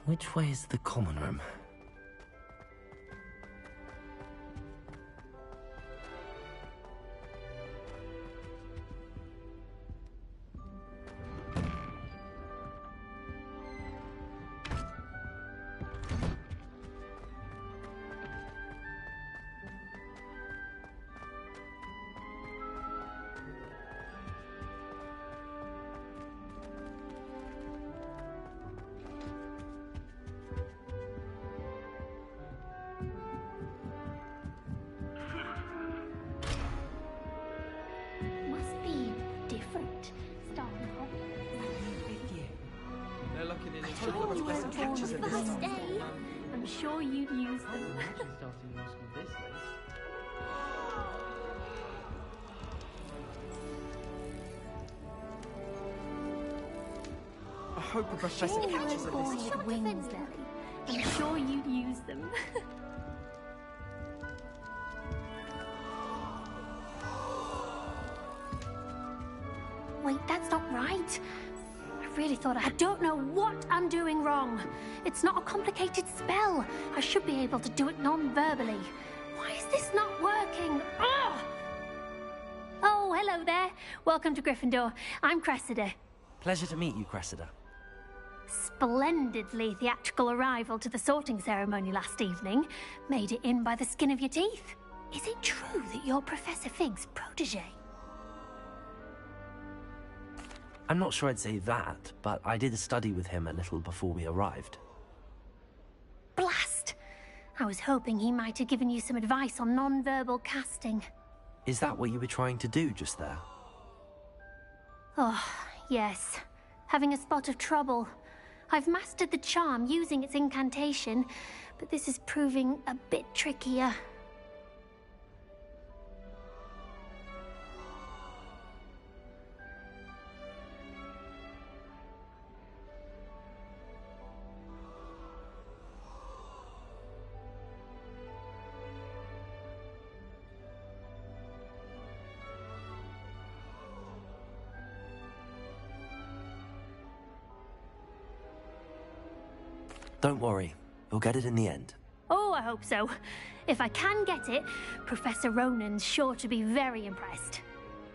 Which way is the common room? Must be different. Starting off. They're looking in Sure, you were born first day. I'm sure you'd use them. starting your school this late. I hope the professor Sure, you catches were it born this with time. wings, Lily. I'm sure you'd use them. Wait, that's not right. I really thought I don't know what I'm doing wrong. It's not a complicated spell. I should be able to do it non-verbally. Why is this not working? Ugh! Oh, hello there. Welcome to Gryffindor. I'm Cressida. Pleasure to meet you, Cressida. Splendidly theatrical arrival to the sorting ceremony last evening. Made it in by the skin of your teeth. Is it true that you're Professor Fig's protege? I'm not sure I'd say that, but I did study with him a little before we arrived. Blast! I was hoping he might have given you some advice on non-verbal casting. Is that what you were trying to do just there? Oh, yes. Having a spot of trouble. I've mastered the charm using its incantation, but this is proving a bit trickier. Don't worry, we'll get it in the end. Oh, I hope so. If I can get it, Professor Ronan's sure to be very impressed.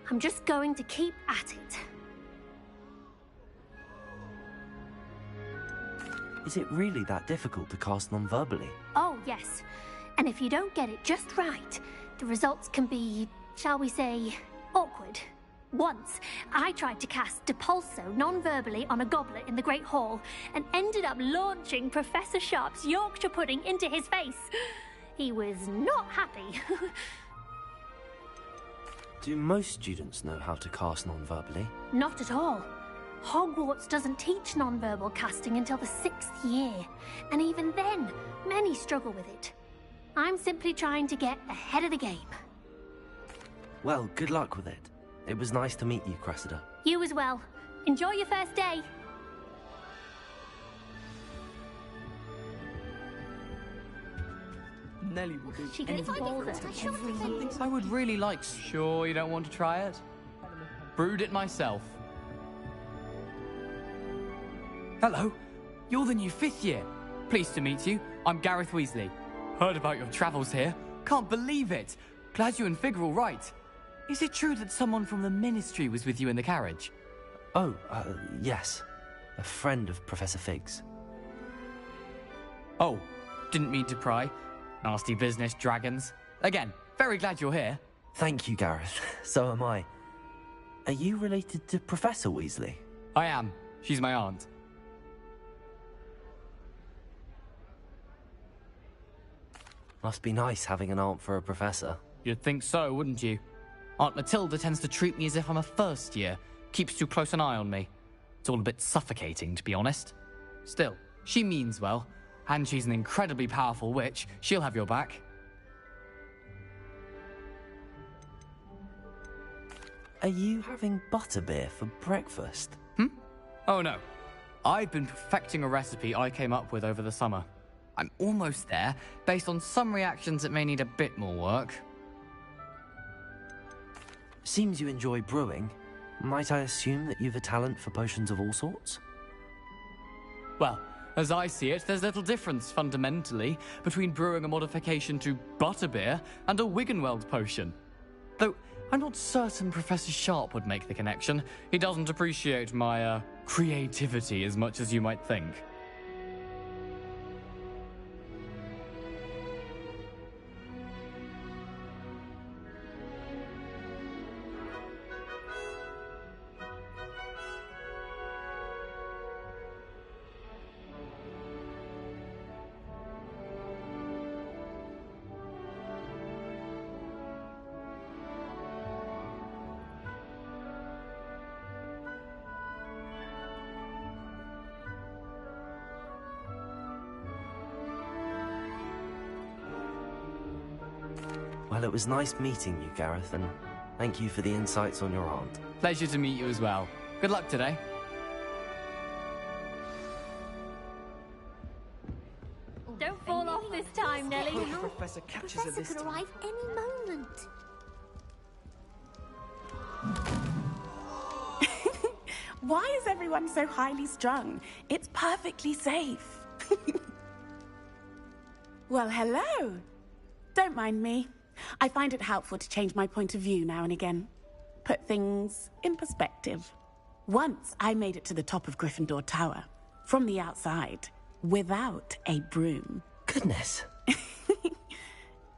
I'm just going to keep at it. Is it really that difficult to cast non-verbally? Oh, yes. And if you don't get it just right, the results can be, shall we say, awkward. Once, I tried to cast Depulso non-verbally on a goblet in the Great Hall and ended up launching Professor Sharp's Yorkshire pudding into his face. He was not happy. Do most students know how to cast non-verbally? Not at all. Hogwarts doesn't teach non-verbal casting until the 6th year, and even then, many struggle with it. I'm simply trying to get ahead of the game. Well, good luck with it. It was nice to meet you, Cressida. You as well. Enjoy your first day. Nelly will do She gets bolder every year. I would really like... Sure you don't want to try it? Brewed it myself. Hello, you're the new 5th year. Pleased to meet you. I'm Gareth Weasley. Heard about your travels here. Can't believe it. Glad you and Fig are all right. Is it true that someone from the Ministry was with you in the carriage? Oh, yes. A friend of Professor Fig's. Oh, didn't mean to pry. Nasty business, dragons. Again, very glad you're here. Thank you, Gareth. So am I. Are you related to Professor Weasley? I am. She's my aunt. Must be nice having an aunt for a professor. You'd think so, wouldn't you? Aunt Matilda tends to treat me as if I'm a first year. Keeps too close an eye on me. It's all a bit suffocating, to be honest. Still, she means well. And she's an incredibly powerful witch. She'll have your back. Are you having butterbeer for breakfast? Oh no. I've been perfecting a recipe I came up with over the summer. I'm almost there, based on some reactions that may need a bit more work. Seems you enjoy brewing. Might I assume that you've a talent for potions of all sorts? Well, As I see it, there's little difference, fundamentally, between brewing a modification to butterbeer and a Wiggenweld potion. Though, I'm not certain Professor Sharp would make the connection. He doesn't appreciate my, creativity as much as you might think. Well, it was nice meeting you, Gareth, and thank you for the insights on your aunt. Pleasure to meet you as well. Good luck today. Don't fall off this time, Nelly. The Professor catches her this could time. arrive any moment. Why is everyone so highly strung? It's perfectly safe. Well, hello. Don't mind me. I find it helpful to change my point of view now and again. Put things in perspective. Once I made it to the top of Gryffindor Tower, from the outside, without a broom. Goodness.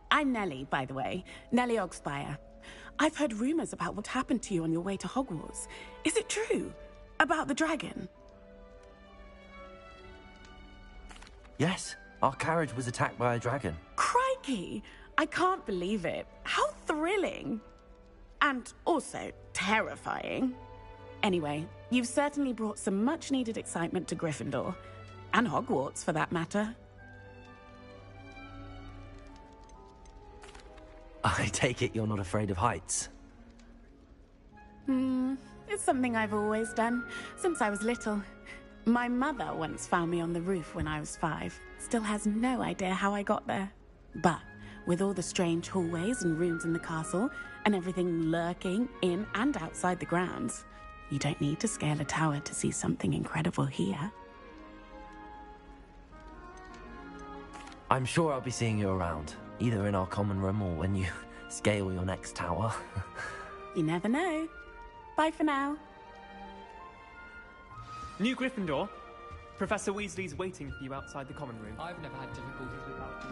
I'm Nellie, by the way. Nellie Ogspire. I've heard rumors about what happened to you on your way to Hogwarts. Is it true? About the dragon? Yes, our carriage was attacked by a dragon. Crikey! I can't believe it. How thrilling! And also terrifying. Anyway, you've certainly brought some much-needed excitement to Gryffindor. And Hogwarts, for that matter. I take it you're not afraid of heights. It's something I've always done, since I was little. My mother once found me on the roof when I was 5. Still has no idea how I got there. But with all the strange hallways and rooms in the castle, and everything lurking in and outside the grounds, you don't need to scale a tower to see something incredible here. I'm sure I'll be seeing you around, either in our common room or when you scale your next tower. You never know. Bye for now. New Gryffindor. Professor Weasley's waiting for you outside the common room. I've never had difficulties with that.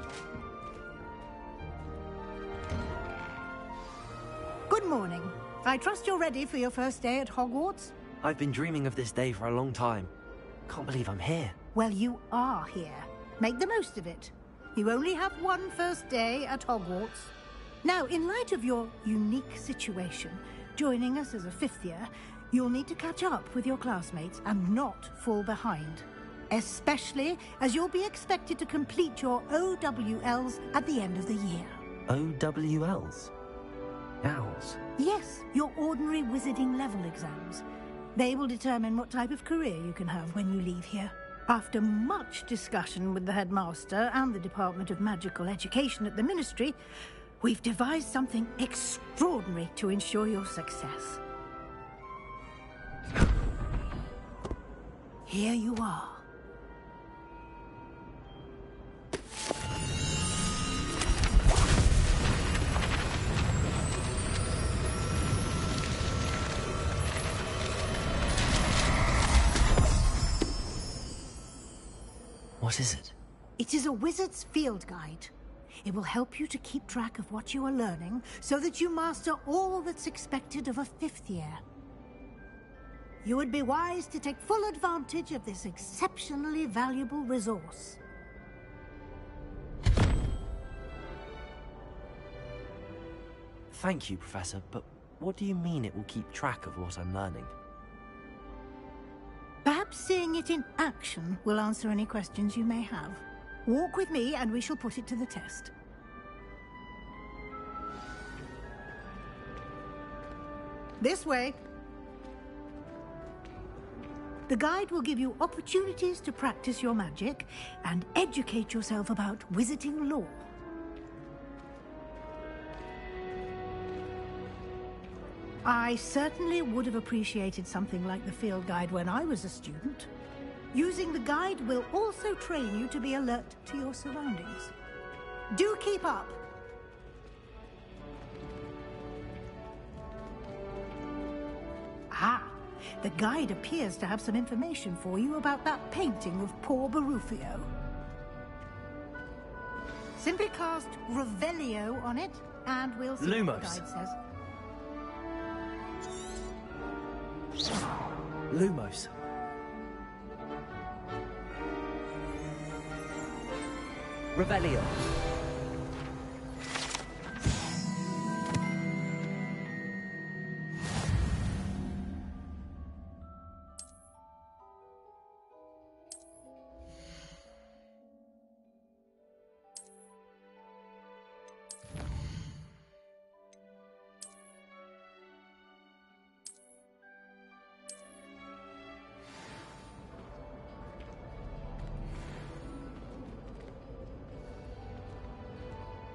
Good morning. I trust you're ready for your first day at Hogwarts? I've been dreaming of this day for a long time. Can't believe I'm here. Well, you are here. Make the most of it. You only have one first day at Hogwarts. Now, in light of your unique situation, joining us as a 5th year, you'll need to catch up with your classmates and not fall behind. Especially as you'll be expected to complete your OWLs at the end of the year. OWLs? Owls? Yes, your ordinary wizarding level exams. They will determine what type of career you can have when you leave here. After much discussion with the headmaster and the Department of Magical Education at the Ministry, we've devised something extraordinary to ensure your success. Here you are. What is it? It is a wizard's field guide. It will help you to keep track of what you are learning so that you master all that's expected of a 5th year. You would be wise to take full advantage of this exceptionally valuable resource. Thank you, Professor, but what do you mean it will keep track of what I'm learning? Perhaps seeing it in action will answer any questions you may have. Walk with me and we shall put it to the test. This way. The guide will give you opportunities to practice your magic and educate yourself about wizarding lore. I certainly would have appreciated something like the field guide when I was a student. Using the guide will also train you to be alert to your surroundings. Do keep up! Ah, the guide appears to have some information for you about that painting of poor Barufio. Simply cast Revelio on it, and we'll see what the Lumos. guide says. Lumos. Revelio.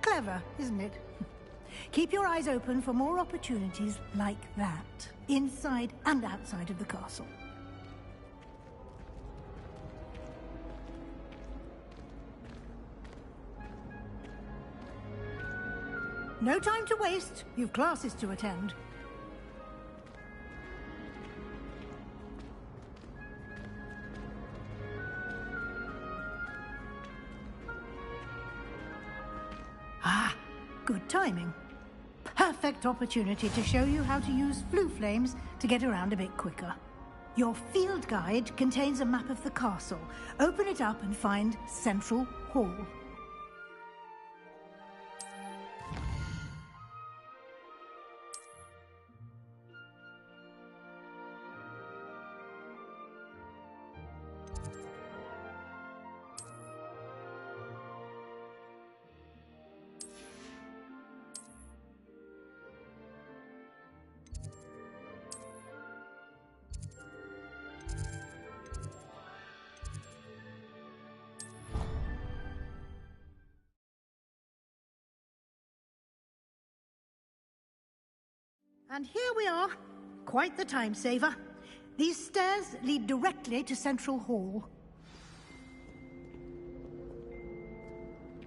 Clever, isn't it? Keep your eyes open for more opportunities like that, inside and outside of the castle. No time to waste. You've classes to attend. Ah, good timing. Perfect opportunity to show you how to use flue flames to get around a bit quicker. Your field guide contains a map of the castle. Open it up and find Central Hall. And here we are. Quite the time saver. These stairs lead directly to Central Hall.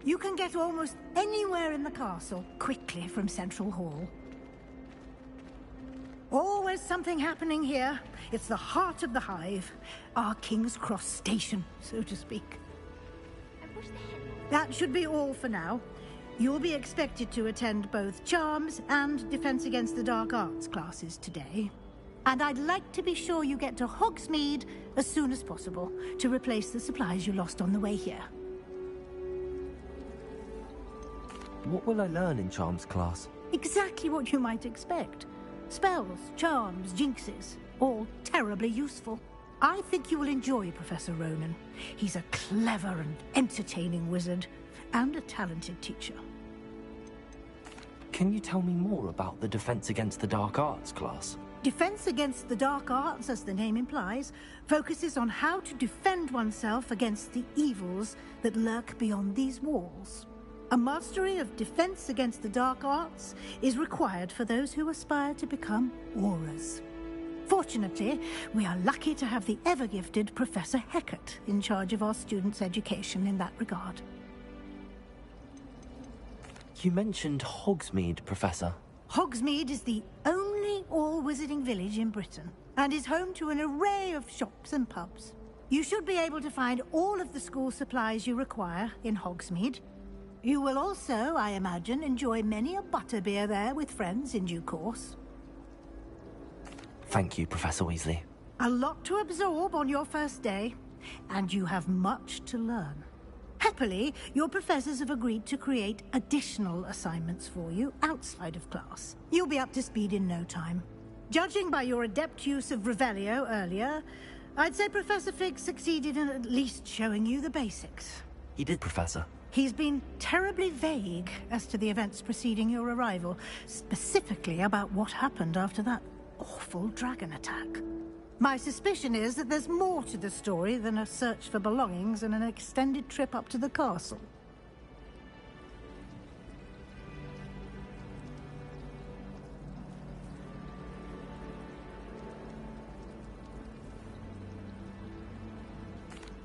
You can get almost anywhere in the castle quickly from Central Hall. Always something happening here. It's the heart of the hive. Our King's Cross station, so to speak. That should be all for now. You'll be expected to attend both Charms and Defense Against the Dark Arts classes today. And I'd like to be sure you get to Hogsmeade as soon as possible to replace the supplies you lost on the way here. What will I learn in Charms class? Exactly what you might expect. Spells, charms, jinxes, all terribly useful. I think you will enjoy Professor Ronan. He's a clever and entertaining wizard, and a talented teacher. Can you tell me more about the Defense Against the Dark Arts class? Defense Against the Dark Arts, as the name implies, focuses on how to defend oneself against the evils that lurk beyond these walls. A mastery of Defense Against the Dark Arts is required for those who aspire to become Aurors. Fortunately, we are lucky to have the ever-gifted Professor Hecat in charge of our students' education in that regard. You mentioned Hogsmeade, Professor. Hogsmeade is the only all-wizarding village in Britain, and is home to an array of shops and pubs. You should be able to find all of the school supplies you require in Hogsmeade. You will also, I imagine, enjoy many a butterbeer there with friends in due course. Thank you, Professor Weasley. A lot to absorb on your first day, and you have much to learn. Happily, your professors have agreed to create additional assignments for you outside of class. You'll be up to speed in no time. Judging by your adept use of Revelio earlier, I'd say Professor Fig succeeded in at least showing you the basics. He did, Professor. He's been terribly vague as to the events preceding your arrival, specifically about what happened after that awful dragon attack. My suspicion is that there's more to the story than a search for belongings and an extended trip up to the castle.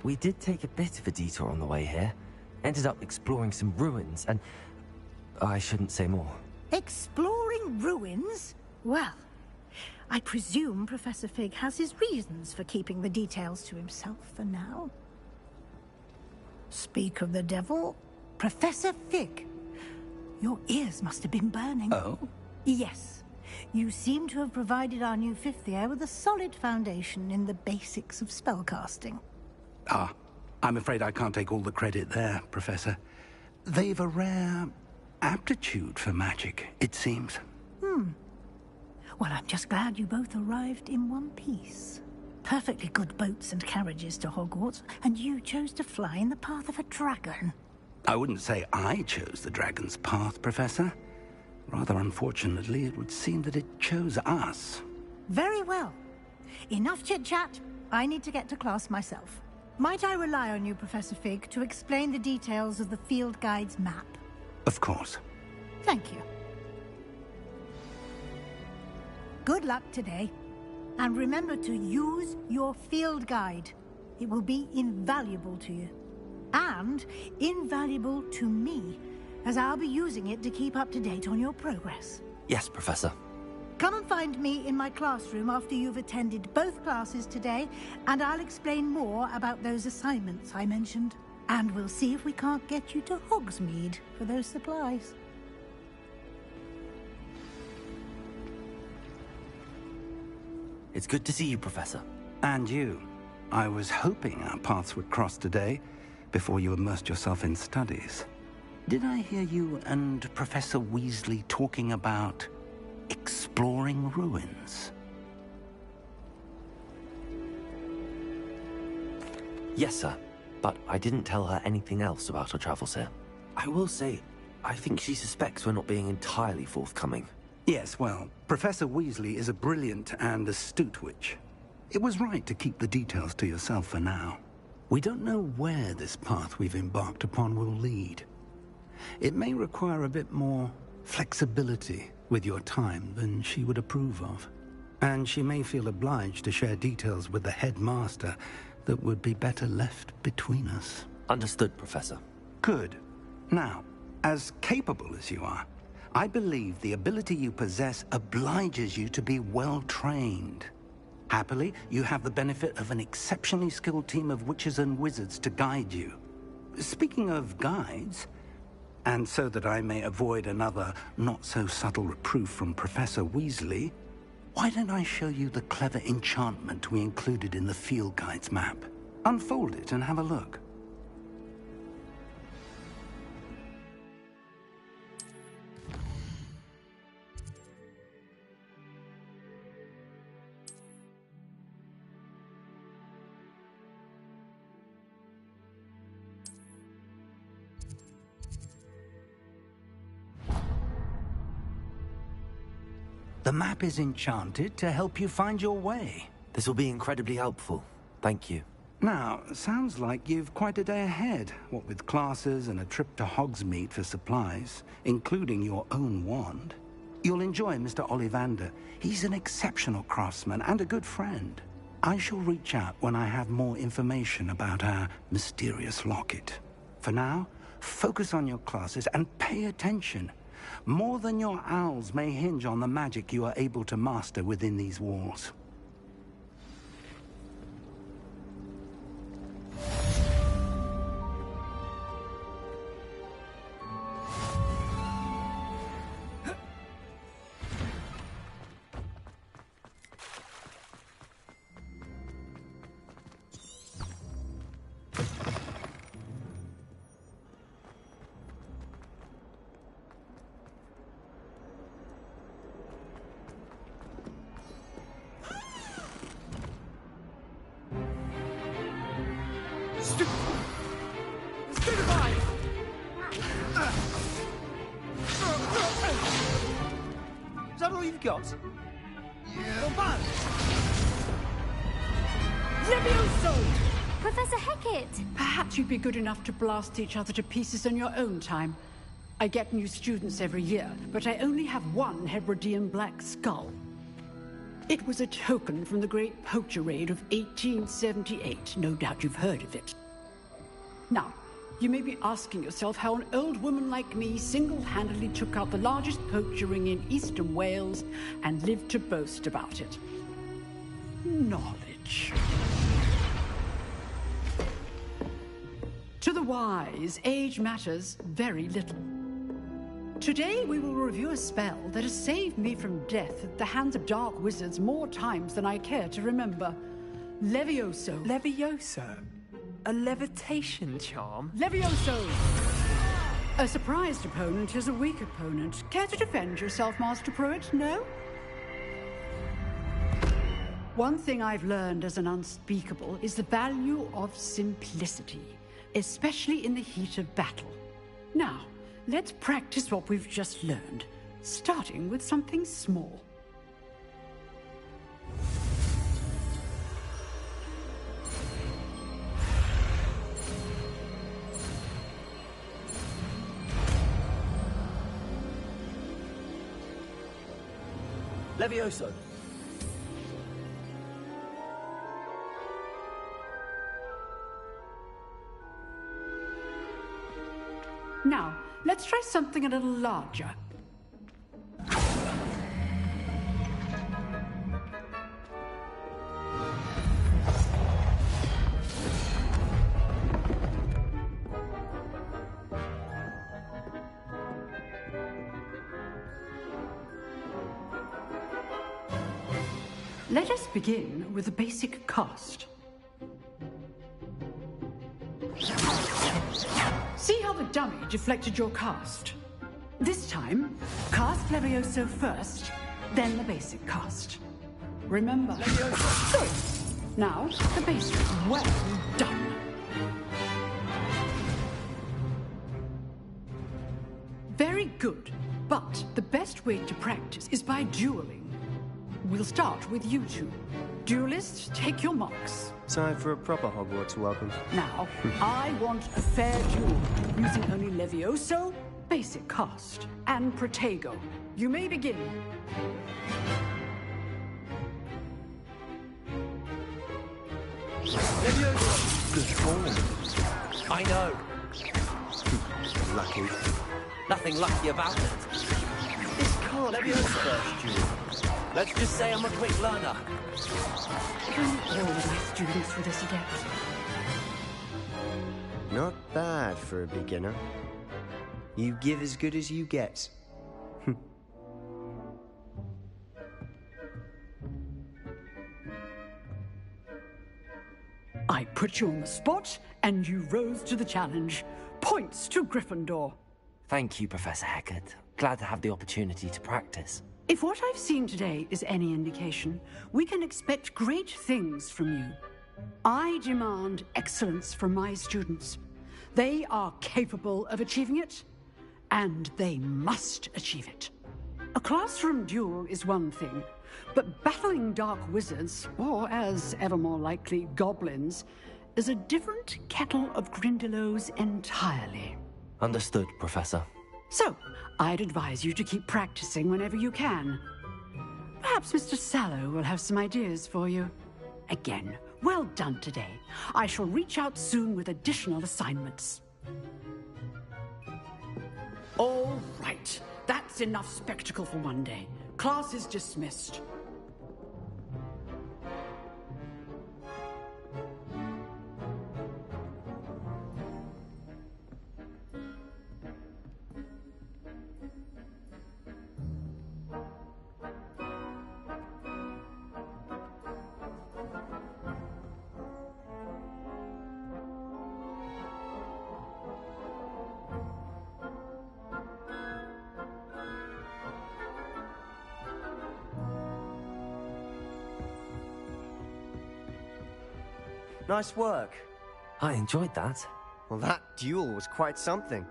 We did take a bit of a detour on the way here. Ended up exploring some ruins, and I shouldn't say more. Exploring ruins? Well, I presume Professor Fig has his reasons for keeping the details to himself for now. Speak of the devil, Professor Fig. Your ears must have been burning. Oh? Yes. You seem to have provided our new fifth year with a solid foundation in the basics of spellcasting. Ah, I'm afraid I can't take all the credit there, Professor. They've a rare aptitude for magic, it seems. Well, I'm just glad you both arrived in one piece. Perfectly good boats and carriages to Hogwarts, and you chose to fly in the path of a dragon. I wouldn't say I chose the dragon's path, Professor. Rather unfortunately, it would seem that it chose us. Very well. Enough chit-chat. I need to get to class myself. Might I rely on you, Professor Fig, to explain the details of the field guide's map? Of course. Thank you. Good luck today. And remember to use your field guide. It will be invaluable to you. And invaluable to me, as I'll be using it to keep up to date on your progress. Yes, Professor. Come and find me in my classroom after you've attended both classes today, and I'll explain more about those assignments I mentioned. And we'll see if we can't get you to Hogsmeade for those supplies. It's good to see you, Professor. And you. I was hoping our paths would cross today, before you immersed yourself in studies. Did I hear you and Professor Weasley talking about exploring ruins? Yes, sir. But I didn't tell her anything else about our travels here. I will say, I think she suspects we're not being entirely forthcoming. Yes, well, Professor Weasley is a brilliant and astute witch. It was right to keep the details to yourself for now. We don't know where this path we've embarked upon will lead. It may require a bit more flexibility with your time than she would approve of. And she may feel obliged to share details with the headmaster that would be better left between us. Understood, Professor. Good. Now, as capable as you are, I believe the ability you possess obliges you to be well-trained. Happily, you have the benefit of an exceptionally skilled team of witches and wizards to guide you. Speaking of guides, and so that I may avoid another not-so-subtle reproof from Professor Weasley, why don't I show you the clever enchantment we included in the field guide's map? Unfold it and have a look. The map is enchanted to help you find your way. This will be incredibly helpful. Thank you. Now, sounds like you've quite a day ahead, what with classes and a trip to Hogsmeade for supplies, including your own wand. You'll enjoy Mr. Ollivander. He's an exceptional craftsman and a good friend. I shall reach out when I have more information about our mysterious locket. For now, focus on your classes and pay attention. More than your owls may hinge on the magic you are able to master within these walls. Is that all you've got? Yeah. Professor Hecat! Perhaps you'd be good enough to blast each other to pieces in your own time. I get new students every year, but I only have one Hebridean black skull. It was a token from the Great Poacher Raid of 1878. No doubt you've heard of it. Now, you may be asking yourself how an old woman like me single-handedly took out the largest poacher ring in eastern Wales and lived to boast about it. Knowledge. To the wise, age matters very little. Today we will review a spell that has saved me from death at the hands of dark wizards more times than I care to remember. Levioso. Levioso? A levitation charm? Levioso! A surprised opponent is a weak opponent. Care to defend yourself, Master Pruitt? No? One thing I've learned as an unspeakable is the value of simplicity, especially in the heat of battle. Now, let's practice what we've just learned, starting with something small. Levioso. Now, let's try something a little larger. Let us begin with a basic cast. See how the dummy deflected your cast? This time, cast Levioso first, then the basic cast. Remember. Levioso. Good. Now, the basic. Well done. Very good. But the best way to practice is by dueling. We'll start with you two. Duelists, take your marks. Time for a proper Hogwarts welcome. Now, I want a fair duel, using only Levioso, basic cast, and Protego. You may begin. Levioso! Good form. I know. Lucky. Nothing lucky about it. This can't be his first duel. Let's just say I'm a quick learner. All of my students with this adept. Not bad for a beginner. You give as good as you get. I put you on the spot, and you rose to the challenge. Points to Gryffindor. Thank you, Professor Hecat. Glad to have the opportunity to practice. If what I've seen today is any indication, we can expect great things from you. I demand excellence from my students. They are capable of achieving it, and they must achieve it. A classroom duel is one thing, but battling dark wizards, or as ever more likely, goblins, is a different kettle of Grindylows entirely. Understood, Professor. So, I'd advise you to keep practicing whenever you can. Perhaps Mr. Sallow will have some ideas for you. Again, well done today. I shall reach out soon with additional assignments. All right. That's enough spectacle for one day. Class is dismissed. Nice work. I enjoyed that. Well, that duel was quite something.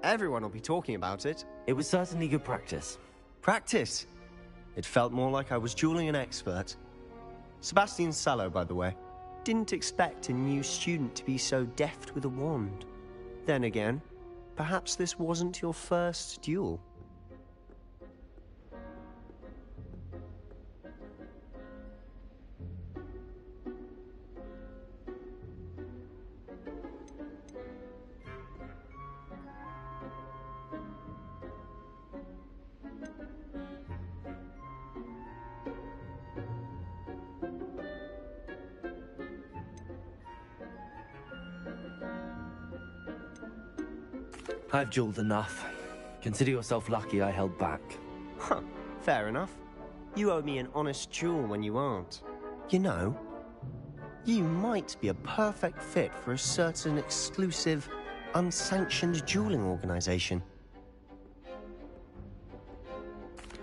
Everyone will be talking about it. It was certainly good practice. Practice? It felt more like I was dueling an expert. Sebastian Sallow, by the way. Didn't expect a new student to be so deft with a wand. Then again, perhaps this wasn't your first duel. I've jeweled enough. Consider yourself lucky I held back. Huh, fair enough. You owe me an honest jewel when you aren't. You know, you might be a perfect fit for a certain exclusive, unsanctioned dueling organization.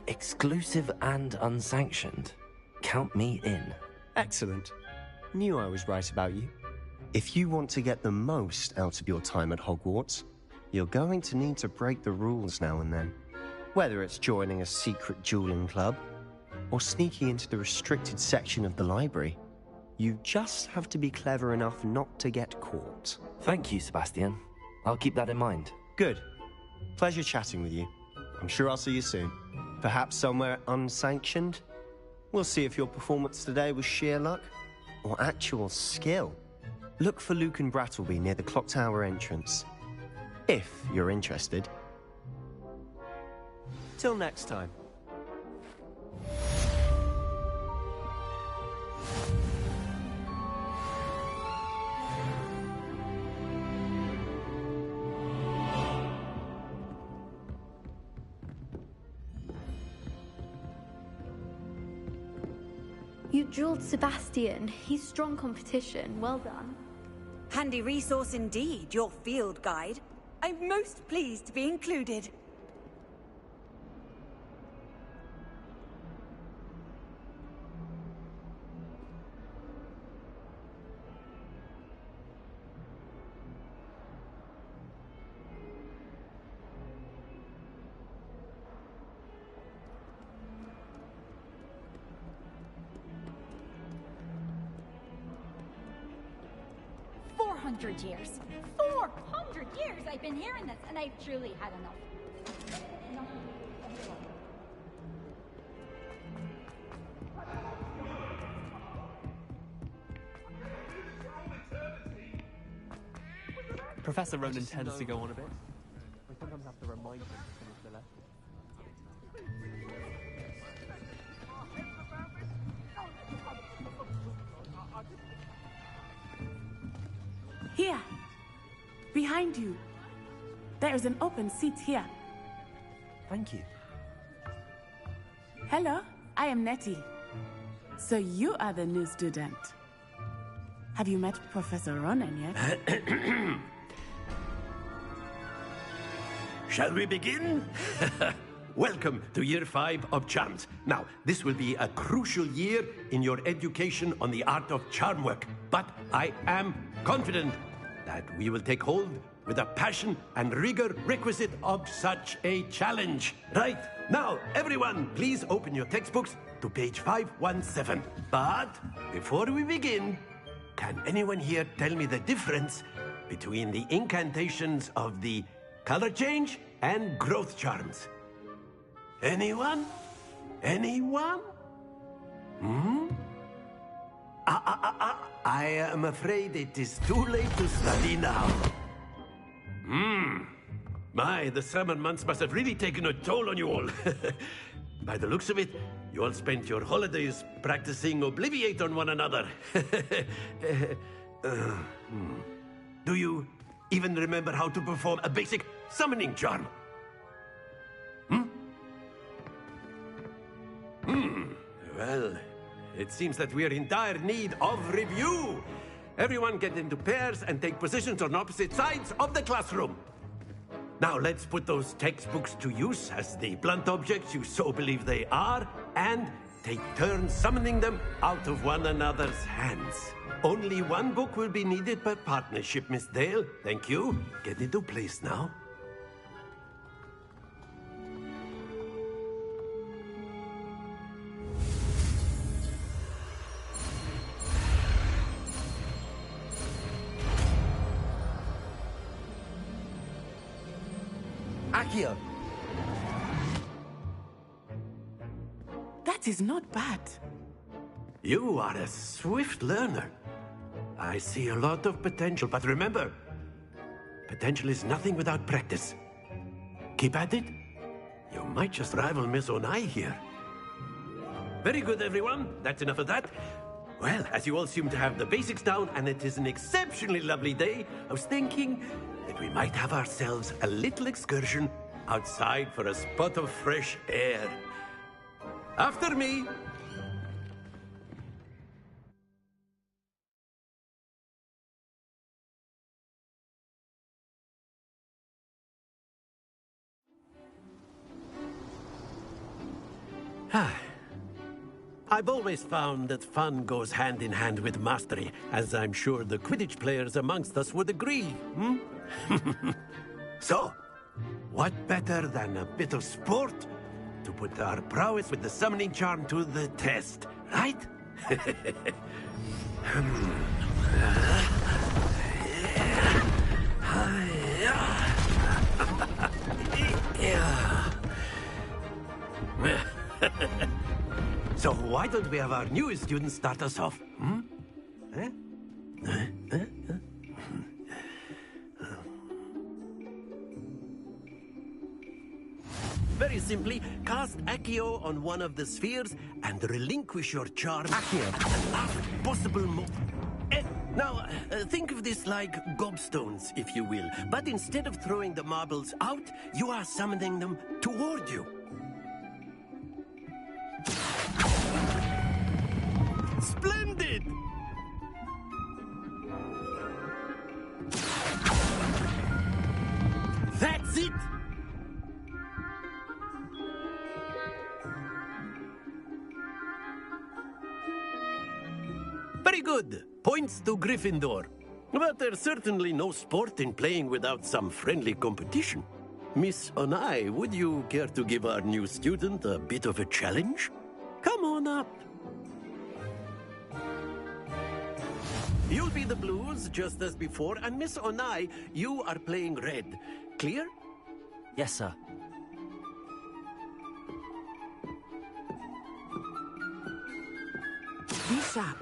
Exclusive and unsanctioned? Count me in. Excellent. Knew I was right about you. If you want to get the most out of your time at Hogwarts, you're going to need to break the rules now and then. Whether it's joining a secret dueling club, or sneaking into the restricted section of the library, you just have to be clever enough not to get caught. Thank you, Sebastian. I'll keep that in mind. Good. Pleasure chatting with you. I'm sure I'll see you soon. Perhaps somewhere unsanctioned? We'll see if your performance today was sheer luck or actual skill. Look for Luke and Brattleby near the clock tower entrance, if you're interested. Till next time. You jeweled Sebastian. He's strong competition. Well done. Handy resource indeed, your field guide. I'm most pleased to be included. Years. 400 years I've been hearing this, and I've truly had enough. Professor Ronan tends to go on a bit. I sometimes have to remind him to finish the lesson. Here, behind you. There is an open seat here. Thank you. Hello, I am Nettie. So you are the new student. Have you met Professor Ronan yet? Shall we begin? Welcome to Year 5 of Charms. Now, this will be a crucial year in your education on the art of charm work, but I am confident that we will take hold with the passion and rigor requisite of such a challenge. Right, now, everyone, please open your textbooks to page 517. But before we begin, can anyone here tell me the difference between the incantations of the color change and growth charms? Anyone? Anyone? I am afraid it is too late to study now. My, the summer months must have really taken a toll on you all. By the looks of it, you all spent your holidays practicing Obliviate on one another. Do you even remember how to perform a basic summoning charm? Well, it seems that we are in dire need of review. Everyone get into pairs and take positions on opposite sides of the classroom. Now let's put those textbooks to use as the blunt objects you so believe they are, and take turns summoning them out of one another's hands. Only one book will be needed per partnership, Miss Dale. Thank you. Get into place now. Accio! That is not bad. You are a swift learner. I see a lot of potential, but remember, potential is nothing without practice. Keep at it. You might just rival Miss Onai here. Very good, everyone. That's enough of that. Well, as you all seem to have the basics down, and it is an exceptionally lovely day, I was thinking that we might have ourselves a little excursion outside for a spot of fresh air. After me! I've always found that fun goes hand in hand with mastery, as I'm sure the Quidditch players amongst us would agree, hmm? So, what better than a bit of sport to put our prowess with the summoning charm to the test, right? So why don't we have our newest student start us off? Hmm? Very simply, cast Accio on one of the spheres and relinquish your charm at the last possible moment. Now, think of this like gobstones, if you will. But instead of throwing the marbles out, you are summoning them toward you. Splendid! That's it! Very good. Points to Gryffindor. But there's certainly no sport in playing without some friendly competition. Miss Onai, would you care to give our new student a bit of a challenge? Come on up. You'll be the blues, just as before, and Miss Onai, you are playing red. Clear? Yes, sir. Be sharp.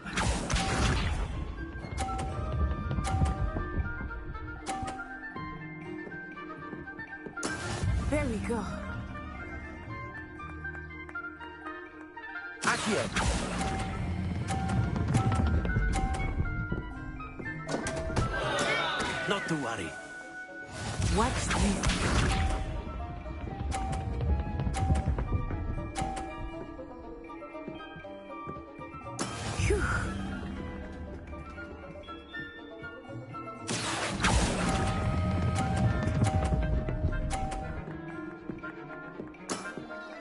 There we go. Accio! Not to worry. Watch this. Phew.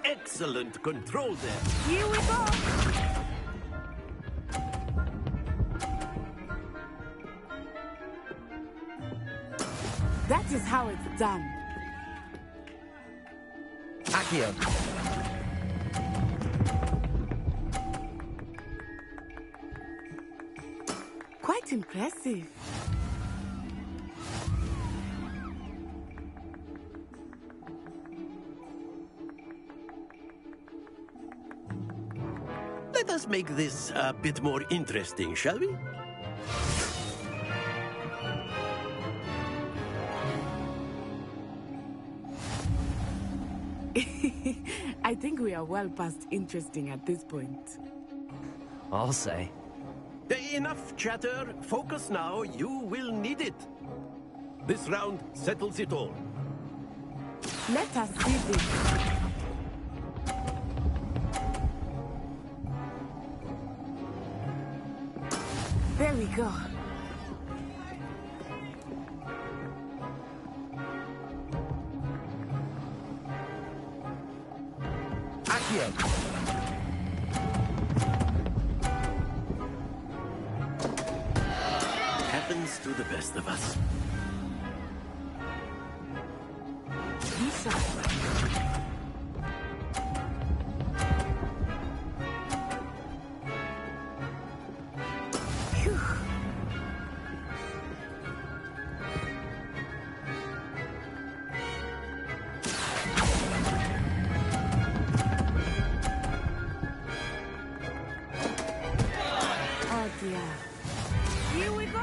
Excellent control there. Here we go. That is how it's done. Accio! Quite impressive. Let us make this a bit more interesting, shall we? I think we are well past interesting at this point. I'll say. Enough chatter. Focus now. You will need it. This round settles it all. Let us see this. There we go. Accio! Happens to the best of us. Be sharp. Phew. Oh dear. Here we go.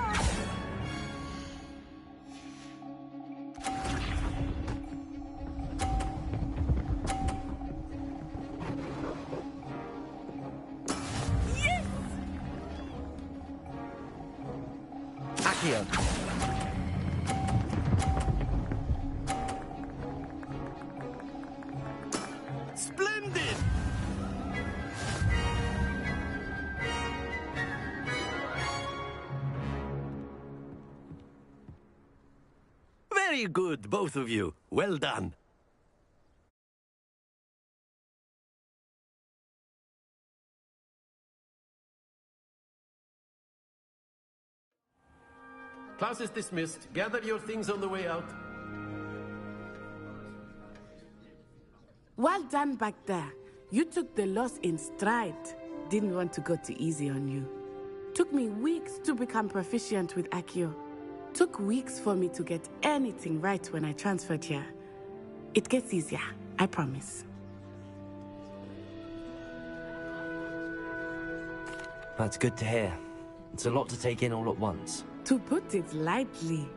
Yes! Accio! Very good, both of you. Well done. Class is dismissed. Gather your things on the way out. Well done back there. You took the loss in stride. Didn't want to go too easy on you. Took me weeks to become proficient with Accio. Took weeks for me to get anything right when I transferred here. It gets easier, I promise. That's good to hear. It's a lot to take in all at once. To put it lightly,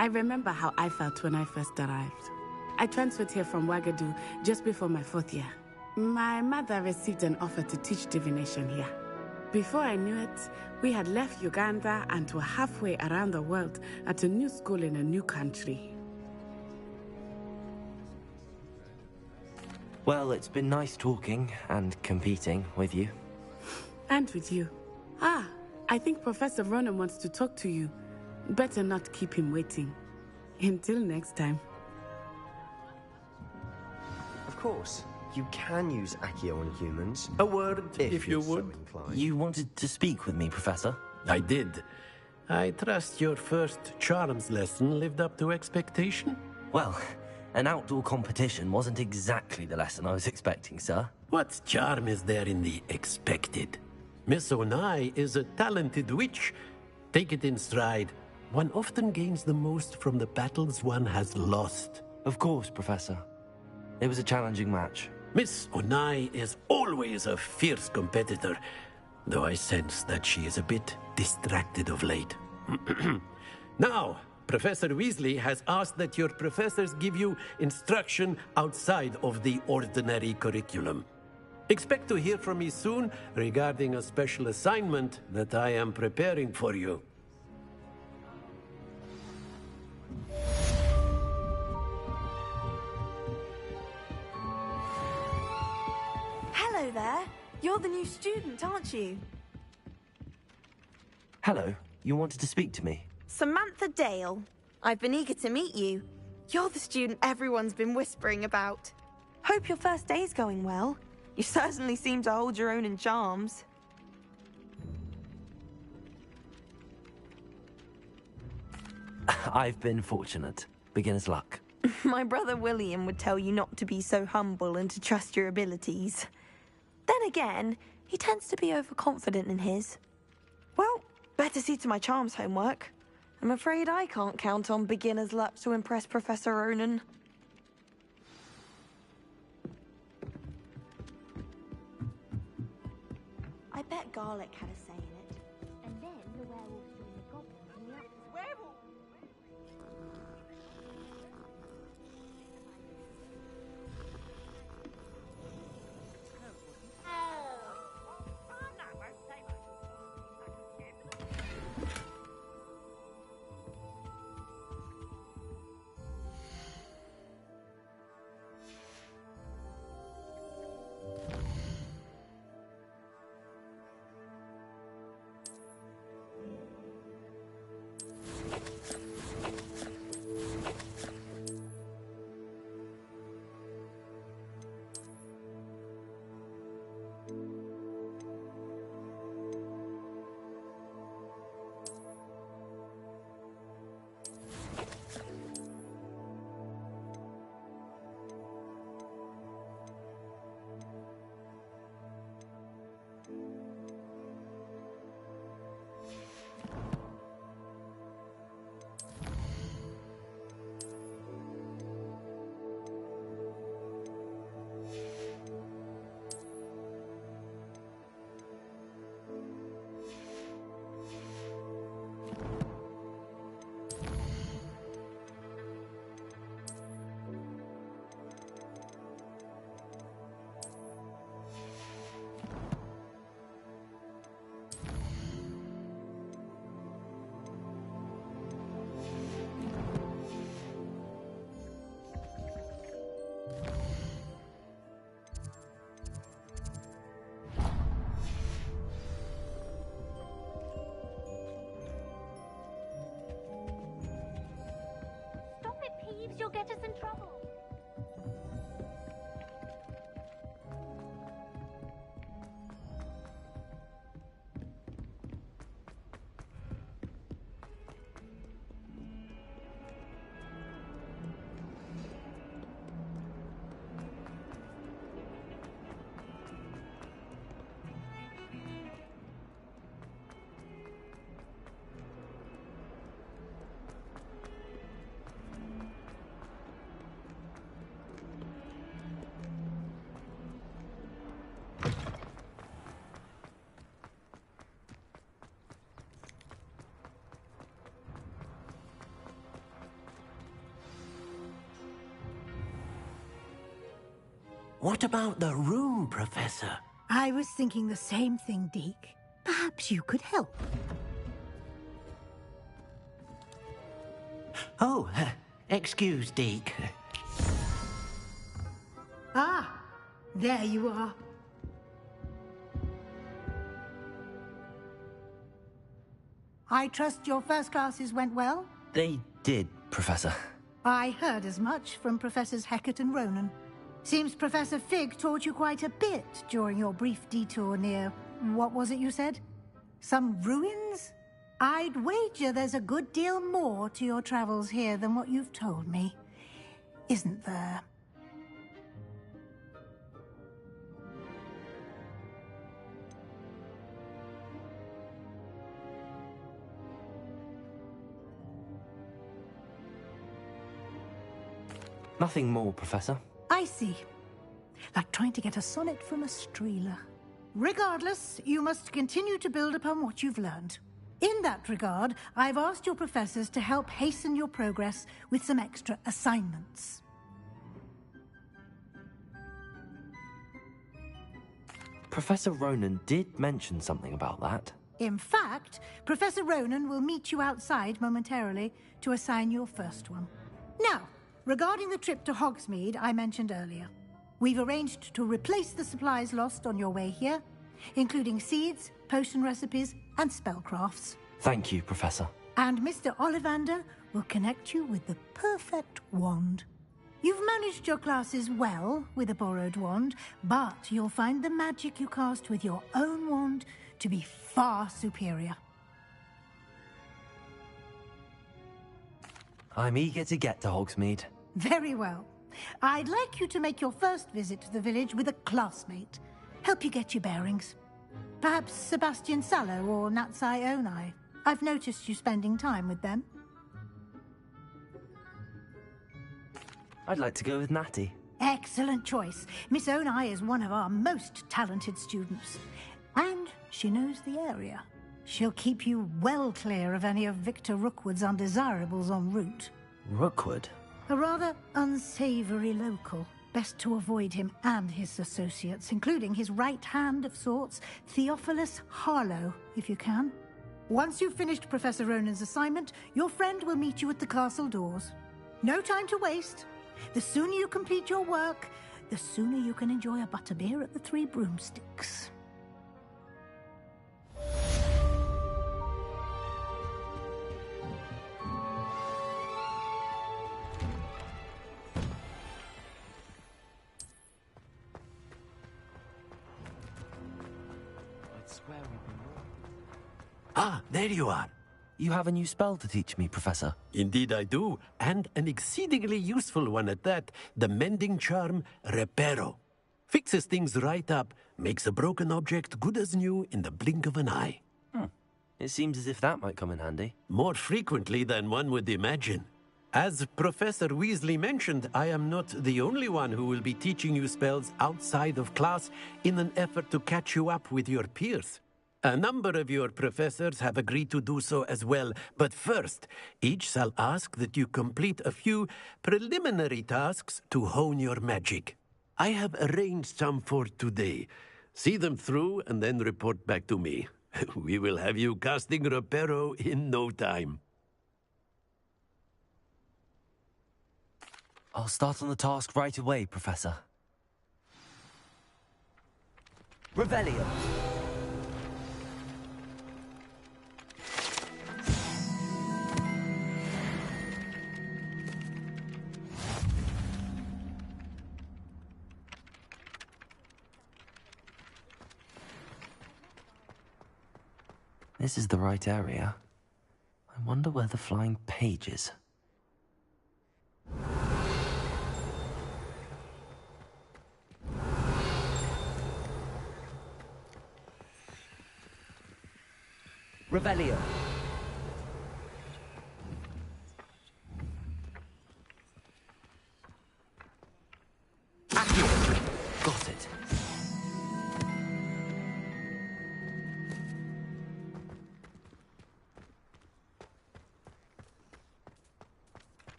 I remember how I felt when I first arrived. I transferred here from Wagadu just before my 4th year. My mother received an offer to teach divination here. Before I knew it, we had left Uganda and were halfway around the world at a new school in a new country. Well, it's been nice talking and competing with you. And with you. Ah, I think Professor Ronan wants to talk to you. Better not keep him waiting. Until next time. Of course, you can use Accio on humans. A word, if you would. So inclined. You wanted to speak with me, Professor? I did. I trust your first charms lesson lived up to expectation? Well, an outdoor competition wasn't exactly the lesson I was expecting, sir. What charm is there in the expected? Miss Onai is a talented witch. Take it in stride. One often gains the most from the battles one has lost. Of course, Professor. It was a challenging match. Miss Onai is always a fierce competitor, though I sense that she is a bit distracted of late. Now, Professor Weasley has asked that your professors give you instruction outside of the ordinary curriculum. Expect to hear from me soon regarding a special assignment that I am preparing for you. Hello there. You're the new student, aren't you? Hello. You wanted to speak to me? Samantha Dale. I've been eager to meet you. You're the student everyone's been whispering about. Hope your first day's going well. You certainly seem to hold your own in charms. I've been fortunate. Beginner's luck. My brother William would tell you not to be so humble and to trust your abilities. Then again, he tends to be overconfident in his. Well, better see to my charms homework. I'm afraid I can't count on beginner's luck to impress Professor Ronan. I bet garlic had a say in it. And then the werewolf joined the goblin and the werewolf. you'll get us in trouble. What about the room, Professor? I was thinking the same thing, Deke. Perhaps you could help. Oh, excuse, Deke. Ah, there you are. I trust your first classes went well? They did, Professor. I heard as much from Professors Hecat and Ronan. Seems Professor Fig taught you quite a bit during your brief detour near... what was it you said? Some ruins? I'd wager there's a good deal more to your travels here than what you've told me. Isn't there? Nothing more, Professor. I see. Like trying to get a sonnet from a streeler. Regardless, you must continue to build upon what you've learned. In that regard, I've asked your professors to help hasten your progress with some extra assignments. Professor Ronan did mention something about that. In fact, Professor Ronan will meet you outside momentarily to assign your first one. Now, regarding the trip to Hogsmeade I mentioned earlier, we've arranged to replace the supplies lost on your way here, including seeds, potion recipes, and spellcrafts. Thank you, Professor. And Mr. Ollivander will connect you with the perfect wand. You've managed your classes well with a borrowed wand, but you'll find the magic you cast with your own wand to be far superior. I'm eager to get to Hogsmeade. Very well. I'd like you to make your first visit to the village with a classmate. Help you get your bearings. Perhaps Sebastian Sallow or Natsai Onai. I've noticed you spending time with them. I'd like to go with Natty. Excellent choice. Miss Onai is one of our most talented students. And she knows the area. She'll keep you well clear of any of Victor Rookwood's undesirables en route. Rookwood? A rather unsavory local. Best to avoid him and his associates, including his right hand of sorts, Theophilus Harlow, if you can. Once you've finished Professor Ronan's assignment, your friend will meet you at the castle doors. No time to waste. The sooner you complete your work, the sooner you can enjoy a butterbeer at the Three Broomsticks. Ah, there you are. You have a new spell to teach me, Professor. Indeed I do, and an exceedingly useful one at that, the mending charm Reparo. Fixes things right up, makes a broken object good as new in the blink of an eye. It seems as if that might come in handy. More frequently than one would imagine. As Professor Weasley mentioned, I am not the only one who will be teaching you spells outside of class in an effort to catch you up with your peers. A number of your professors have agreed to do so as well, but first, each shall ask that you complete a few preliminary tasks to hone your magic. I have arranged some for today. See them through and then report back to me. We will have you casting Reparo in no time. I'll start on the task right away, Professor. Revelio. This is the right area. I wonder where the flying page is. Revelio. Got it.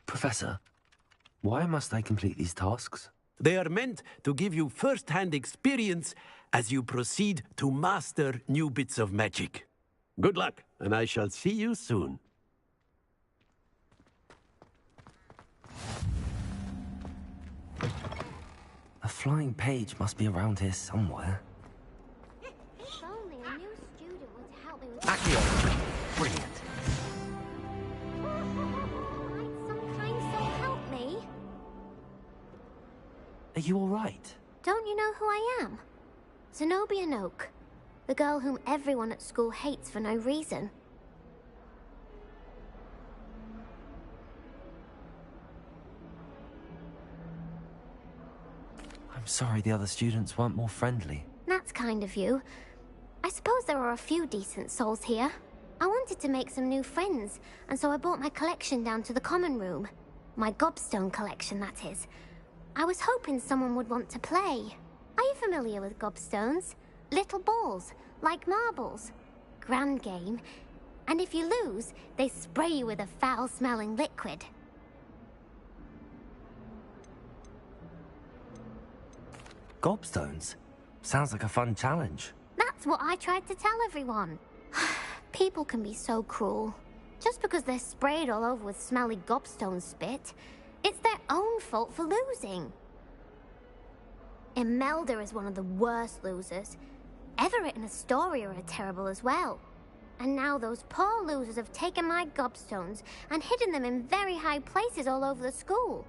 Professor, why must I complete these tasks? They are meant to give you first-hand experience as you proceed to master new bits of magic. Good luck, and I shall see you soon. A flying page must be around here somewhere. If only a new student were to help me with Accio! Brilliant. some kind soul help me. Are you all right? Don't you know who I am? Zenobia Noak, the girl whom everyone at school hates for no reason. I'm sorry the other students weren't more friendly. That's kind of you. I suppose there are a few decent souls here. I wanted to make some new friends, and so I brought my collection down to the common room. My gobstone collection, that is. I was hoping someone would want to play. Are you familiar with gobstones? Little balls, like marbles. Grand game. And if you lose, they spray you with a foul-smelling liquid. Gobstones? Sounds like a fun challenge. That's what I tried to tell everyone. People can be so cruel. Just because they're sprayed all over with smelly gobstone spit, it's their own fault for losing. Imelda is one of the worst losers. Everett and Astoria are terrible as well. And now those poor losers have taken my gobstones and hidden them in very high places all over the school.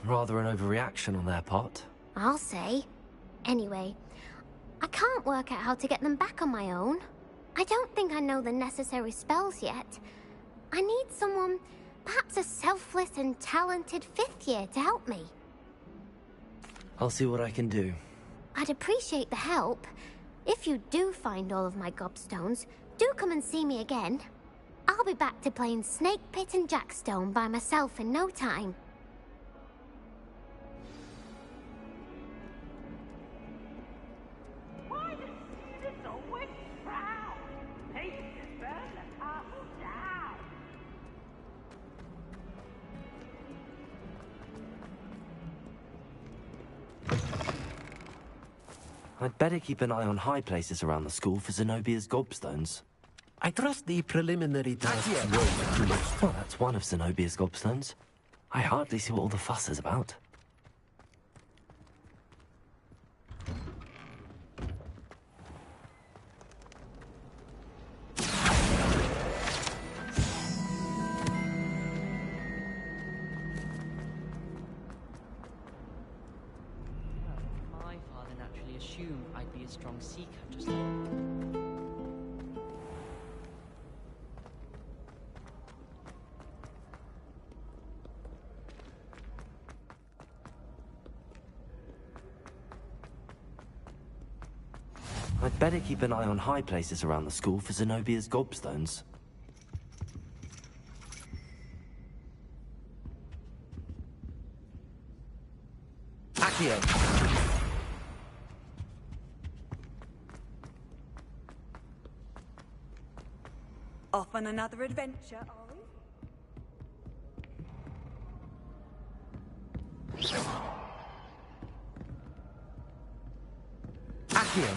Rather an overreaction on their part. I'll say. Anyway, I can't work out how to get them back on my own. I don't think I know the necessary spells yet. I need someone, perhaps a selfless and talented 5th year to help me. I'll see what I can do. I'd appreciate the help. If you do find all of my gobstones, do come and see me again. I'll be back to playing Snake Pit and Jackstone by myself in no time. I'd better keep an eye on high places around the school for Zenobia's gobstones. I trust the preliminary tasks won't too much. Well, that's one of Zenobia's gobstones. I hardly see what all the fuss is about. I'd be a strong seeker, just like... I'd better keep an eye on high places around the school for Zenobia's gobstones. Accio! Off on another adventure, are we? Accio!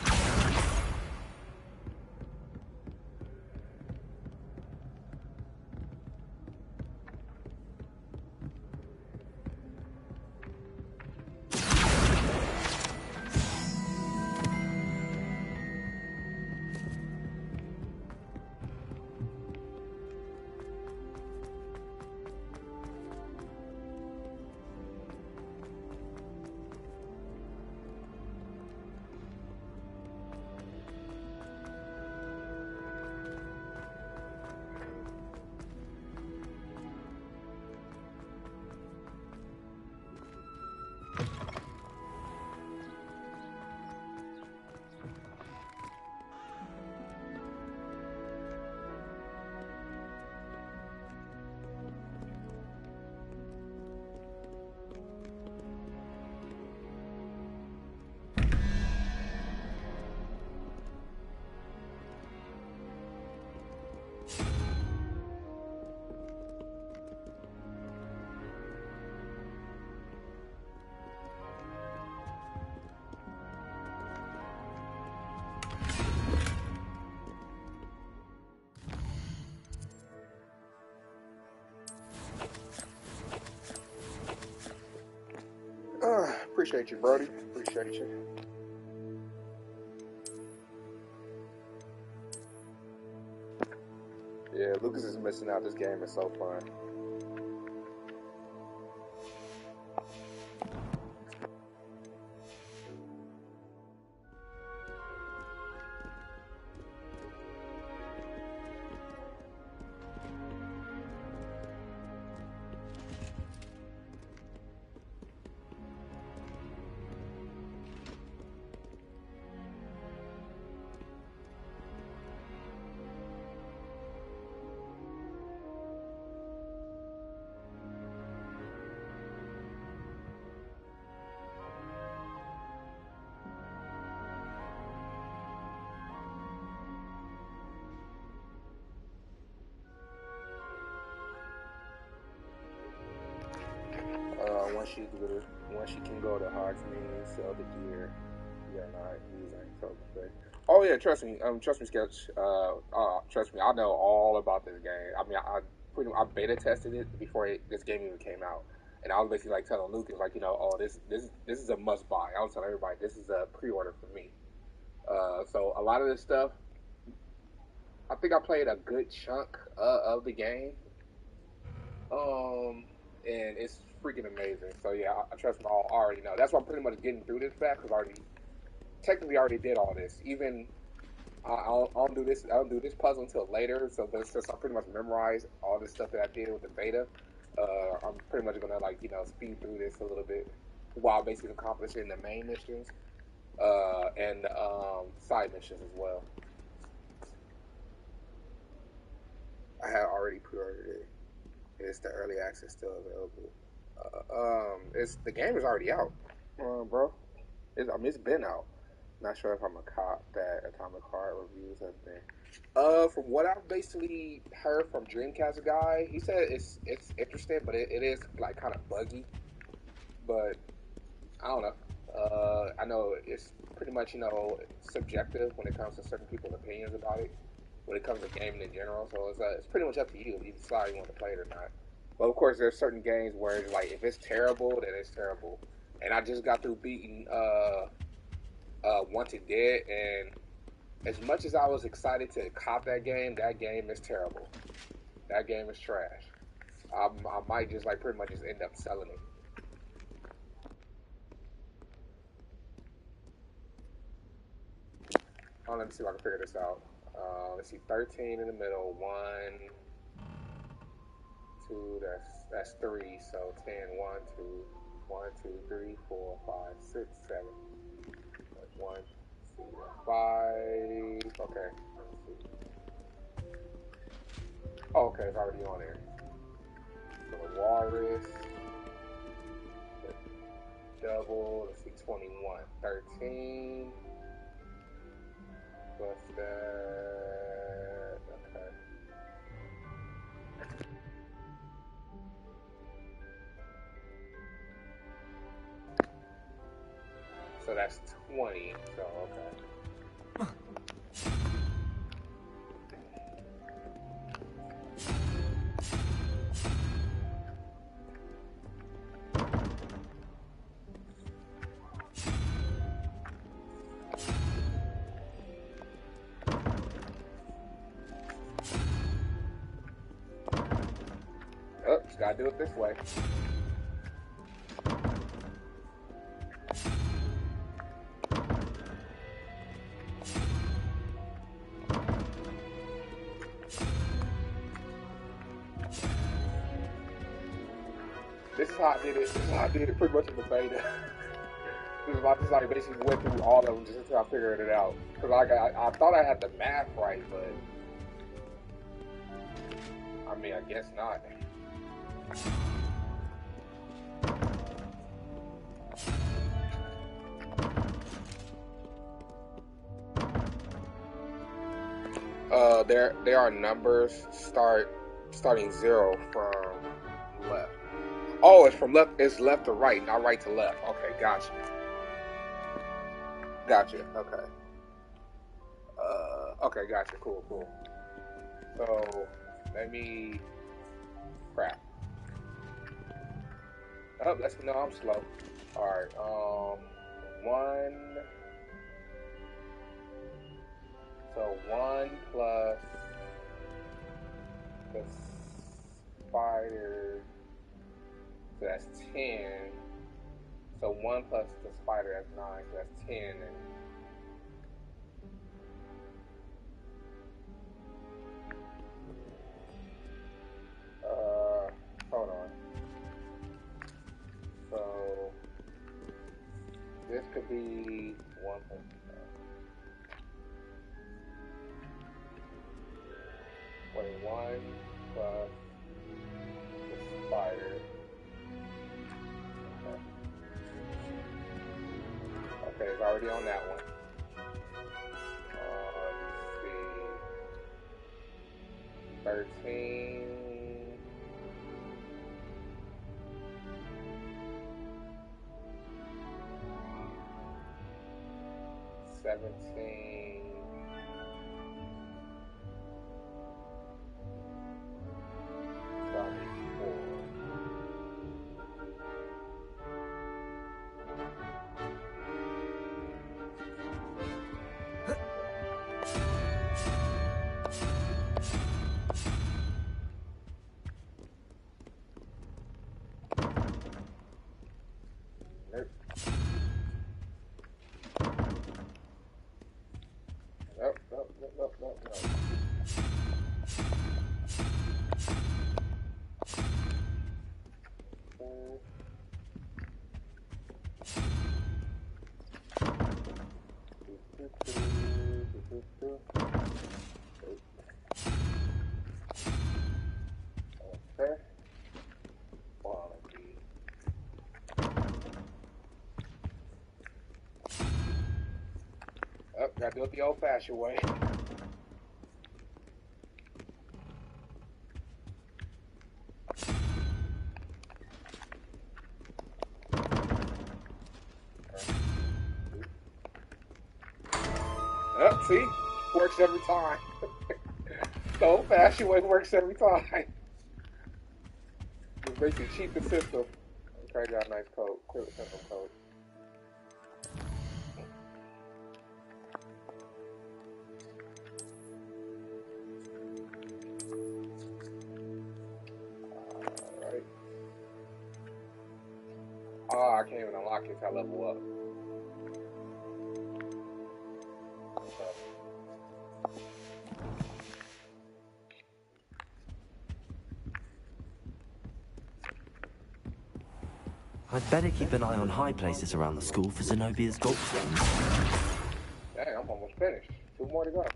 Appreciate you, Brody. Appreciate you. Yeah, Lucas is missing out. This game is so fun. Once she can go to Hogsmeade, sell the gear. Yeah, not using something. Oh yeah, trust me, Sketch. Trust me, I know all about this game. I mean, I beta tested it before this game even came out, and I was basically like telling Lucas, like, you know, oh, this is a must buy. I was telling everybody this is a pre-order for me. So a lot of this stuff, I think I played a good chunk of the game. And it's freaking amazing. So yeah, I trust me, I already know. That's why I'm pretty much getting through this fast, because I already did all this. Even I don't do this. I don't do this puzzle until later. So since I pretty much memorized all this stuff that I did with the beta, I'm pretty much gonna, like, you know, speed through this a little bit while basically accomplishing the main missions and side missions as well. I had already pre-ordered it. It's the early access still available. The game is already out, bro. It's been out. Not sure if I'm a cop that Atomic Heart reviews have been. From what I've basically heard from Dreamcast guy, he said it's interesting, but it is like kind of buggy. But I don't know. I know it's pretty much, you know, subjective when it comes to certain people's opinions about it. When it comes to gaming in general, so it's pretty much up to you if you decide you want to play it or not. But of course, there's certain games where it's like, if it's terrible, then it's terrible. And I just got through beating Wanted Dead, and as much as I was excited to cop that game is terrible. That game is trash. I might just, like, pretty much just end up selling it. Oh, let me see if I can figure this out. Let's see, 13 in the middle, 1, 2, that's 3, so 10, 1, 2, 1, 2, 3, 4, 5, 6, 7. 1, 2, 5. Okay, let's see. Oh, okay, it's already on there. So the walrus, the double, let's see, 21, 13. Plus that, okay. So that's 20, so okay. Oh, just gotta do it this way. This is how I did it pretty much in the beta. This is like basically went through all of them just until I figured it out. Cause I thought I had the math right, but I mean, I guess not. There are numbers starting 0 from left. Oh, it's from left. It's left to right, not right to left. Okay, gotcha. Okay. Okay, gotcha. Cool. So let me crap. Oh, let's know I'm slow. Alright, 1. So 1 plus the spider, so that's 10. So 1 plus the spider, that's 9, so that's 10. And hold on. So this could be 1 plus. Wait, 1 plus the spider. Okay, it's already on that one. Let's see. 13. 17. 24. Nope. Okay. Quality. Oh, gotta do it the old-fashioned way. Oh, see? Works every time. The old-fashioned way works every time. Just basically cheat the system. Okay, got a nice code. Clear the system code. Alright. Oh, I can't even unlock it till I level up. I'd better keep an eye on high places around the school for Zenobia's gobstones. Dang, I'm almost finished. 2 more to go.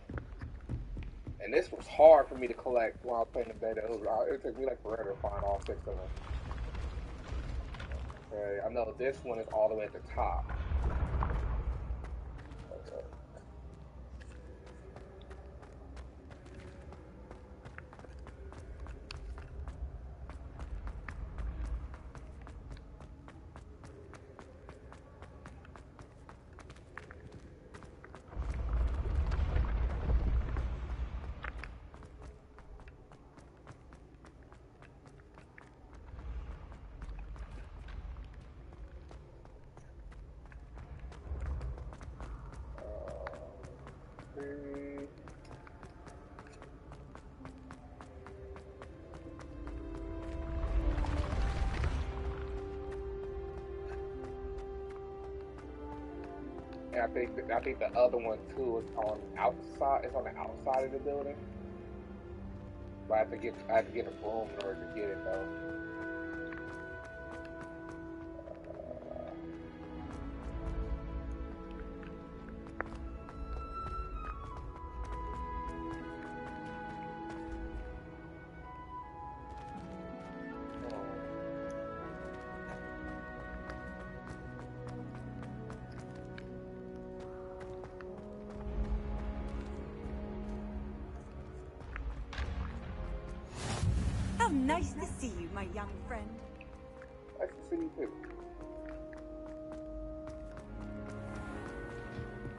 And this was hard for me to collect while I was playing the beta. It took me like forever to find all 6 of them. Okay, I know this one is all the way at the top. Okay. And I think the other one too is on outside. It's on the outside of the building. But I have to get a broom in order to get it though. How nice to see you, my young friend. Nice to see you too.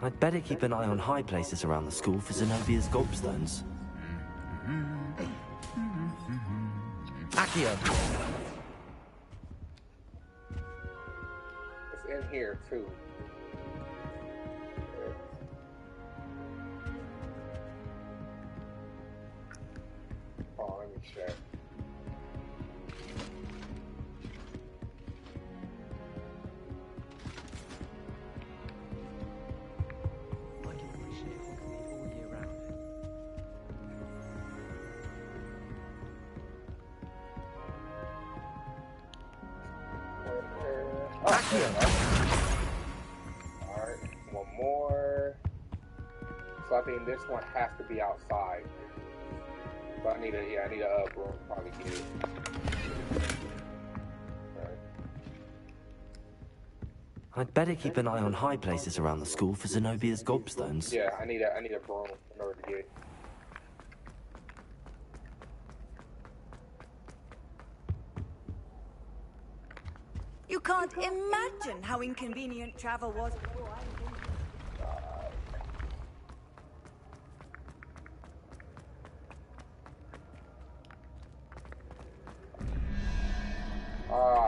I'd better keep an eye on high places around the school for Zenobia's gobstones. Accio! in here too. Oh, let me check. Alright, one more. So I think this one has to be outside. So I need a broom to probably get it. Okay. I'd better keep an eye on high places around the school for Zenobia's gobstones. Yeah, I need a broom in order to get it. You can't imagine how inconvenient travel was before I came.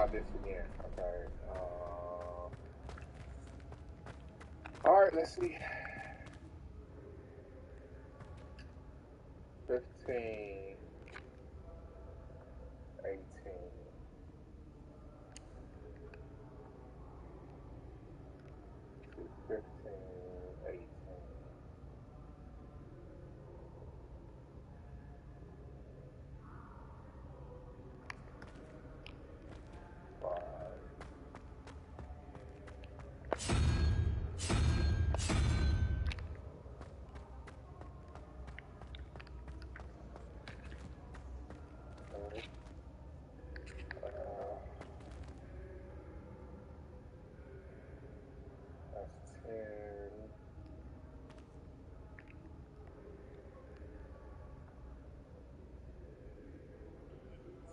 This again. Okay. Alright, let's see. 15, 18. 15, 18. 5. That's 10.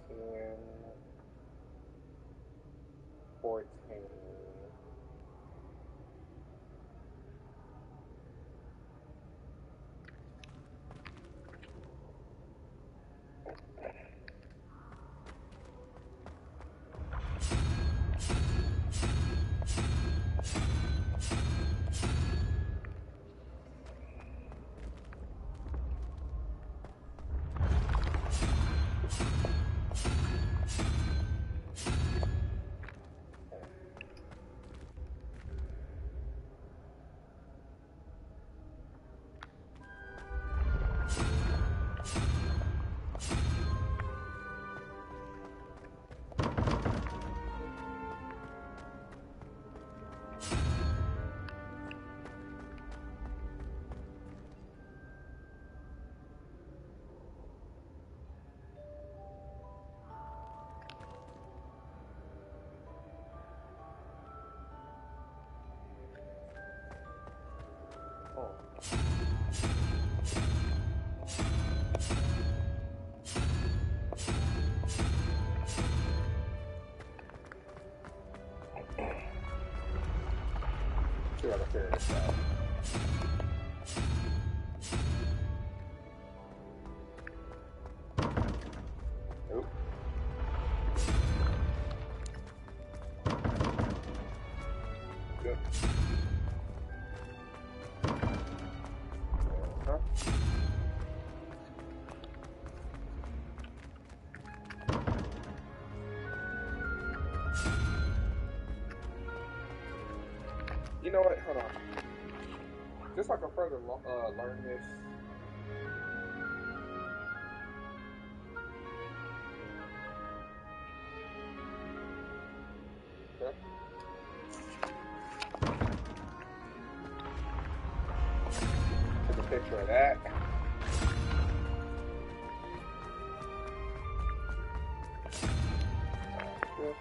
10, 14. We gotta figure this out. Nope. Good. Huh? You know what? Hold on. Just so I can further learn this. Okay. Take a picture of that. Good.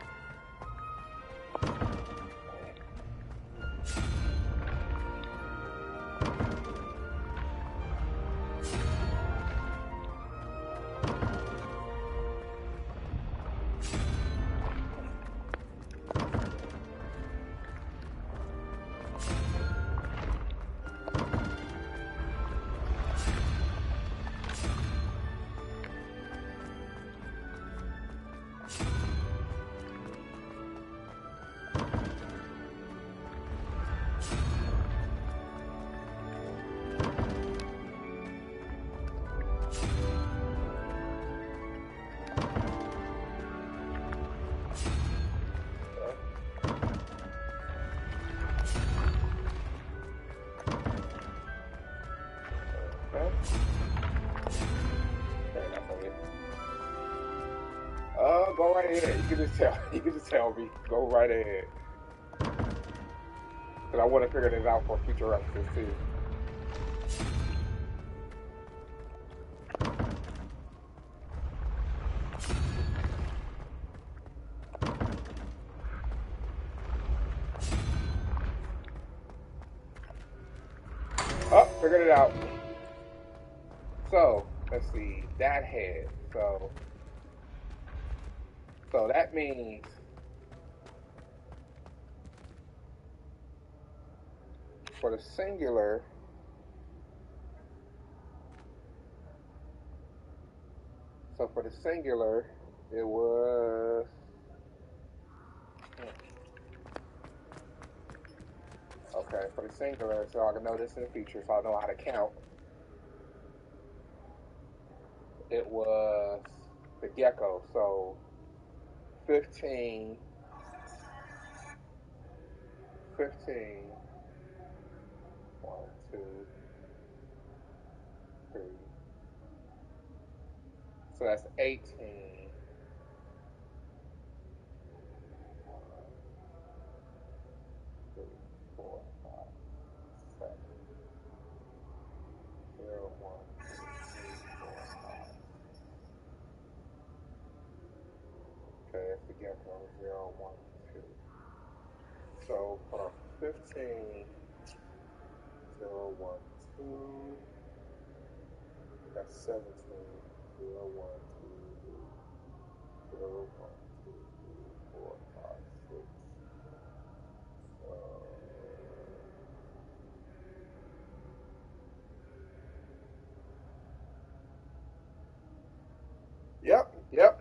ahead. You can just tell. You can just tell me. Go right ahead. Because I want to figure this out for future references too. Oh, figured it out. So, let's see. That head. So that means for the singular, it was okay, for the singular, so I can know this in the future, so I know how to count. It was the gecko, so 15, 1, 2, 3. So that's 18. 3, 4, 5, 7, 0, 1, 2, 3, 4, 5. Okay, that's the gecko, 0, 1, 2. So for 15, 0, 1, 2, that's 17, 0, 1, 2, 3, 0, 1, 2, 3, 4, 5, 6. Yep.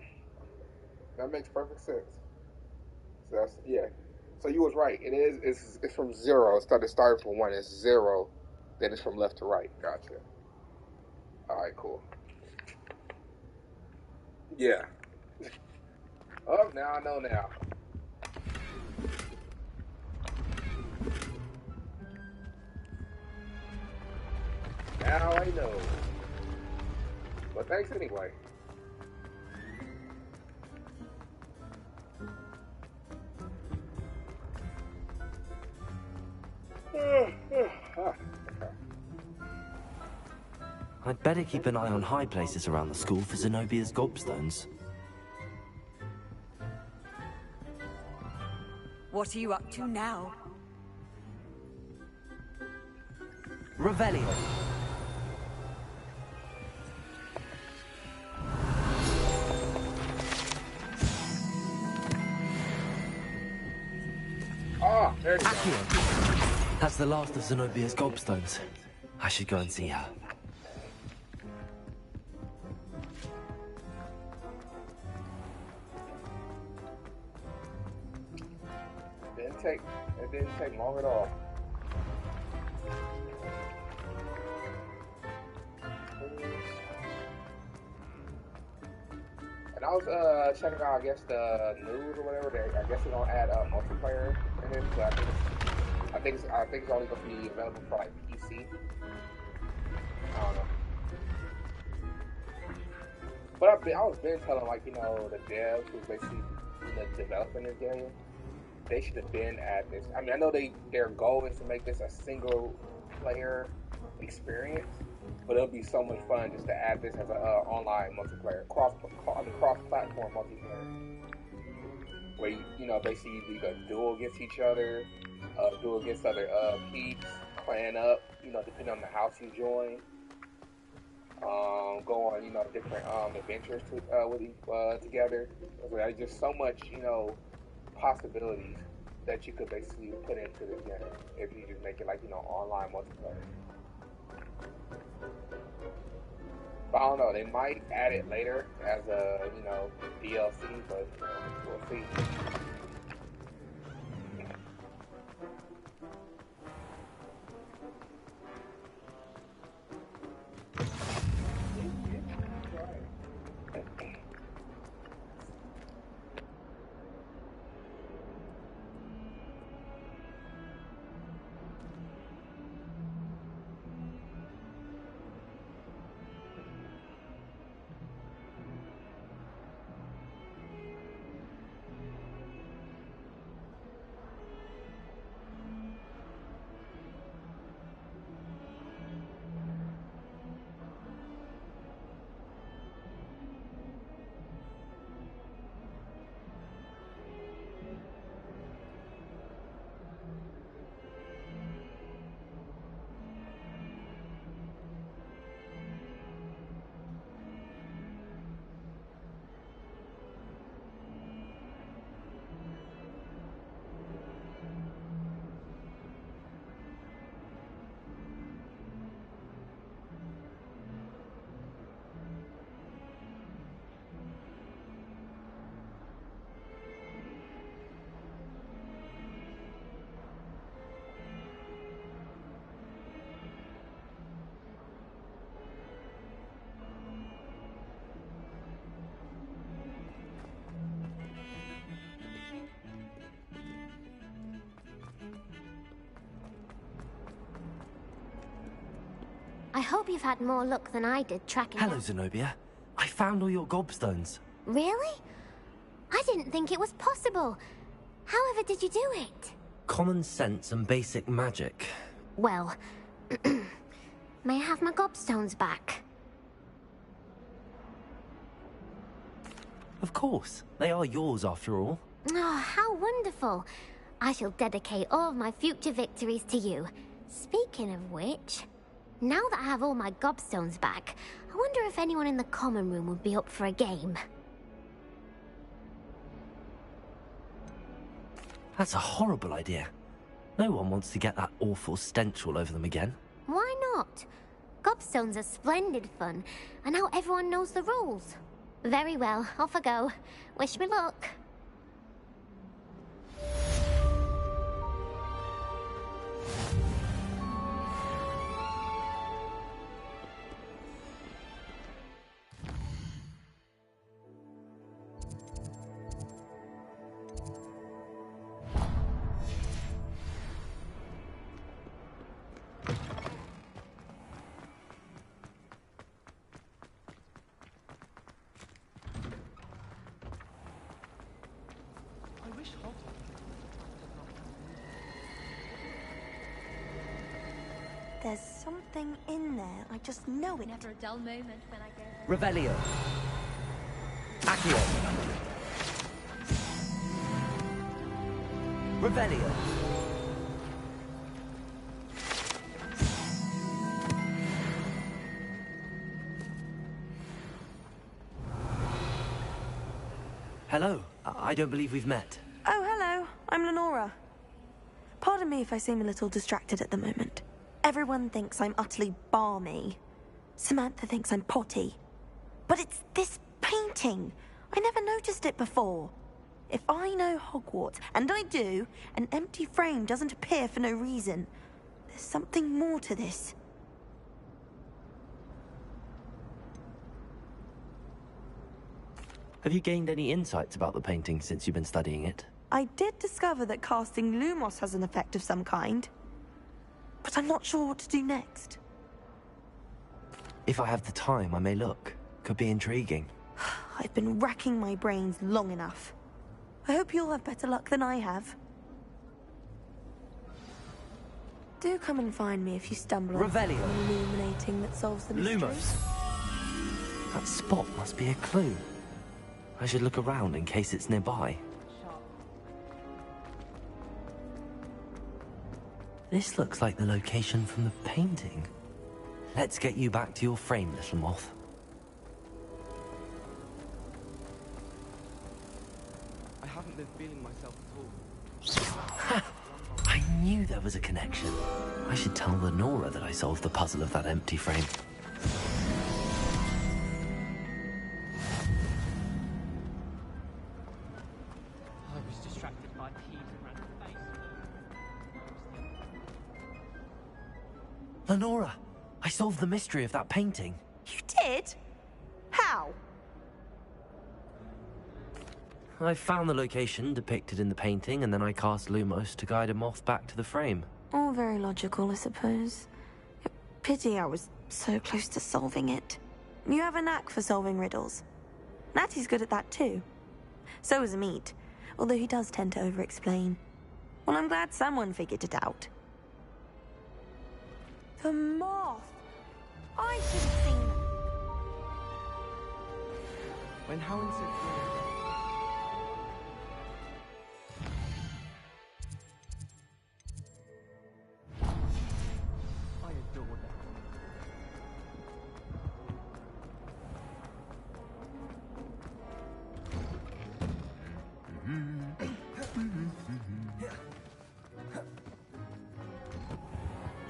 That makes perfect sense. So that's, yeah. So you was right. It's from 0. It started from 1. It's 0. Then it's from left to right. Gotcha. All right, cool. Yeah. Oh, now I know now. Now I know. But thanks anyway. I'd better keep an eye on high places around the school for Zenobia's gobstones. What are you up to now? Revelio. Ah, there you go. That's the last of Zenobia's gobstones. I should go and see her. It didn't take long at all. And I was checking out, I guess, the news or whatever. I guess they're gonna add multiplayer in it. So I think it's only gonna be available for like PC. I don't know. But I was been telling, like, the devs who's basically developing this game, they should have been at this. I mean, I know their goal is to make this a single player experience, but it'll be so much fun just to add this as an online multiplayer, cross-platform multiplayer, where you basically you either duel against each other, duel against other peeps, clan up, depending on the house you join. Go on, different adventures together. There's just so much, possibilities that you could basically put into this game if you just make it like, online multiplayer. But I don't know, they might add it later as a, DLC, but we'll see. hope you've had more luck than I did tracking Hello, down... Zenobia. I found all your gobstones. Really? I didn't think it was possible. However did you do it? Common sense and basic magic. Well, may I have my gobstones back? Of course. They are yours after all. Oh, how wonderful. I shall dedicate all of my future victories to you. Speaking of which, now that I have all my gobstones back, I wonder if anyone in the common room would be up for a game. That's a horrible idea. No one wants to get that awful stench all over them again. Why not? Gobstones are splendid fun, and now everyone knows the rules. Very well, off I go. Wish me luck. There's something in there. I just know it. Never a dull moment when I go. Revelio. Accio. Revelio. Hello. I don't believe we've met. Oh, hello. I'm Lenora. Pardon me if I seem a little distracted at the moment. Everyone thinks I'm utterly balmy. Samantha thinks I'm potty. But it's this painting. I never noticed it before. If I know Hogwarts, and I do, an empty frame doesn't appear for no reason. There's something more to this. Have you gained any insights about the painting since you've been studying it? I did discover that casting Lumos has an effect of some kind. But I'm not sure what to do next. If I have the time, I may look. Could be intriguing. I've been racking my brains long enough. I hope you'll have better luck than I have. Do come and find me if you stumble on something illuminating that solves the mystery. Lumos! That spot must be a clue. I should look around in case it's nearby. This looks like the location from the painting. Let's get you back to your frame, little moth. I haven't been feeling myself at all. I knew there was a connection. I should tell Lenora that I solved the puzzle of that empty frame. I was distracted by keys and random faces. Lenora, I solved the mystery of that painting. You did? How? I found the location depicted in the painting, and then I cast Lumos to guide a moth back to the frame. All very logical, I suppose. Pity I was so close to solving it. You have a knack for solving riddles. Natty's good at that too. So is Amit, although he does tend to over-explain. Well, I'm glad someone figured it out. The moth! I should have seen that. When Helen said I adore that.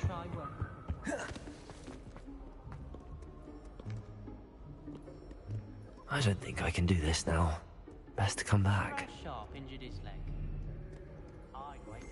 Try work. I don't think I can do this now. Best to come back. Sharp injured his leg. I'd wait.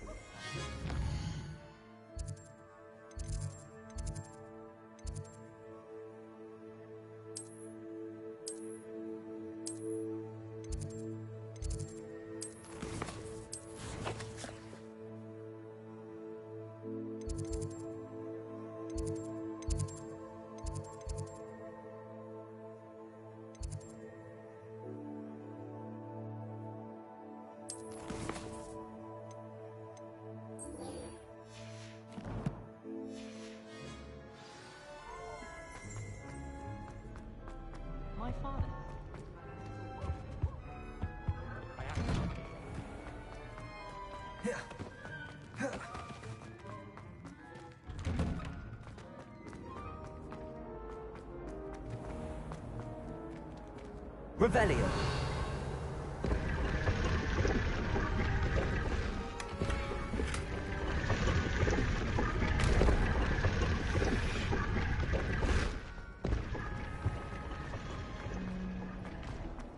Revelio.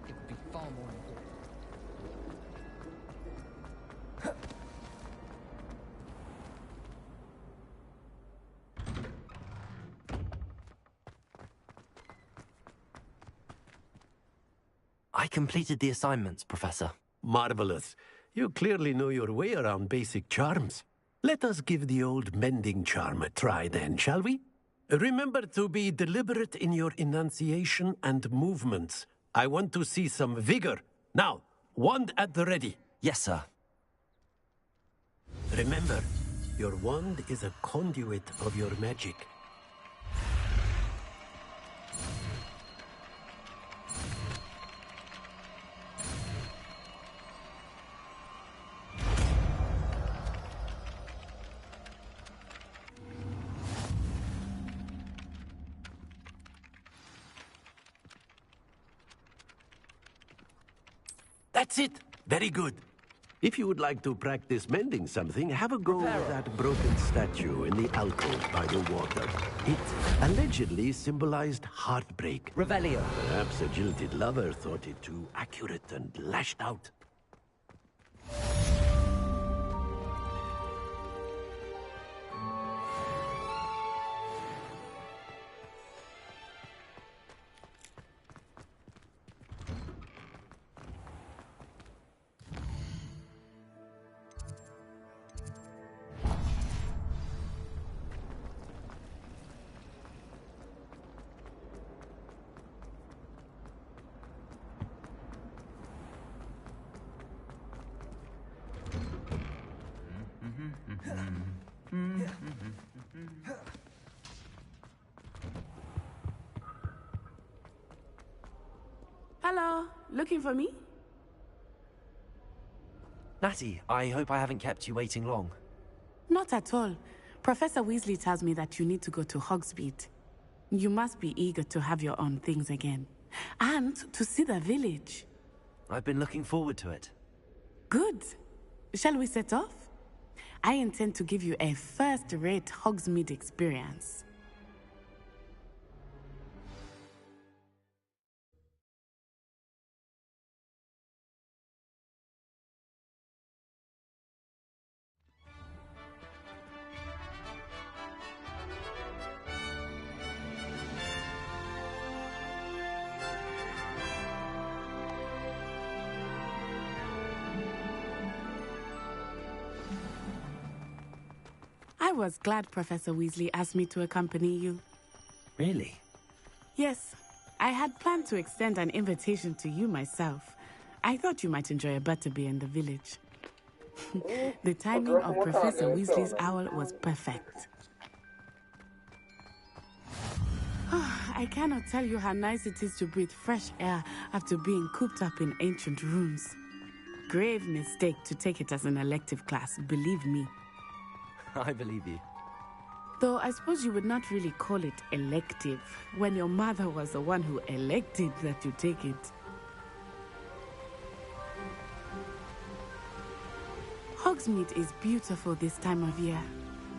It would be far more important. I completed the assignments, Professor. Marvelous. You clearly know your way around basic charms. Let us give the old mending charm a try then, shall we? Remember to be deliberate in your enunciation and movements. I want to see some vigor. Now, wand at the ready. Yes, sir. Remember, your wand is a conduit of your magic. That's it. Very good. If you would like to practice mending something, have a go with that broken statue in the alcove by the water. It allegedly symbolized heartbreak. Revelio. Perhaps a jilted lover thought it too accurate and lashed out. Hello, looking for me? Natty, I hope I haven't kept you waiting long. Not at all. Professor Weasley tells me that you need to go to Hogsmeade. You must be eager to have your own things again. And to see the village. I've been looking forward to it. Good. Shall we set off? I intend to give you a first-rate Hogsmeade experience. I was glad Professor Weasley asked me to accompany you. Really? Yes, I had planned to extend an invitation to you myself. I thought you might enjoy a butterbeer in the village. The timing of Professor Weasley's owl was perfect. I cannot tell you how nice it is to breathe fresh air after being cooped up in ancient rooms. Grave mistake to take it as an elective class, believe me. I believe you. Though I suppose you would not really call it elective when your mother was the one who elected that you take it. Hogsmeade is beautiful this time of year.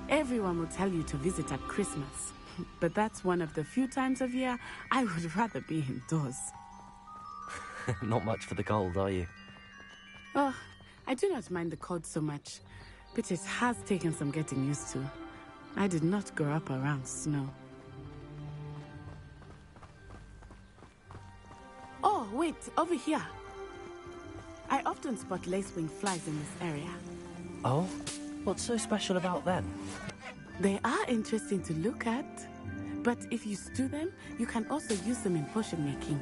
Everyone will tell you to visit at Christmas. But that's one of the few times of year I would rather be indoors. Not much for the cold, are you? Oh, I do not mind the cold so much. But it has taken some getting used to. I did not grow up around snow. Oh, wait, over here. I often spot lacewing flies in this area. Oh? What's so special about them? They are interesting to look at. But if you stew them, you can also use them in potion making.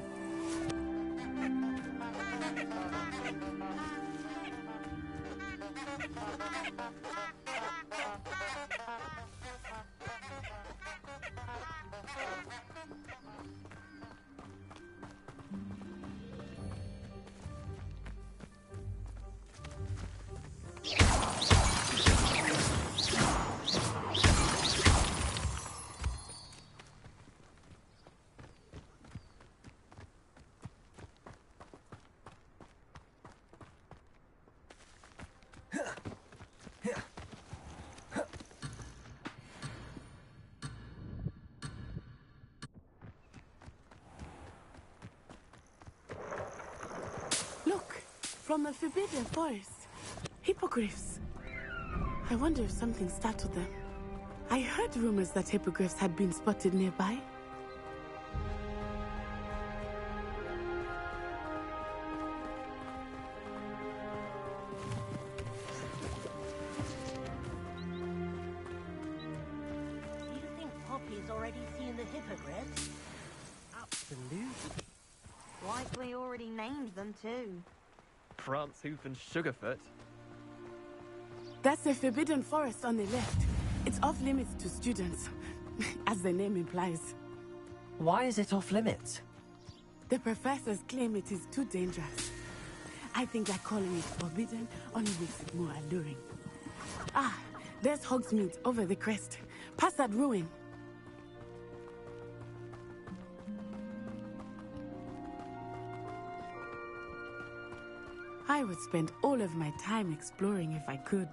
from the Forbidden Forest. Hippogriffs. I wonder if something startled them. I heard rumors that hippogriffs had been spotted nearby. Do you think Poppy's already seen the hippogriffs? Absolutely. Likely already named them too. Prance, Hoof, and Sugarfoot. That's the Forbidden Forest on the left. It's off limits to students, as the name implies. Why is it off limits? The professors claim it is too dangerous. I think that calling it forbidden only makes it more alluring. Ah, there's Hogsmeade over the crest. Past that ruin. I would spend all of my time exploring if I could.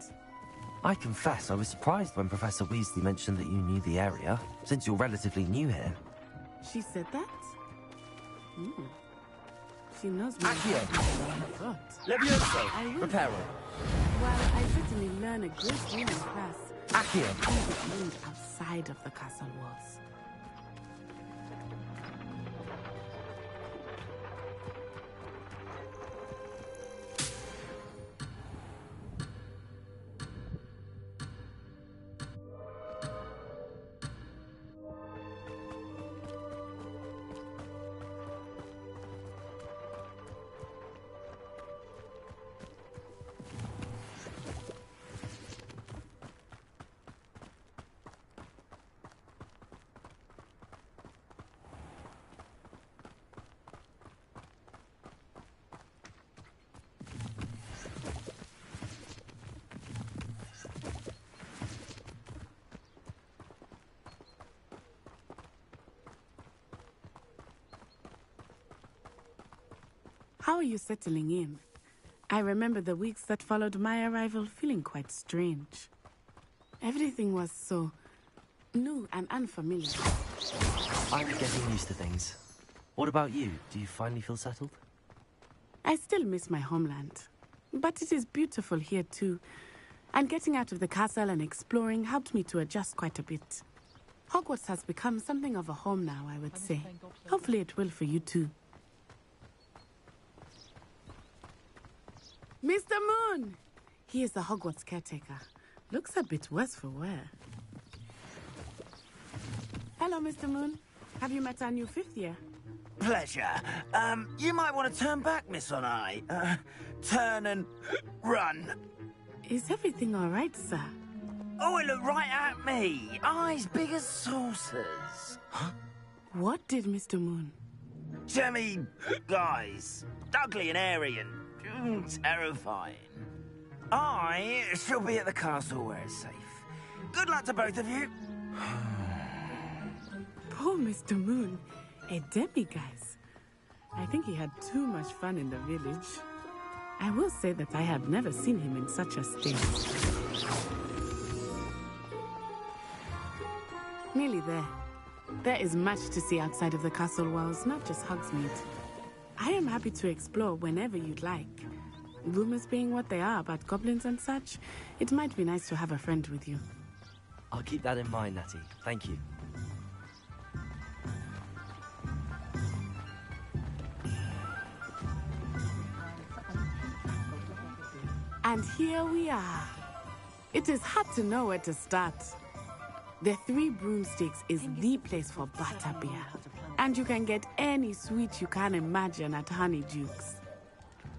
I confess I was surprised when Professor Weasley mentioned that you knew the area, since you're relatively new here. She said that? She knows me. Accio! I Levioso! will. Reparo! While I certainly learn a great deal in class, Accio! I was learned outside of the castle walls. How are you settling in? I remember the weeks that followed my arrival feeling quite strange. Everything was so new and unfamiliar. I'm getting used to things. What about you? Do you finally feel settled? I still miss my homeland, but it is beautiful here too. And getting out of the castle and exploring helped me to adjust quite a bit. Hogwarts has become something of a home now, I would say. Hopefully it will for you too. Mr. Moon! He is the Hogwarts caretaker. Looks a bit worse for wear. Hello, Mr. Moon. Have you met our new fifth year? Pleasure. You might want to turn back, Miss Onai. Turn and run. Is everything all right, sir? Oh, it looked right at me. Eyes big as saucers. Huh? What did Mr. Moon? Jemmy, guys. Ugly and airy and terrifying. I shall be at the castle where it's safe. Good luck to both of you. Poor Mr. Moon. A demi-guise. I think he had too much fun in the village. I will say that I have never seen him in such a state. Nearly there. There is much to see outside of the castle walls, not just Hogsmeade. I am happy to explore whenever you'd like. Rumors being what they are about goblins and such, it might be nice to have a friend with you. I'll keep that in mind, Natty. Thank you. And here we are. It is hard to know where to start. The Three Broomsticks is the place for butterbeer. And you can get any sweet you can imagine at Honeyduke's.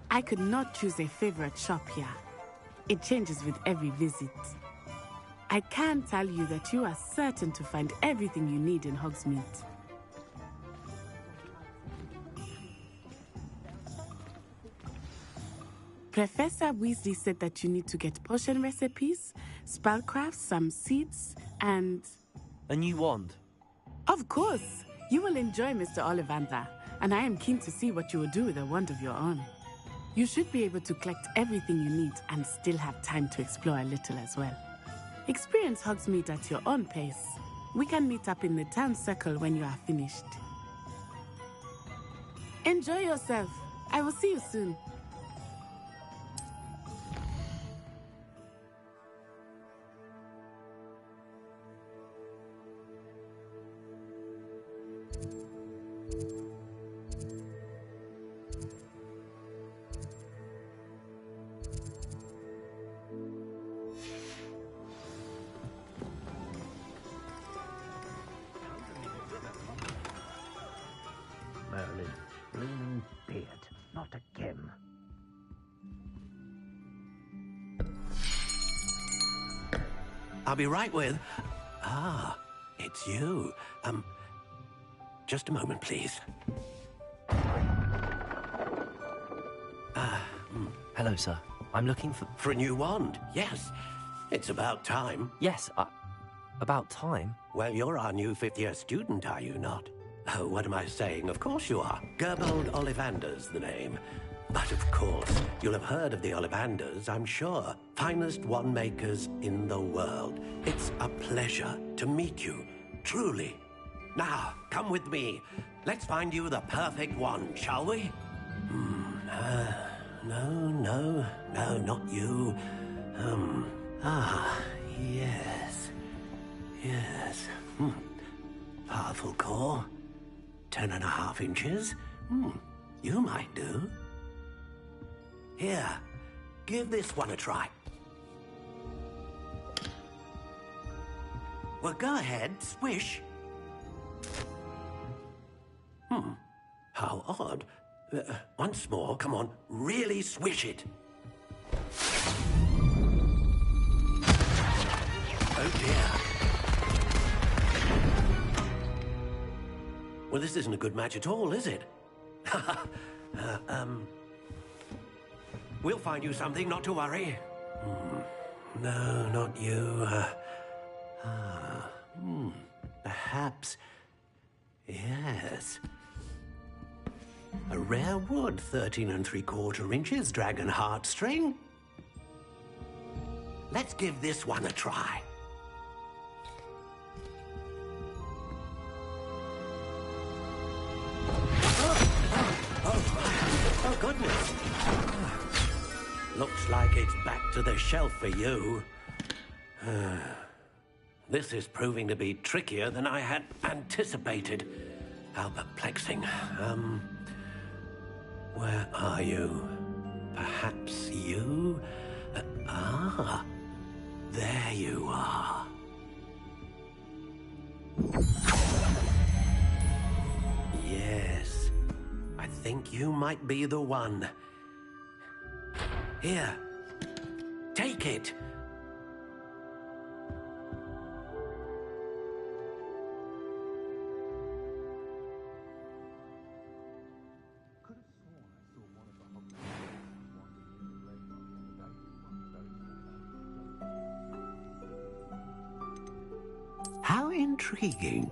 I could not choose a favorite shop here. It changes with every visit. I can tell you that you are certain to find everything you need in Hogsmeade. Professor Weasley said that you need to get potion recipes, spellcrafts, some seeds, and... A new wand? Of course! You will enjoy Mr. Ollivander, and I am keen to see what you will do with a wand of your own. You should be able to collect everything you need and still have time to explore a little as well. Experience Hogsmeade at your own pace. We can meet up in the town circle when you are finished. Enjoy yourself. I will see you soon. I'll be right with... Ah, it's you. Just a moment, please. Hello, sir. I'm looking for... For a new wand, yes. It's about time. Yes, about time? Well, you're our new fifth-year student, are you not? Oh, what am I saying? Of course you are. Gerbold Ollivander's the name. But of course, you'll have heard of the Ollivanders, I'm sure. Finest wand makers in the world. It's a pleasure to meet you, truly. Now, come with me. Let's find you the perfect wand, shall we? No, not you. Yes. Powerful core. 10.5 inches. You might do. Here, give this one a try. Well, go ahead, swish. How odd. Once more, come on, really swish it. Oh dear. Well, this isn't a good match at all, is it? We'll find you something, not to worry. No, not you. Perhaps... Yes. A rare wood, 13 3/4 inches, dragon heartstring. Let's give this one a try. Oh, goodness. Looks like it's back to the shelf for you. This is proving to be trickier than I had anticipated. How perplexing. Where are you? Perhaps you? There you are. Yes, I think you might be the one. Here, take it. How intriguing.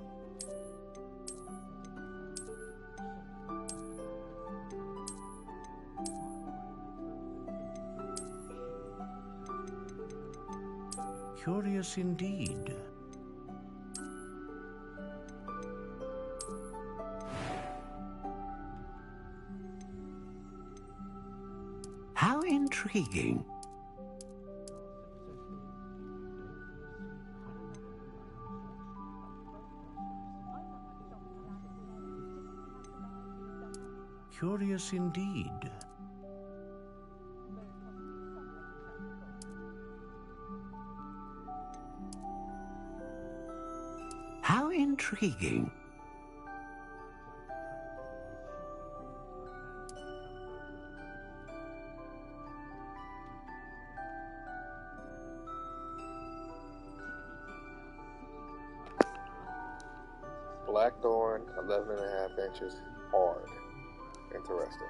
Curious indeed. How intriguing. Curious indeed. How intriguing. Blackthorn, 11.5 inches, hard. Interesting.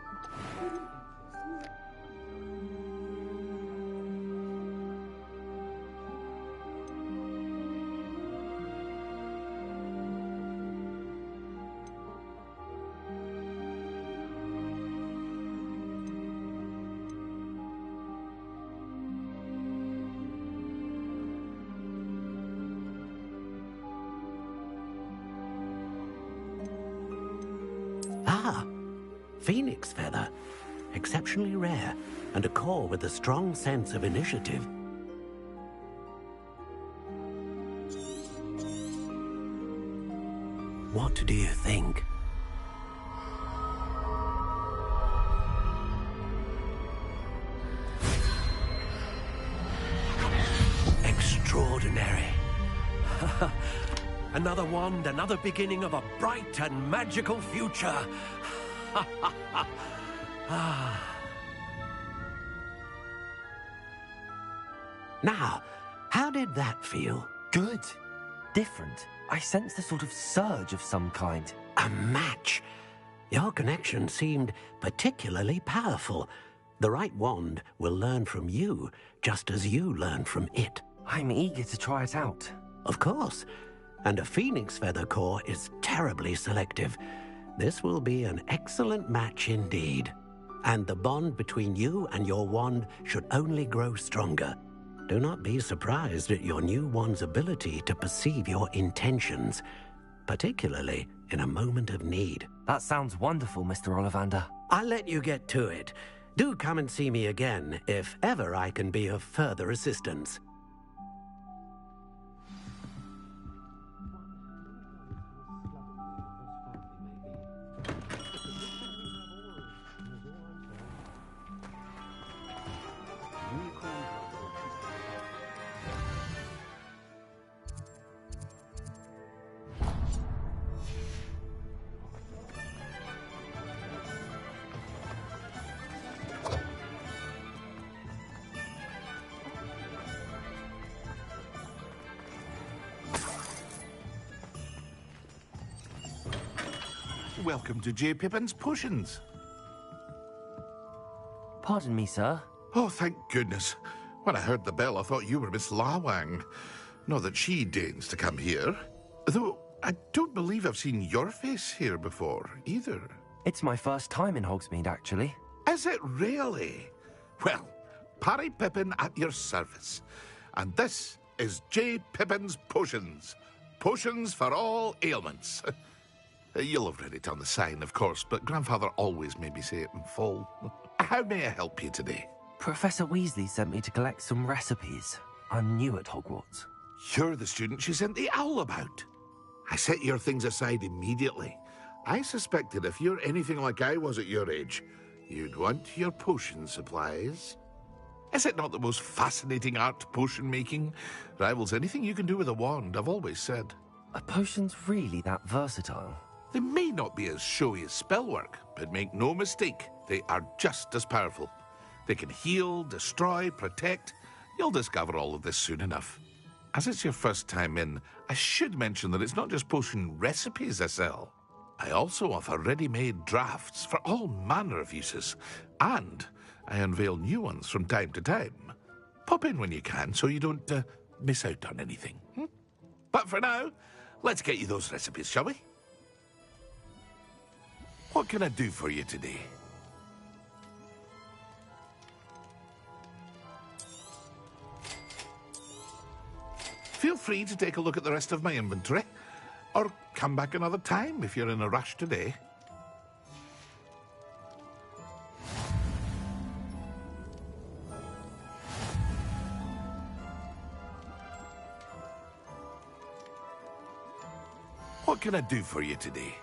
Phoenix feather, exceptionally rare, and a core with a strong sense of initiative. What do you think? Extraordinary. Another wand, another beginning of a bright and magical future. Now, How did that feel? Good. Different. I sensed a sort of surge of some kind. A match. Your connection seemed particularly powerful. The right wand will learn from you, just as you learn from it. I'm eager to try it out. Of course. And a phoenix feather core is terribly selective. This will be an excellent match indeed. And the bond between you and your wand should only grow stronger. Do not be surprised at your new wand's ability to perceive your intentions, particularly in a moment of need. That sounds wonderful, Mr. Ollivander. I'll let you get to it. Do come and see me again if ever I can be of further assistance. Welcome to J. Pippin's Potions. Pardon me, sir. Oh, thank goodness. When I heard the bell, I thought you were Miss Lawang. Not that she deigns to come here. Though, I don't believe I've seen your face here before, either. It's my first time in Hogsmeade, actually. Is it really? Well, Parry Pippin at your service. And this is J. Pippin's Potions. Potions for all ailments. You'll have read it on the sign, of course, but Grandfather always made me say it in full. How may I help you today? Professor Weasley sent me to collect some recipes. I'm new at Hogwarts. You're the student she sent the owl about. I set your things aside immediately. I suspected if you're anything like I was at your age, you'd want your potion supplies. Is it not the most fascinating art, potion making? Rivals anything you can do with a wand, I've always said. Are potions really that versatile? They may not be as showy as spellwork, but make no mistake, they are just as powerful. They can heal, destroy, protect. You'll discover all of this soon enough. As it's your first time in, I should mention that it's not just potion recipes I sell. I also offer ready-made drafts for all manner of uses, and I unveil new ones from time to time. Pop in when you can so you don't miss out on anything. But for now, let's get you those recipes, shall we? What can I do for you today? Feel free to take a look at the rest of my inventory, or come back another time if you're in a rush today. What can I do for you today?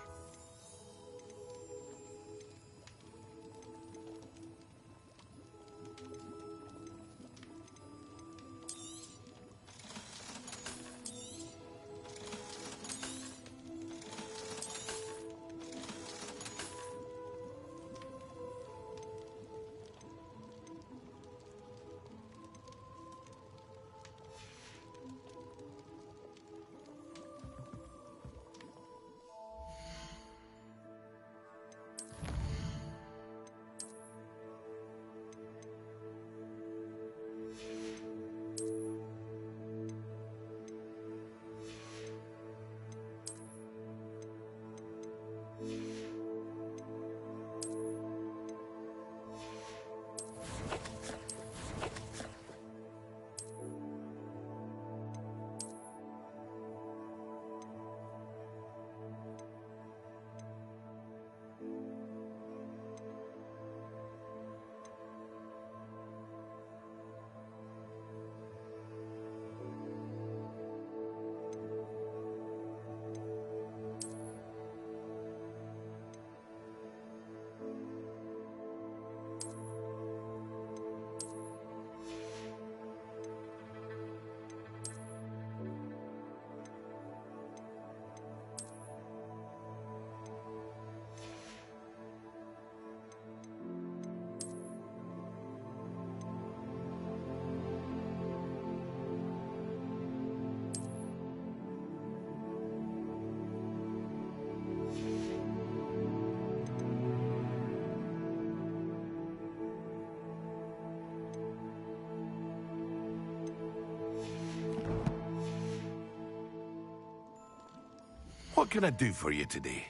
What can I do for you today?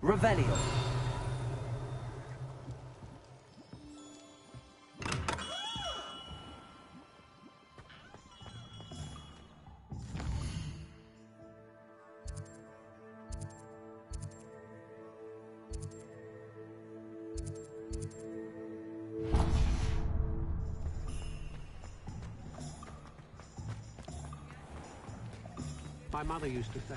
Revelio. My mother used to say,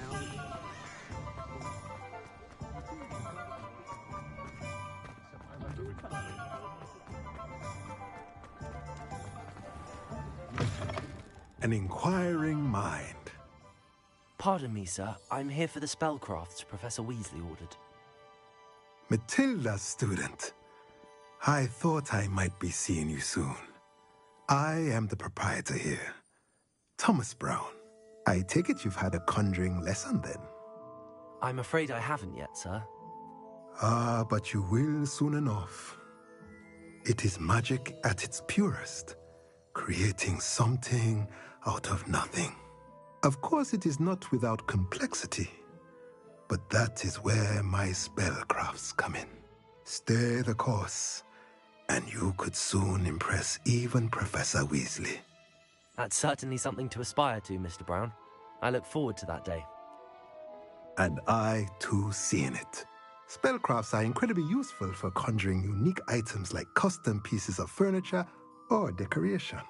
An inquiring mind. Pardon me, sir. I'm here for the spellcrafts Professor Weasley ordered. Matilda, student. I thought I might be seeing you soon. I am the proprietor here, Thomas Brown. I take it you've had a conjuring lesson then? I'm afraid I haven't yet, sir. Ah, but you will soon enough. It is magic at its purest, creating something out of nothing. Of course, it is not without complexity, but that is where my spellcrafts come in. Stay the course, and you could soon impress even Professor Weasley. That's certainly something to aspire to, Mr. Brown. I look forward to that day. And I, too, seeing it. Spellcrafts are incredibly useful for conjuring unique items like custom pieces of furniture or decoration.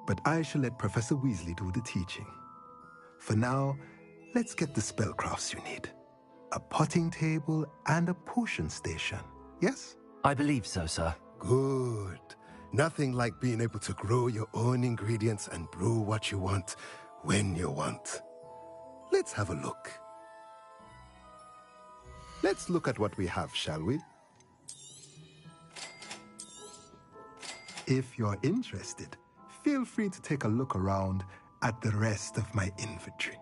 But I shall let Professor Weasley do the teaching. For now, let's get the spellcrafts you need. A potting table and a potion station, yes? I believe so, sir. Good. Nothing like being able to grow your own ingredients and brew what you want when you want. Let's have a look. Let's look at what we have, shall we? If you're interested, feel free to take a look around at the rest of my inventory.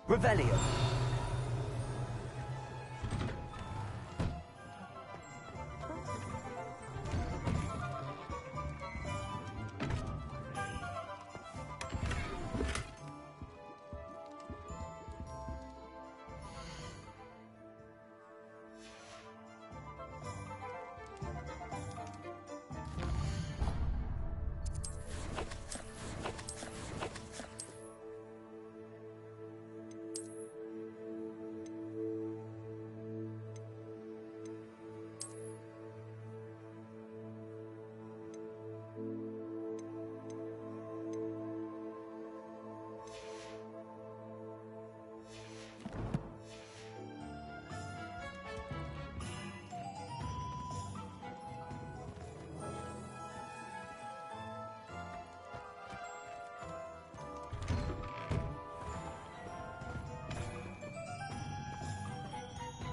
Revelio.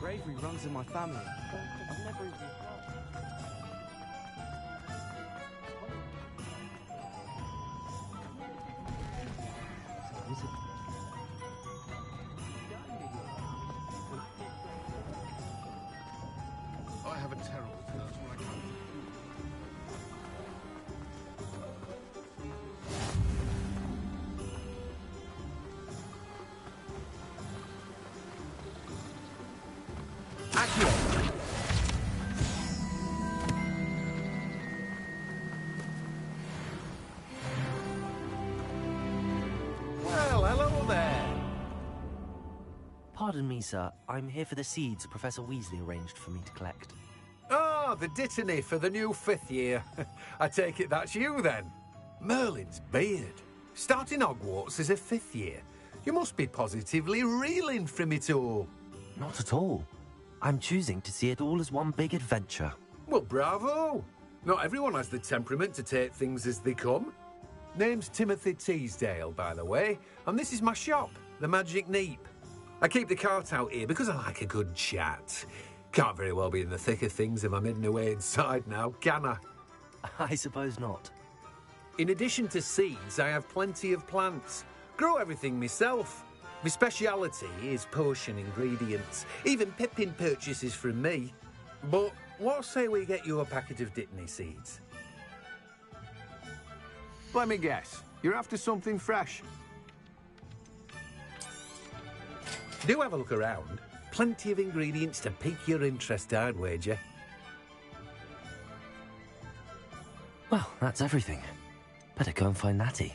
Bravery runs in my family. I've never even I have a terrible thirst when I come. Pardon me, sir. I'm here for the seeds Professor Weasley arranged for me to collect. Ah, the dittany for the new 5th year. I take it that's you, then. Merlin's beard. Starting Hogwarts as a 5th year. You must be positively reeling from it all. Not at all. I'm choosing to see it all as one big adventure. Well, bravo! Not everyone has the temperament to take things as they come. Name's Timothy Teasdale, by the way, and this is my shop, the Magic Neep. I keep the cart out here because I like a good chat. Can't very well be in the thick of things if I'm hidden away inside now, can I? I suppose not. In addition to seeds, I have plenty of plants. Grow everything myself. My speciality is potion ingredients. Even Pippin purchases from me. But what say we get you a packet of Dittany seeds? Let me guess. You're after something fresh. Do have a look around. Plenty of ingredients to pique your interest, I'd wager. Well, that's everything. Better go and find Natty.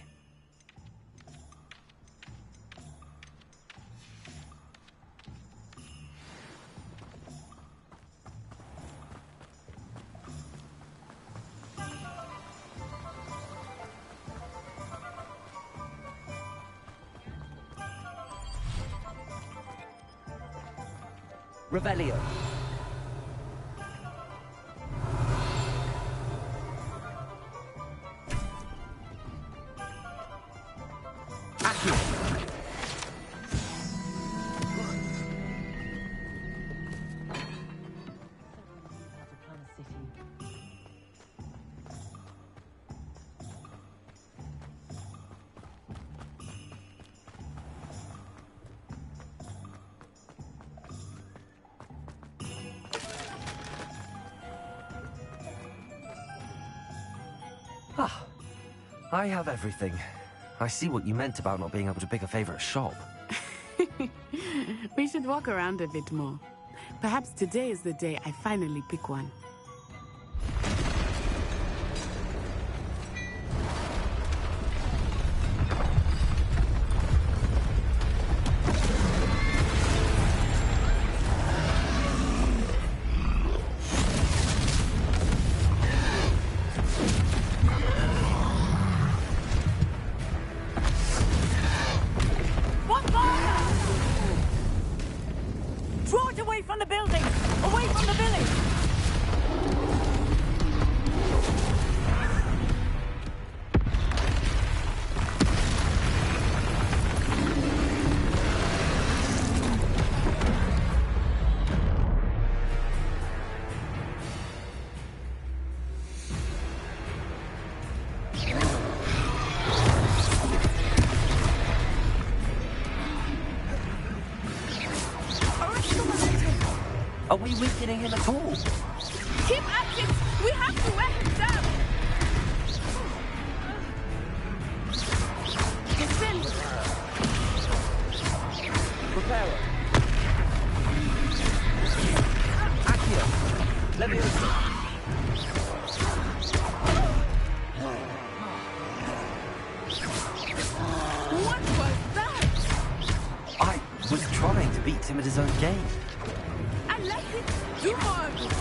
Revelio. Ah, I have everything. I see what you meant about not being able to pick a favourite shop. We should walk around a bit more. Perhaps today is the day I finally pick one. Are we weakening him at all? Keep at it! We have to wear him down! Defend! Prepare. Accio. Let me What was that? I was trying to beat him at his own game. I like it! Do more of it!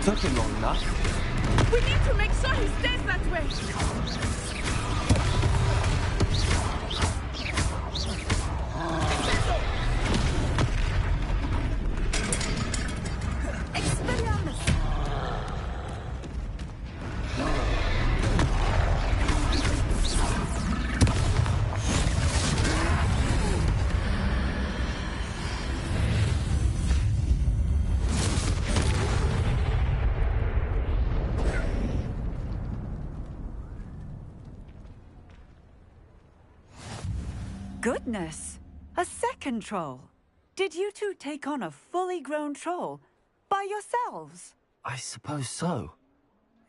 Took him long enough. We need to make sure he stays that way. Goodness! A second troll. Did you two take on a fully grown troll by yourselves? I suppose so.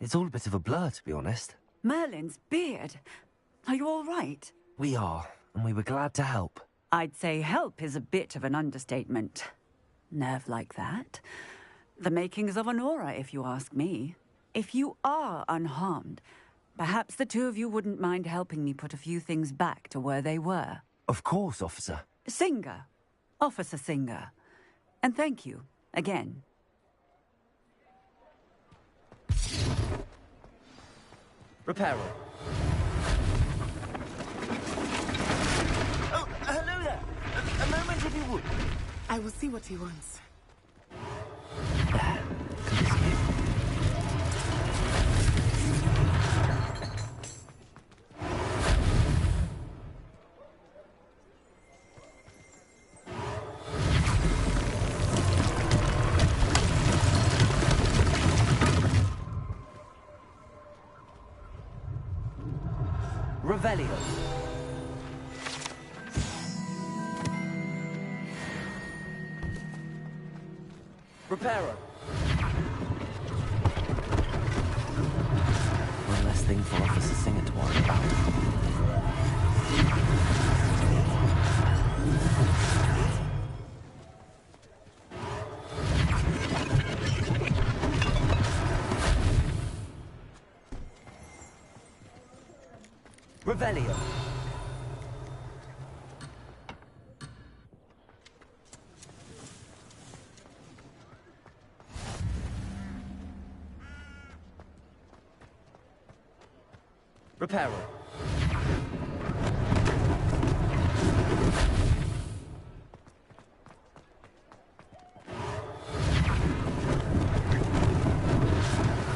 It's all a bit of a blur, to be honest. Merlin's beard. Are you all right? We are, and we were glad to help. I'd say help is a bit of an understatement. Nerve like that. The makings of an aura, if you ask me. If you are unharmed, perhaps the two of you wouldn't mind helping me put a few things back to where they were. Of course, officer. Singer. Officer Singer. And thank you, again. Repairer. Oh, hello there. A moment if you would. I will see what he wants. Revelio. Repairer. One less thing for Officer Singer to worry about. Revelio. Repairer.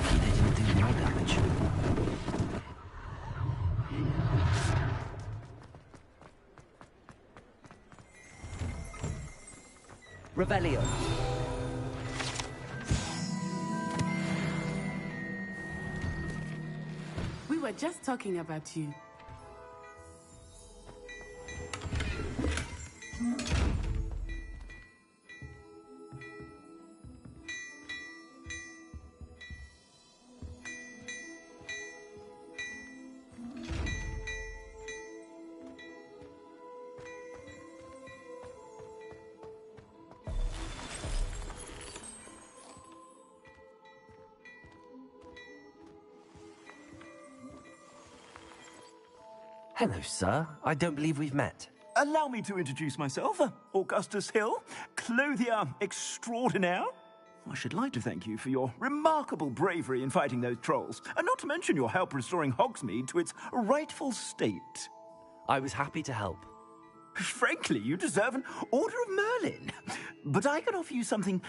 Lucky they didn't do more damage. Revelio. We were just talking about you. Hello, sir. I don't believe we've met. Allow me to introduce myself, Augustus Hill, clothier extraordinaire. I should like to thank you for your remarkable bravery in fighting those trolls, and not to mention your help restoring Hogsmeade to its rightful state. I was happy to help. Frankly, you deserve an Order of Merlin. But I can offer you something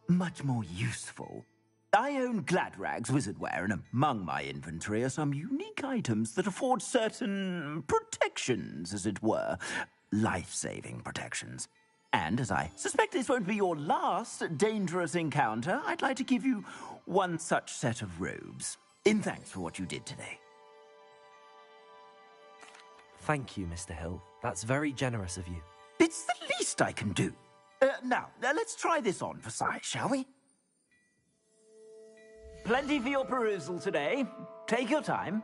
much more useful. I own Gladrag's wizardware, and among my inventory are some unique items that afford certain protections, as it were. Life-saving protections. And as I suspect this won't be your last dangerous encounter, I'd like to give you one such set of robes, in thanks for what you did today. Thank you, Mr. Hill. That's very generous of you. It's the least I can do. Now, let's try this on for size, shall we? Plenty for your perusal today. Take your time.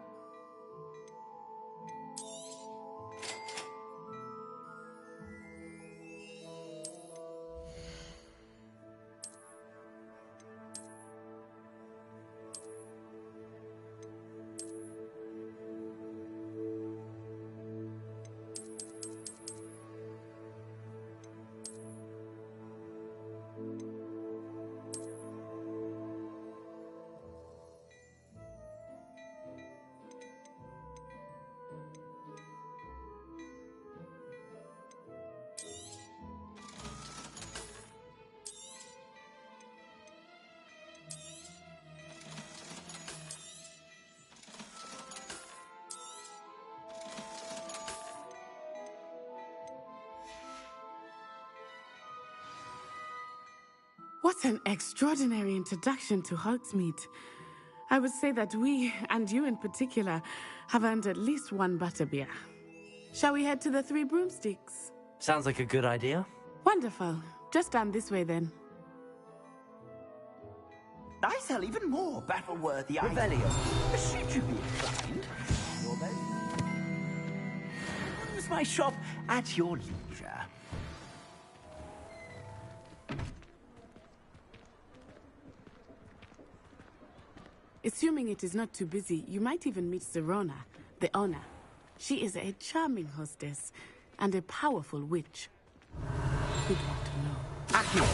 What an extraordinary introduction to Hogsmeade. I would say that we, and you in particular, have earned at least one butterbeer. Shall we head to the Three Broomsticks? Sounds like a good idea. Wonderful. Just down this way then. I sell even more battle-worthy items. Should you be inclined? Use my shop at your leisure. Assuming it is not too busy, you might even meet Serona, the owner. She is a charming hostess and a powerful witch. Good one to know. Accio.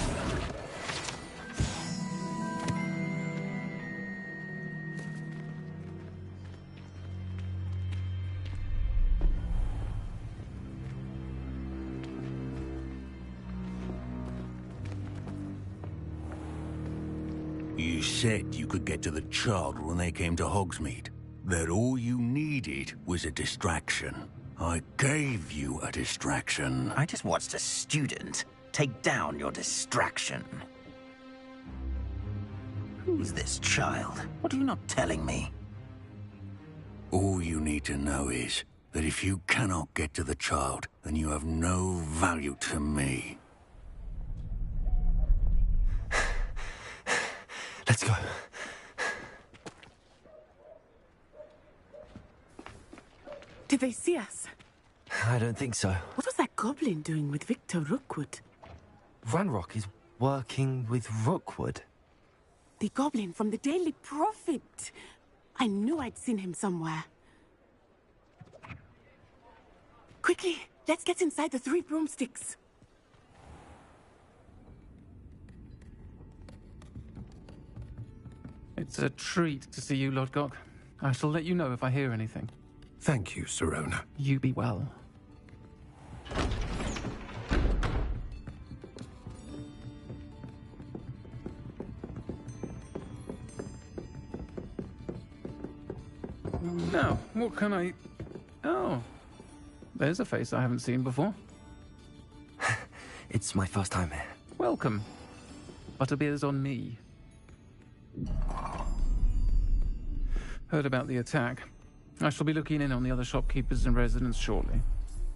You said you could get to the child when they came to Hogsmeade. That all you needed was a distraction. I gave you a distraction. I just watched a student take down your distraction. Who's this child? What are you not telling me? All you need to know is that if you cannot get to the child, then you have no value to me. Let's go. Did they see us? I don't think so. What was that goblin doing with Victor Rookwood? Ranrock is working with Rookwood. The goblin from the Daily Prophet. I knew I'd seen him somewhere. Quickly, let's get inside the Three Broomsticks. It's a treat to see you, Lodgok. I shall let you know if I hear anything. Thank you, Serona. You be well. Now, what can I... Oh, there's a face I haven't seen before. It's my first time here. Welcome. Butterbeer's on me. Heard about the attack. I shall be looking in on the other shopkeepers and residents shortly.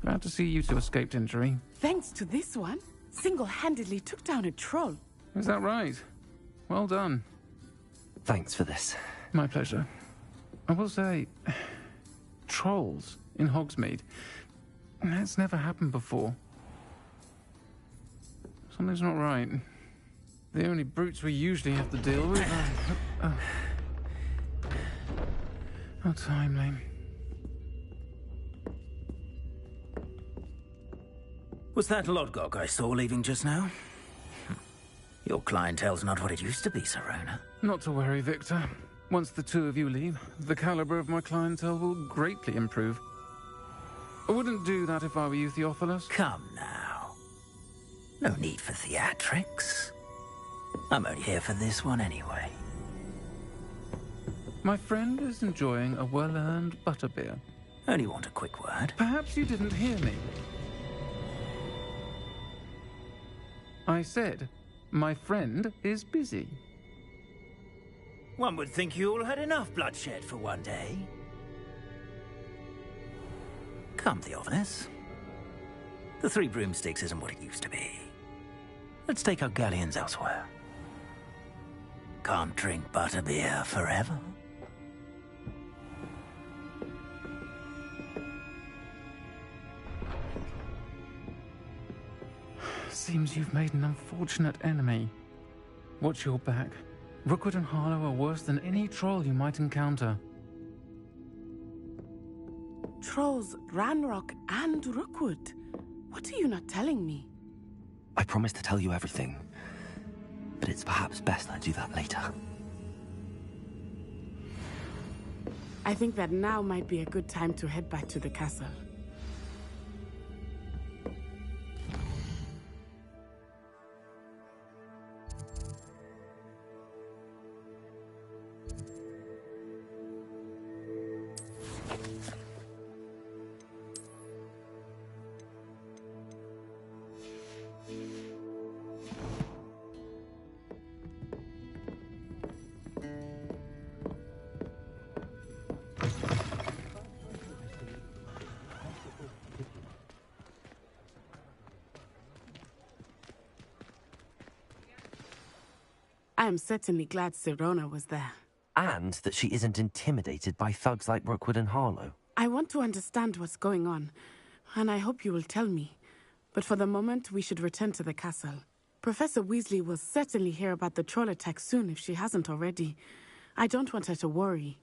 Glad to see you two escaped injury. Thanks to this one, single-handedly took down a troll. Is that right? Well done. Thanks for this. My pleasure. I will say, trolls in Hogsmeade. That's never happened before. Something's not right. The only brutes we usually have to deal with are... How timely. Was that Lodgok I saw leaving just now? Your clientele's not what it used to be, Serona. Not to worry, Victor. Once the two of you leave, the caliber of my clientele will greatly improve. I wouldn't do that if I were you, Theophilus. Come now. No need for theatrics. I'm only here for this one anyway. My friend is enjoying a well-earned butterbeer. Only want a quick word. Perhaps you didn't hear me. I said, my friend is busy. One would think you all had enough bloodshed for one day. Come, Theophilus. The Three Broomsticks isn't what it used to be. Let's take our galleons elsewhere. Can't drink butterbeer forever. Seems you've made an unfortunate enemy. Watch your back. Rookwood and Harlow are worse than any troll you might encounter. Trolls, Ranrock, and Rookwood. What are you not telling me? I promise to tell you everything, but it's perhaps best I do that later. I think that now might be a good time to head back to the castle. I am certainly glad Sirona was there. And that she isn't intimidated by thugs like Rookwood and Harlow. I want to understand what's going on, and I hope you will tell me. But for the moment, we should return to the castle. Professor Weasley will certainly hear about the troll attack soon if she hasn't already. I don't want her to worry.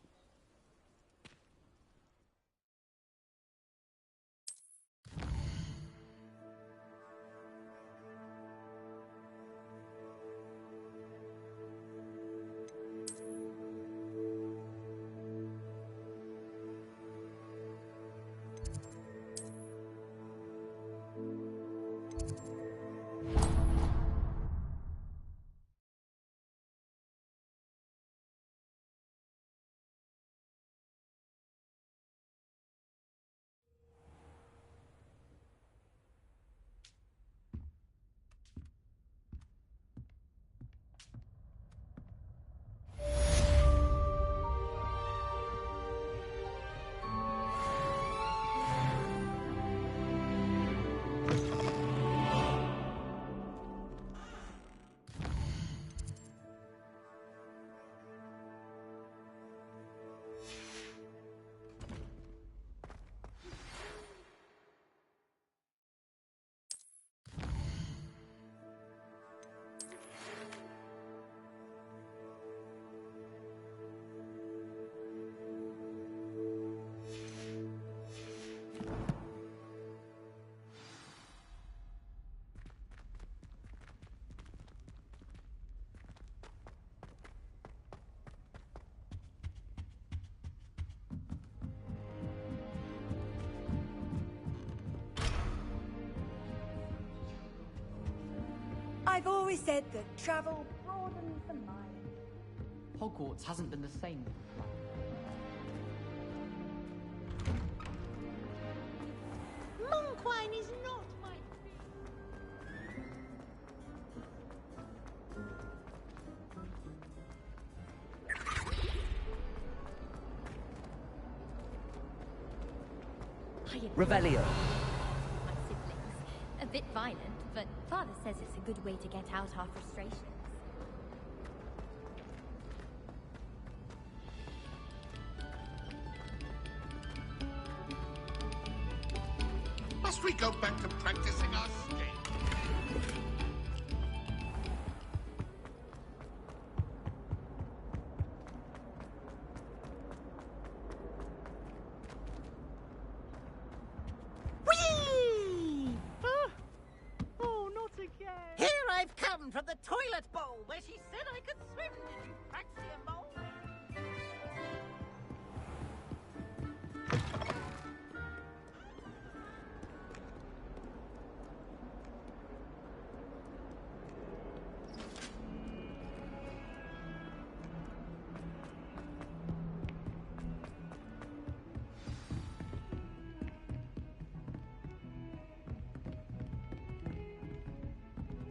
I've always said that travel broadens the mind. Hogwarts hasn't been the same. Monk wine is not my Revelio. My siblings. A bit violent, but Father says it's a good way to get out our frustrations. Must we go back to practicing our skate? Whee! Oh, not again. Here I've come from the toilet bowl where she said I could swim. Did you Praxium bowl?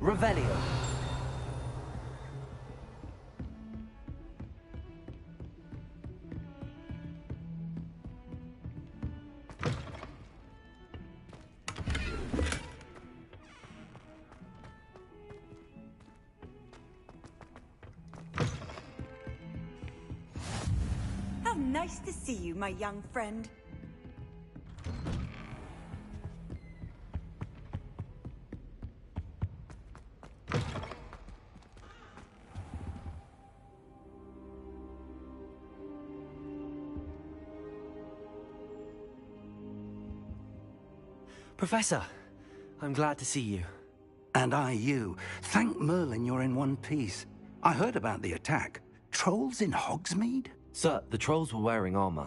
Revelio. How nice to see you, my young friend. Professor, I'm glad to see you. And I you. Thank Merlin you're in one piece. I heard about the attack. Trolls in Hogsmeade? Sir, the trolls were wearing armor.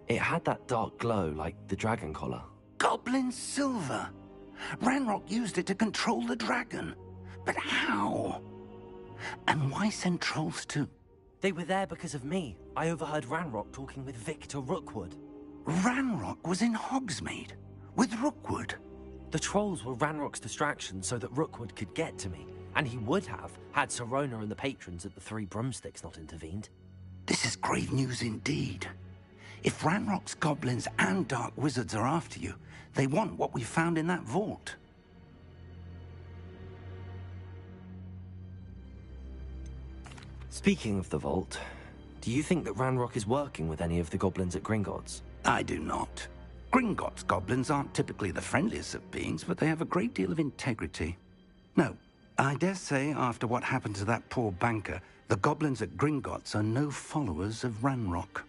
It had that dark glow like the dragon collar. Goblin silver! Ranrock used it to control the dragon. But how? And why send trolls too? They were there because of me. I overheard Ranrock talking with Victor Rookwood. Ranrock was in Hogsmeade? With Rookwood? The trolls were Ranrock's distraction so that Rookwood could get to me. And he would have, had Sirona and the patrons at the Three Broomsticks not intervened. This is grave news indeed. If Ranrock's goblins and dark wizards are after you, they want what we found in that vault. Speaking of the vault, do you think that Ranrock is working with any of the goblins at Gringotts? I do not. Gringotts goblins aren't typically the friendliest of beings, but they have a great deal of integrity. No, I dare say after what happened to that poor banker, the goblins at Gringotts are no followers of Ranrock.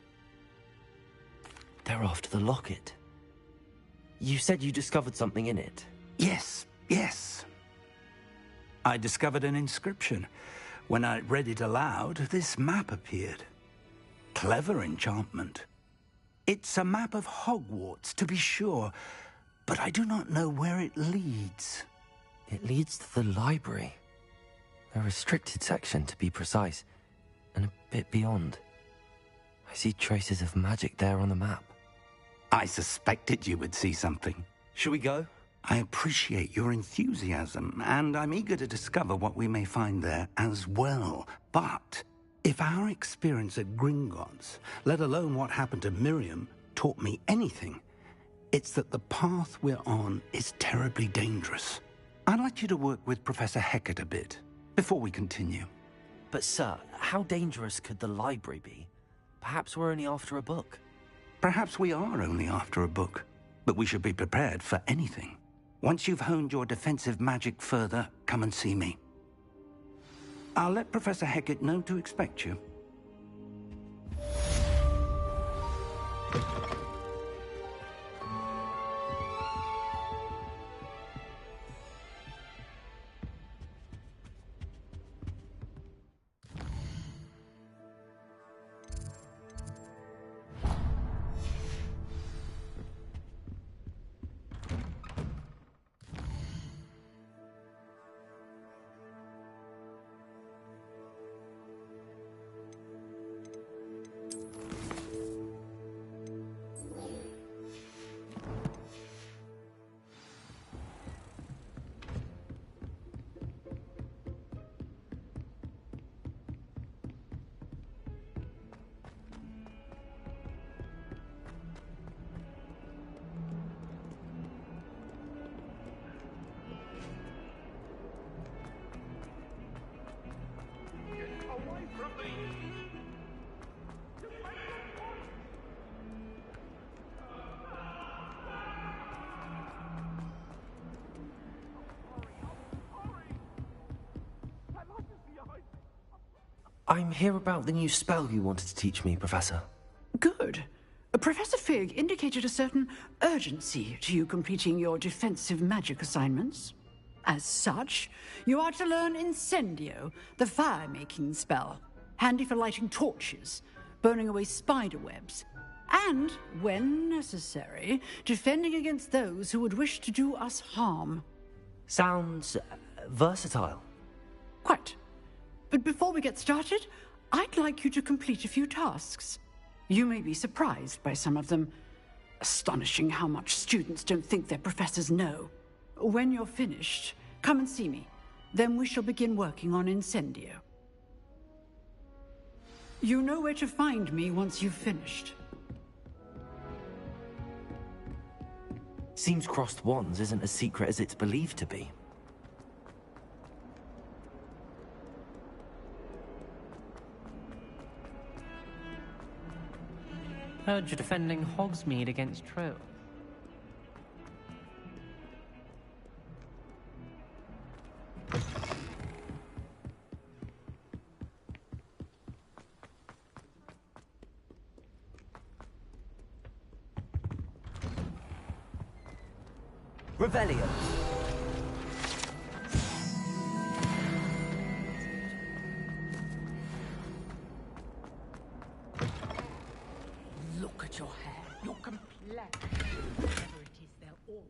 They're after the locket. You said you discovered something in it. Yes, yes. I discovered an inscription. When I read it aloud, this map appeared. Clever enchantment. It's a map of Hogwarts, to be sure, but I do not know where it leads. It leads to the library. A restricted section, to be precise, and a bit beyond. I see traces of magic there on the map. I suspected you would see something. Shall we go? I appreciate your enthusiasm, and I'm eager to discover what we may find there as well. But if our experience at Gringotts, let alone what happened to Miriam, taught me anything, it's that the path we're on is terribly dangerous. I'd like you to work with Professor Hecat a bit before we continue. But sir, how dangerous could the library be? Perhaps we're only after a book. Perhaps we are only after a book, but we should be prepared for anything. Once you've honed your defensive magic further, come and see me. I'll let Professor Hecat know to expect you. I'm here about the new spell you wanted to teach me, Professor. Good. Professor Fig indicated a certain urgency to you completing your defensive magic assignments. As such, you are to learn Incendio, the fire-making spell, handy for lighting torches, burning away spider webs, and, when necessary, defending against those who would wish to do us harm. Sounds versatile. Quite. But before we get started, I'd like you to complete a few tasks. You may be surprised by some of them. Astonishing how much students don't think their professors know. When you're finished, come and see me. Then we shall begin working on Incendio. You know where to find me once you've finished. Seems crossed wands isn't as secret as it's believed to be. Heard you're defending Hogsmeade against Trill. Revelio. Look at your hair, your complexion. Whatever it is, they're all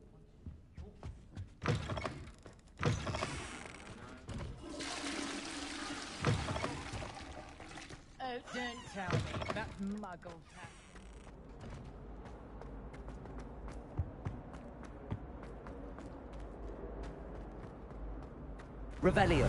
Oh, don't tell me that muggle hat. Revelio.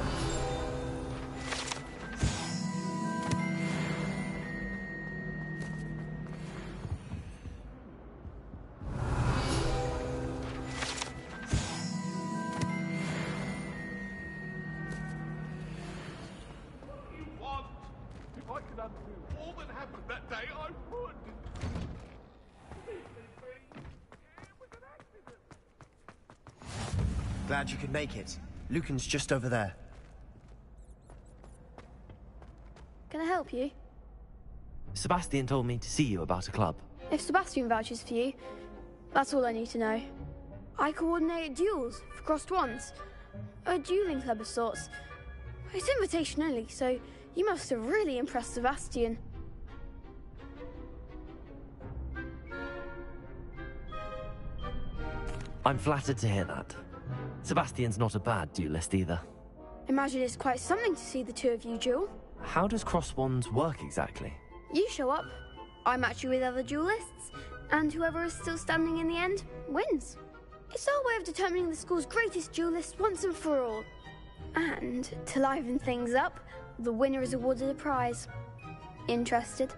Glad you could make it. Lucan's just over there. Can I help you? Sebastian told me to see you about a club. If Sebastian vouches for you, that's all I need to know. I coordinate duels for crossed ones. A dueling club of sorts. It's invitation only, so you must have really impressed Sebastian. I'm flattered to hear that. Sebastian's not a bad duelist either. Imagine it's quite something to see the two of you duel. How does cross wands work exactly? You show up, I match you with other duelists, and whoever is still standing in the end wins. It's our way of determining the school's greatest duelist once and for all. And to liven things up, the winner is awarded a prize. Interested?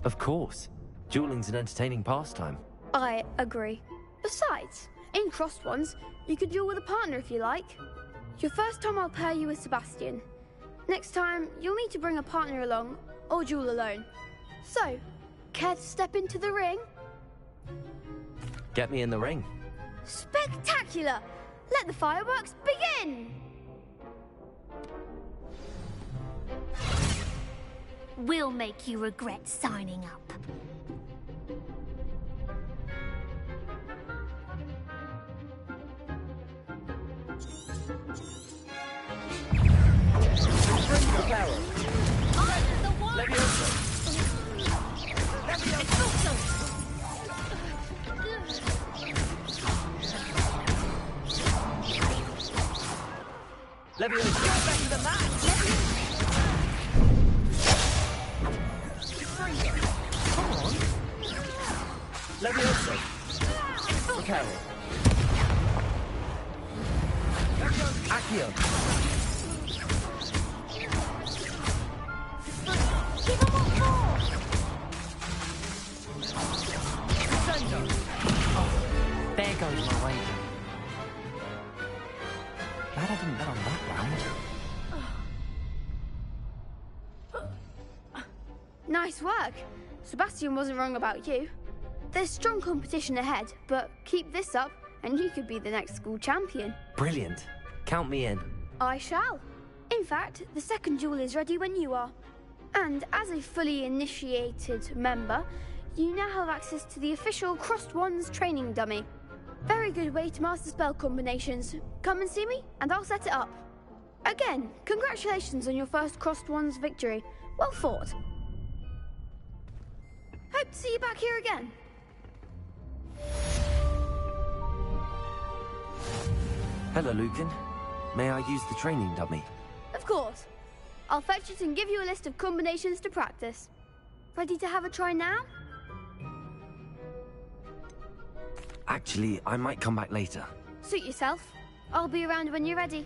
Of course. Dueling's an entertaining pastime. I agree. Besides, in crossed ones, you could duel with a partner if you like. Your first time I'll pair you with Sebastian. Next time, you'll need to bring a partner along, or duel alone. So, care to step into the ring? Get me in the ring. Spectacular! Let the fireworks begin! We'll make you regret signing up. Leviosa! Go back to the mat! Come on! Leviosa! Reparo! Accio! Give him one more! There goes my way. Glad I didn't bet on that round. Nice work. Sebastian wasn't wrong about you. There's strong competition ahead, but keep this up and you could be the next school champion. Brilliant. Count me in. I shall. In fact, the second duel is ready when you are. And as a fully initiated member, you now have access to the official Crossed Wands training dummy. Very good way to master spell combinations. Come and see me, and I'll set it up. Again, congratulations on your first Crossed Wands victory. Well fought. Hope to see you back here again. Hello, Lucan. May I use the training dummy? Of course. I'll fetch it and give you a list of combinations to practice. Ready to have a try now? Actually, I might come back later. Suit yourself. I'll be around when you're ready.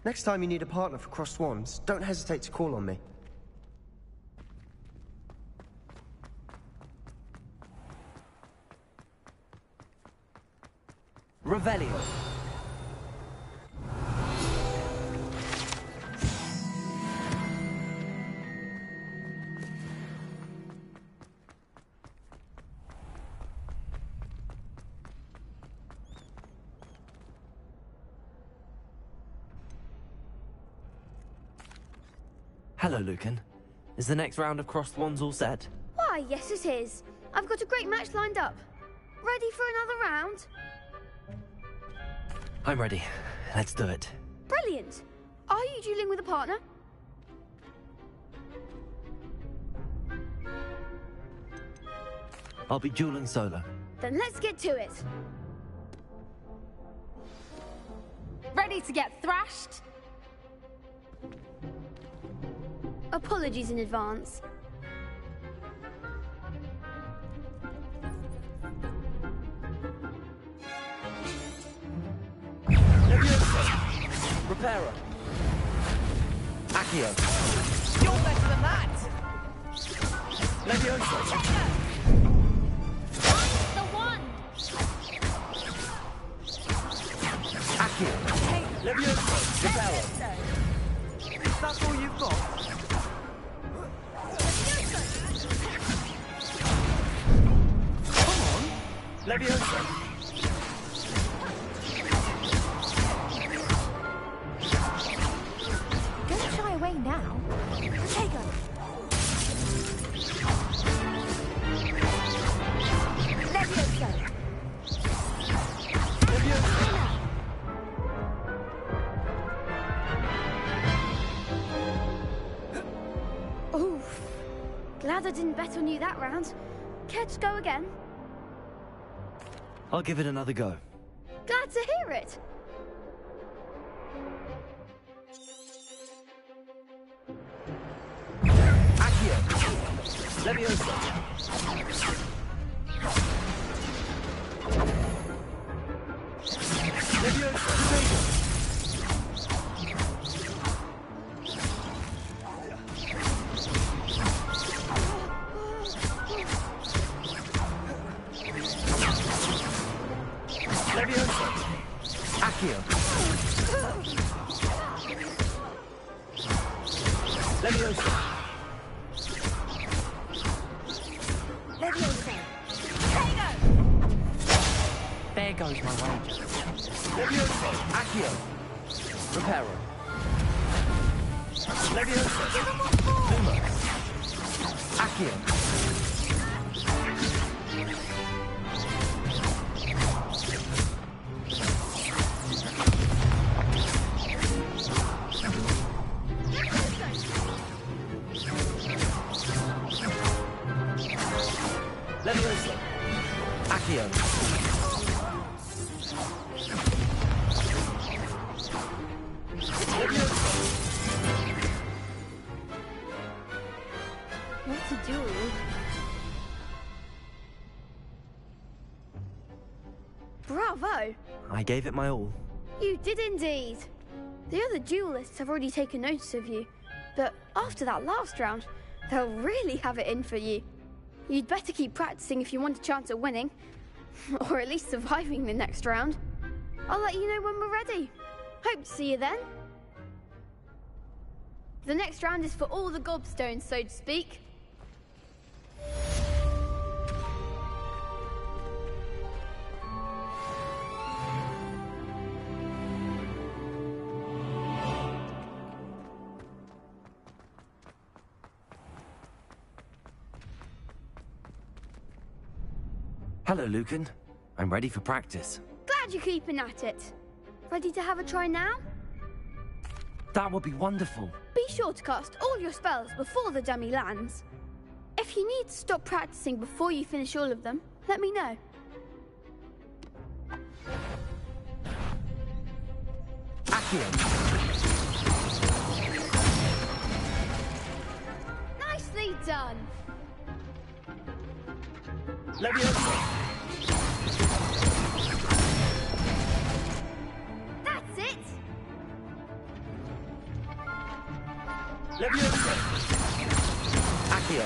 Next time you need a partner for Crossed Wands, don't hesitate to call on me. Revelio. Hello, Lucan. Is the next round of Crossed Wands all set? Why, yes it is. I've got a great match lined up. Ready for another round? I'm ready. Let's do it. Brilliant. Are you dueling with a partner? I'll be dueling solo. Then let's get to it. Ready to get thrashed? Apologies in advance. Reparo. Accio. You're better than that! Leviosa. The one! Accio. Leviosa. Reparo. That's all you've got? Come on. Leviosa. Don't shy away now. Take her. Leviosa. Oof. Glad I didn't bet on you that round. Care to go again? I'll give it another go. Glad to hear it. Accio. Leviosa. Accio. Leviosa. Leviosa. There goes my wager. Leviosa. Accio. Reparo. Leviosa. Lumos. Accio. Leviosa. Accio. What a duel. Bravo! I gave it my all. You did indeed. The other duelists have already taken notice of you, but after that last round, they'll really have it in for you. You'd better keep practicing if you want a chance at winning, or at least surviving the next round. I'll let you know when we're ready. Hope to see you then. The next round is for all the gobstones, so to speak. Hello, Lucan. I'm ready for practice. Glad you're keeping at it. Ready to have a try now? That would be wonderful. Be sure to cast all your spells before the dummy lands. If you need to stop practicing before you finish all of them, let me know. Accio. Nicely done. Leviosa. That's it. Leviosa. Accio.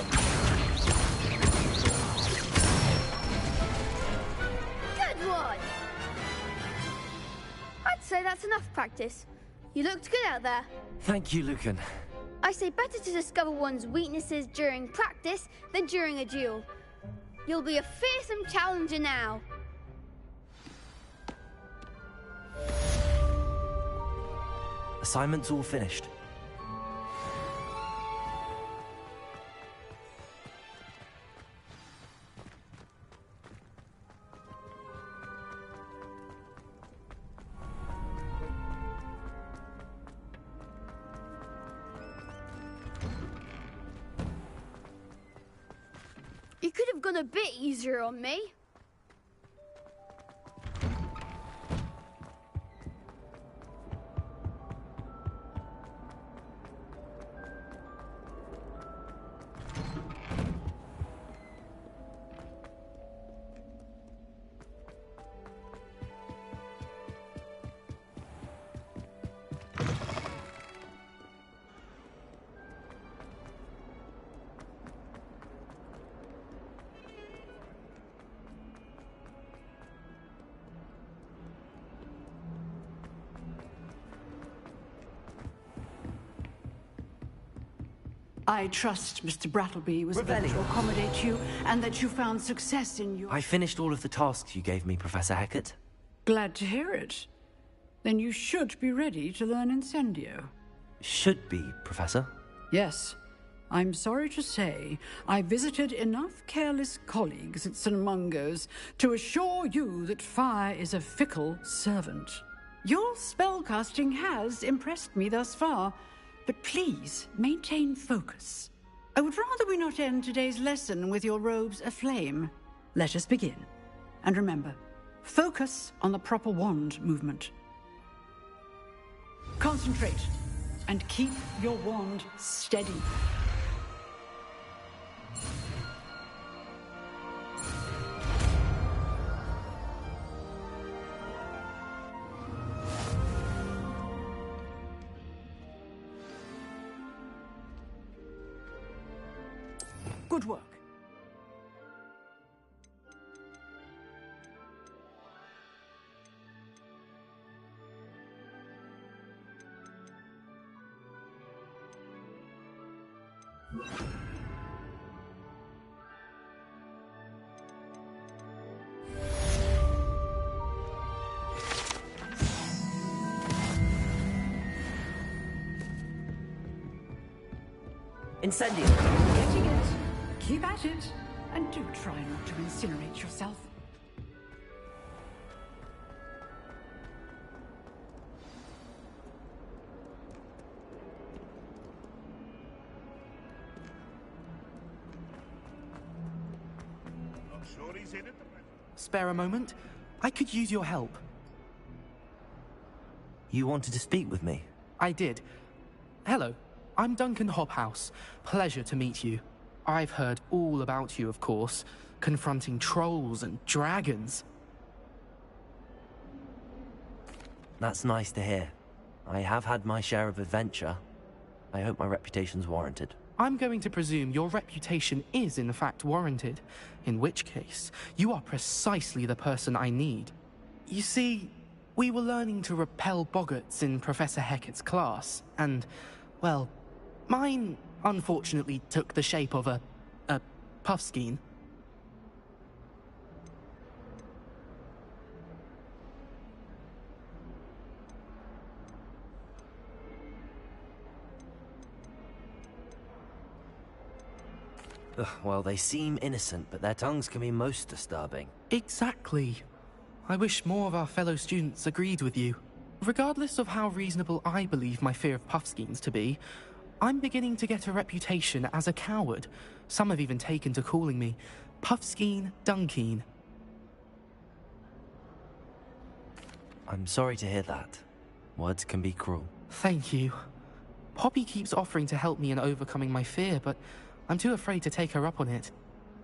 Good one. I'd say that's enough practice. You looked good out there. Thank you, Lucan. I say better to discover one's weaknesses during practice than during a duel. You'll be a fearsome challenger now. Assignment's all finished. You could have gone a bit easier on me. I trust Mr. Brattleby was able to accommodate you and that you found success in your... I finished all of the tasks you gave me, Professor Hecat. Glad to hear it. Then you should be ready to learn Incendio. Should be, Professor. Yes. I'm sorry to say, I visited enough careless colleagues at St. Mungo's to assure you that fire is a fickle servant. Your spellcasting has impressed me thus far, but please maintain focus. I would rather we not end today's lesson with your robes aflame. Let us begin. And remember, focus on the proper wand movement. Concentrate and keep your wand steady. Good work. Incendio! Getting it. Keep at it. And do try not to incinerate yourself. I'm sure he's in it. Spare a moment? I could use your help. You wanted to speak with me? I did. Hello, I'm Duncan Hobhouse. Pleasure to meet you. I've heard all about you, of course, confronting trolls and dragons. That's nice to hear. I have had my share of adventure. I hope my reputation's warranted. I'm going to presume your reputation is in fact warranted, in which case, you are precisely the person I need. You see, we were learning to repel boggarts in Professor Hecat's class, and, well, mine unfortunately took the shape of a puffskein. Ugh, well, they seem innocent, but their tongues can be most disturbing. Exactly. I wish more of our fellow students agreed with you. Regardless of how reasonable I believe my fear of puffskeins to be, I'm beginning to get a reputation as a coward. Some have even taken to calling me Puffskeen Dunkeen. I'm sorry to hear that. Words can be cruel. Thank you. Poppy keeps offering to help me in overcoming my fear, but I'm too afraid to take her up on it.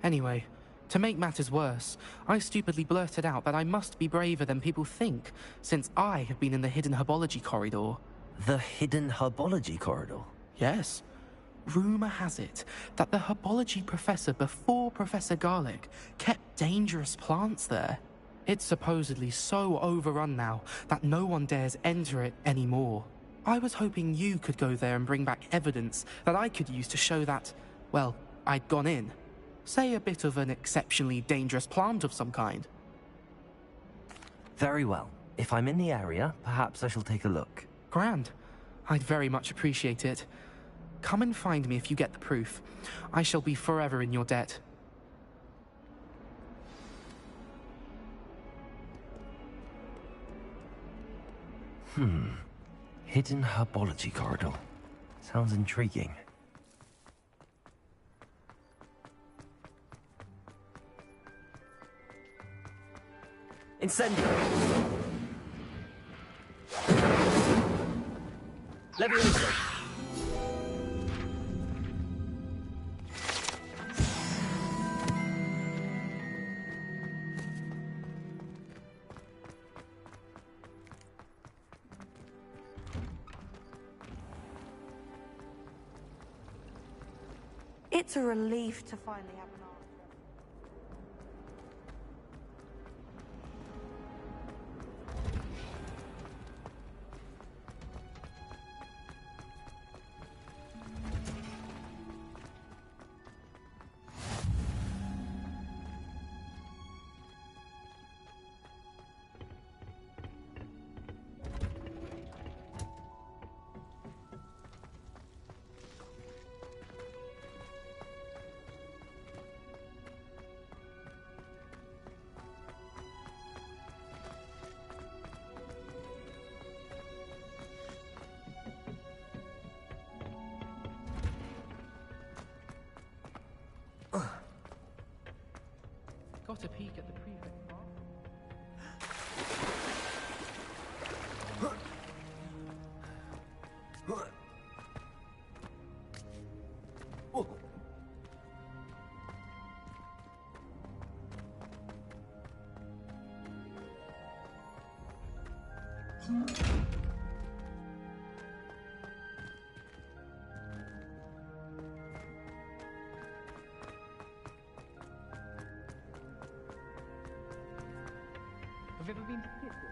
Anyway, to make matters worse, I stupidly blurted out that I must be braver than people think, since I have been in the hidden herbology corridor. The hidden herbology corridor? Yes. Rumor has it that the herbology professor before Professor Garlic kept dangerous plants there. It's supposedly so overrun now that no one dares enter it anymore. I was hoping you could go there and bring back evidence that I could use to show that, well, I'd gone in. Say a bit of an exceptionally dangerous plant of some kind. Very well. If I'm in the area, perhaps I shall take a look. Grand. I'd very much appreciate it. Come and find me if you get the proof. I shall be forever in your debt. Hidden herbology corridor. Sounds intriguing. Incendio! Levioso! It's a relief to finally have an answer. Got a peek at the prefect bar. Have you ever been to Pittsburgh?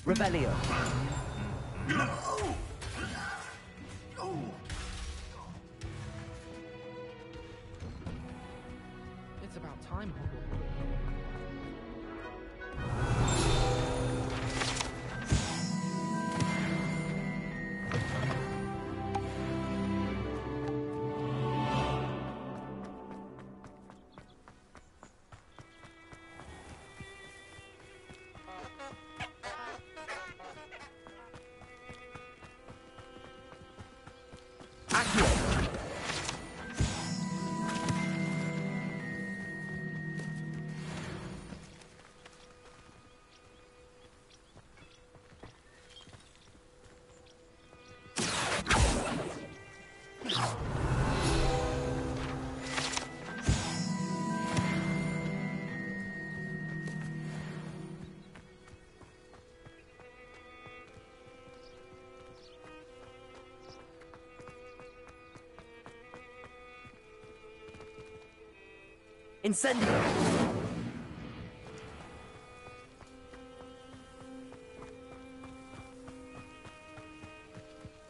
Revelio. No! It's about time. Incendio!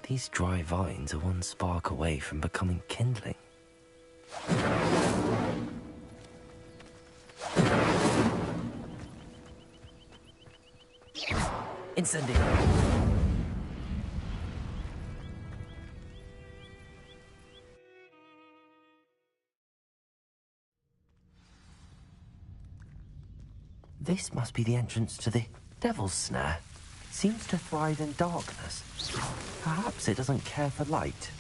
These dry vines are one spark away from becoming kindling. Incendio! This must be the entrance to the Devil's Snare. It seems to thrive in darkness. Perhaps it doesn't care for light.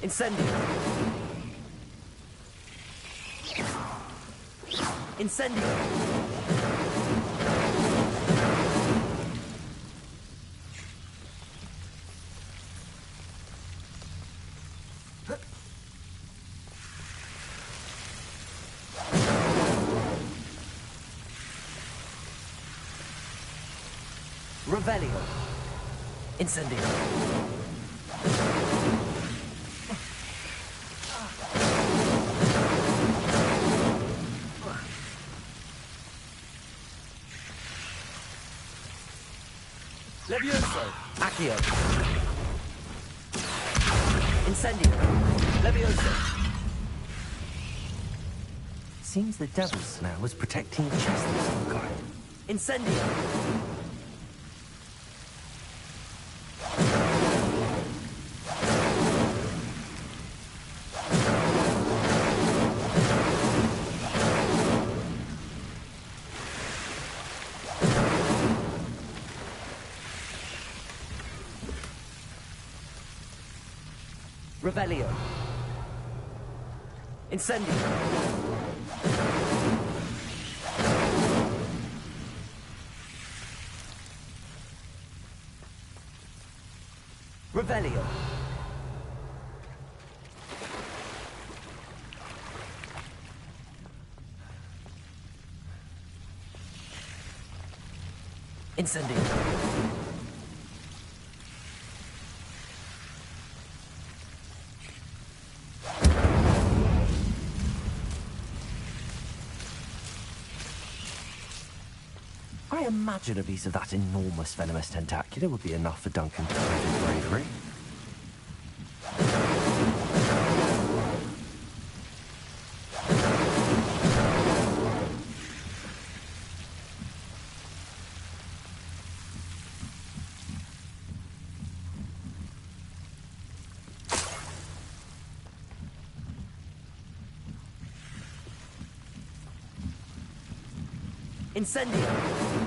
Incendio! Incendio! Revelio. Incendio. Levioso. Accio. Incendio. Levioso. Seems the Devil's Snare was protecting the chest of some kind. Incendio. Revelio. Incendio. Revelio. Incendio. I imagine a piece of that enormous venomous tentacula would be enough for Duncan to prove his bravery. Incendio.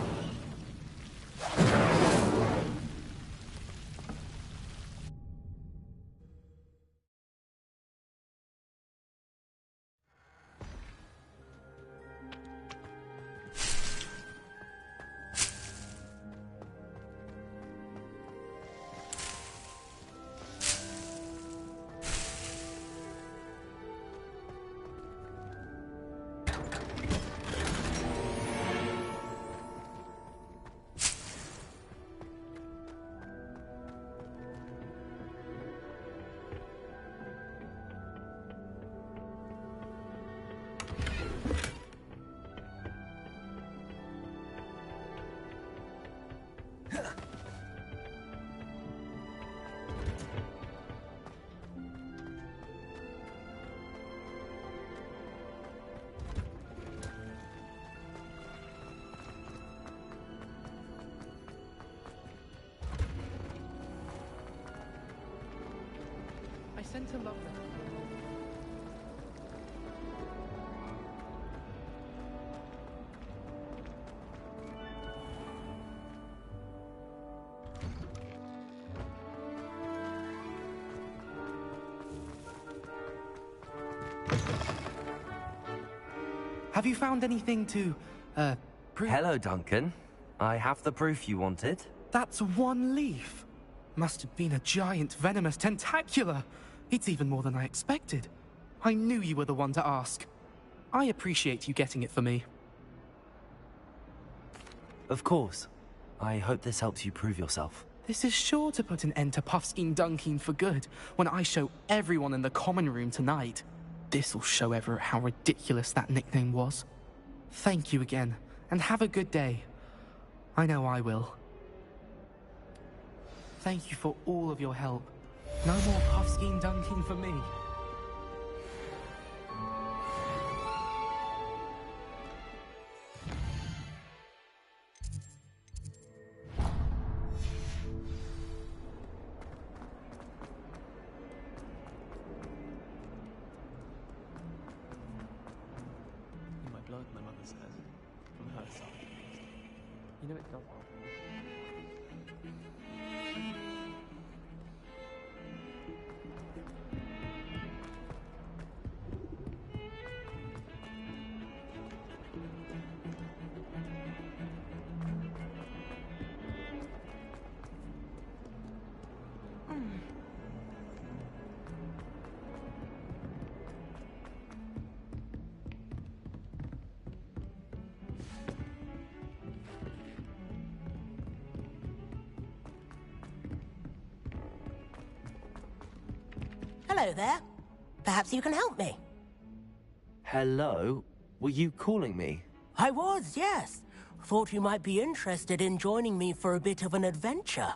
tend to love them. Have you found anything to, prove? Hello, Duncan. I have the proof you wanted. That's one leaf. Must have been a giant venomous tentacula. It's even more than I expected. I knew you were the one to ask. I appreciate you getting it for me. Of course. I hope this helps you prove yourself. This is sure to put an end to Puffskein Dunkeen for good when I show everyone in the common room tonight. This'll show Everett how ridiculous that nickname was. Thank you again, and have a good day. I know I will. Thank you for all of your help. No more Puffskein Dunkeen for me. In my blood, my mother says. From her side. You know it does help. Hello there. Perhaps you can help me. Hello? Were you calling me? I was, yes. Thought you might be interested in joining me for a bit of an adventure.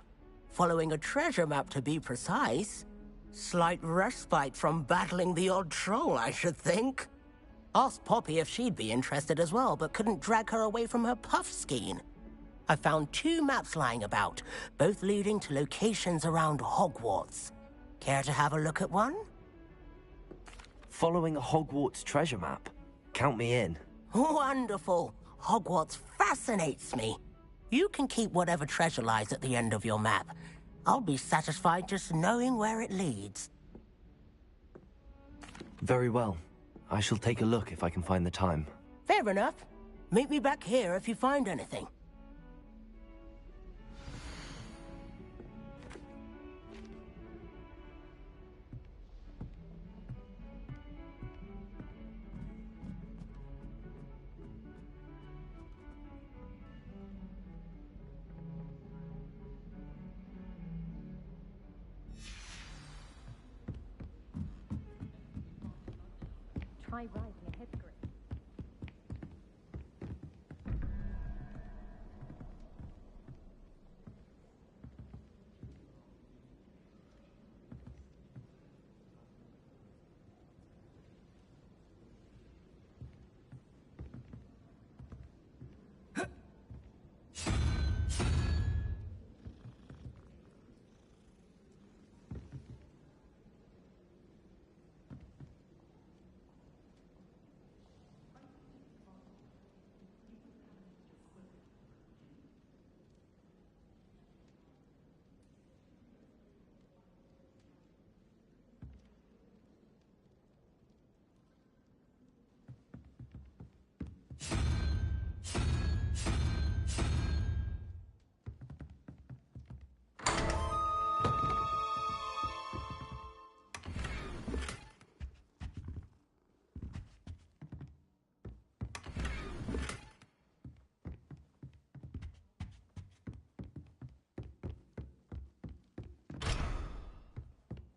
Following a treasure map, to be precise. Slight respite from battling the odd troll, I should think. Asked Poppy if she'd be interested as well, but couldn't drag her away from her Puffskein. I found 2 maps lying about, both leading to locations around Hogwarts. Care to have a look at one? Following a Hogwarts treasure map? Count me in. Wonderful. Hogwarts fascinates me. You can keep whatever treasure lies at the end of your map. I'll be satisfied just knowing where it leads. Very well. I shall take a look if I can find the time. Fair enough. Meet me back here if you find anything. Try riding a hippogriff.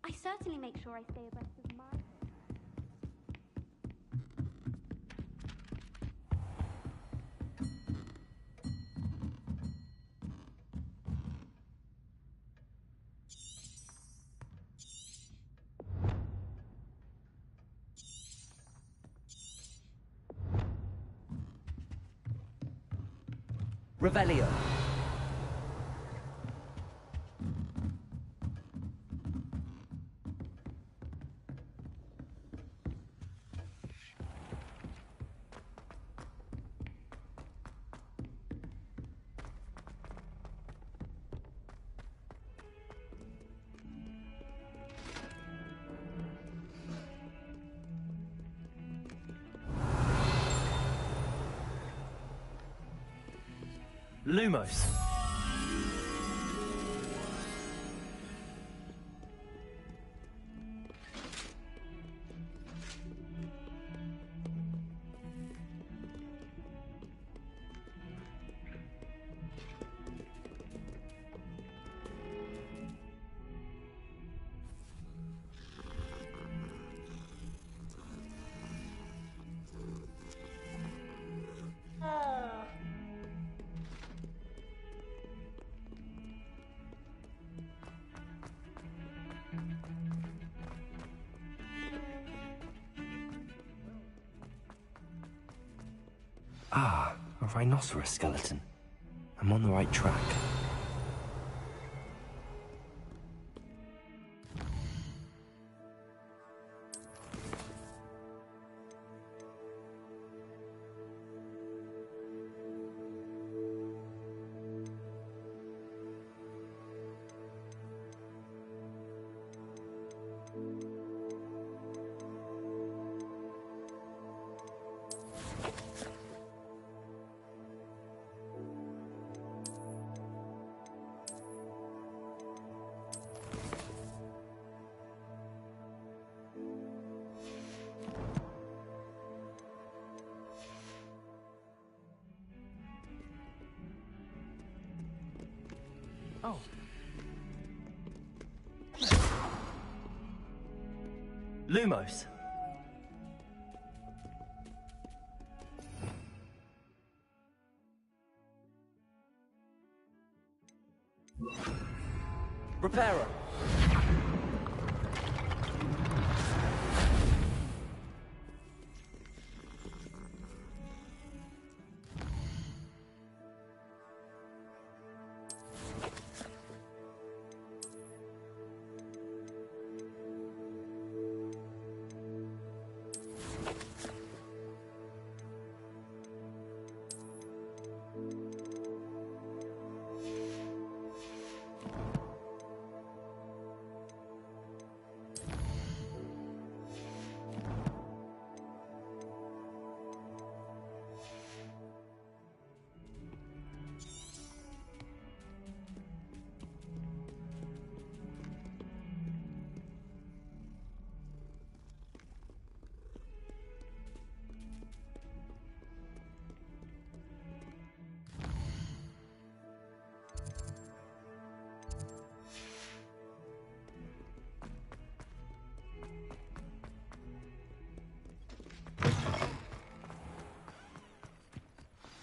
I certainly make sure I stay abreast of my... Revelio. Lumos. Ah, a rhinoceros skeleton. I'm on the right track. Oh. Lumos. Reparo.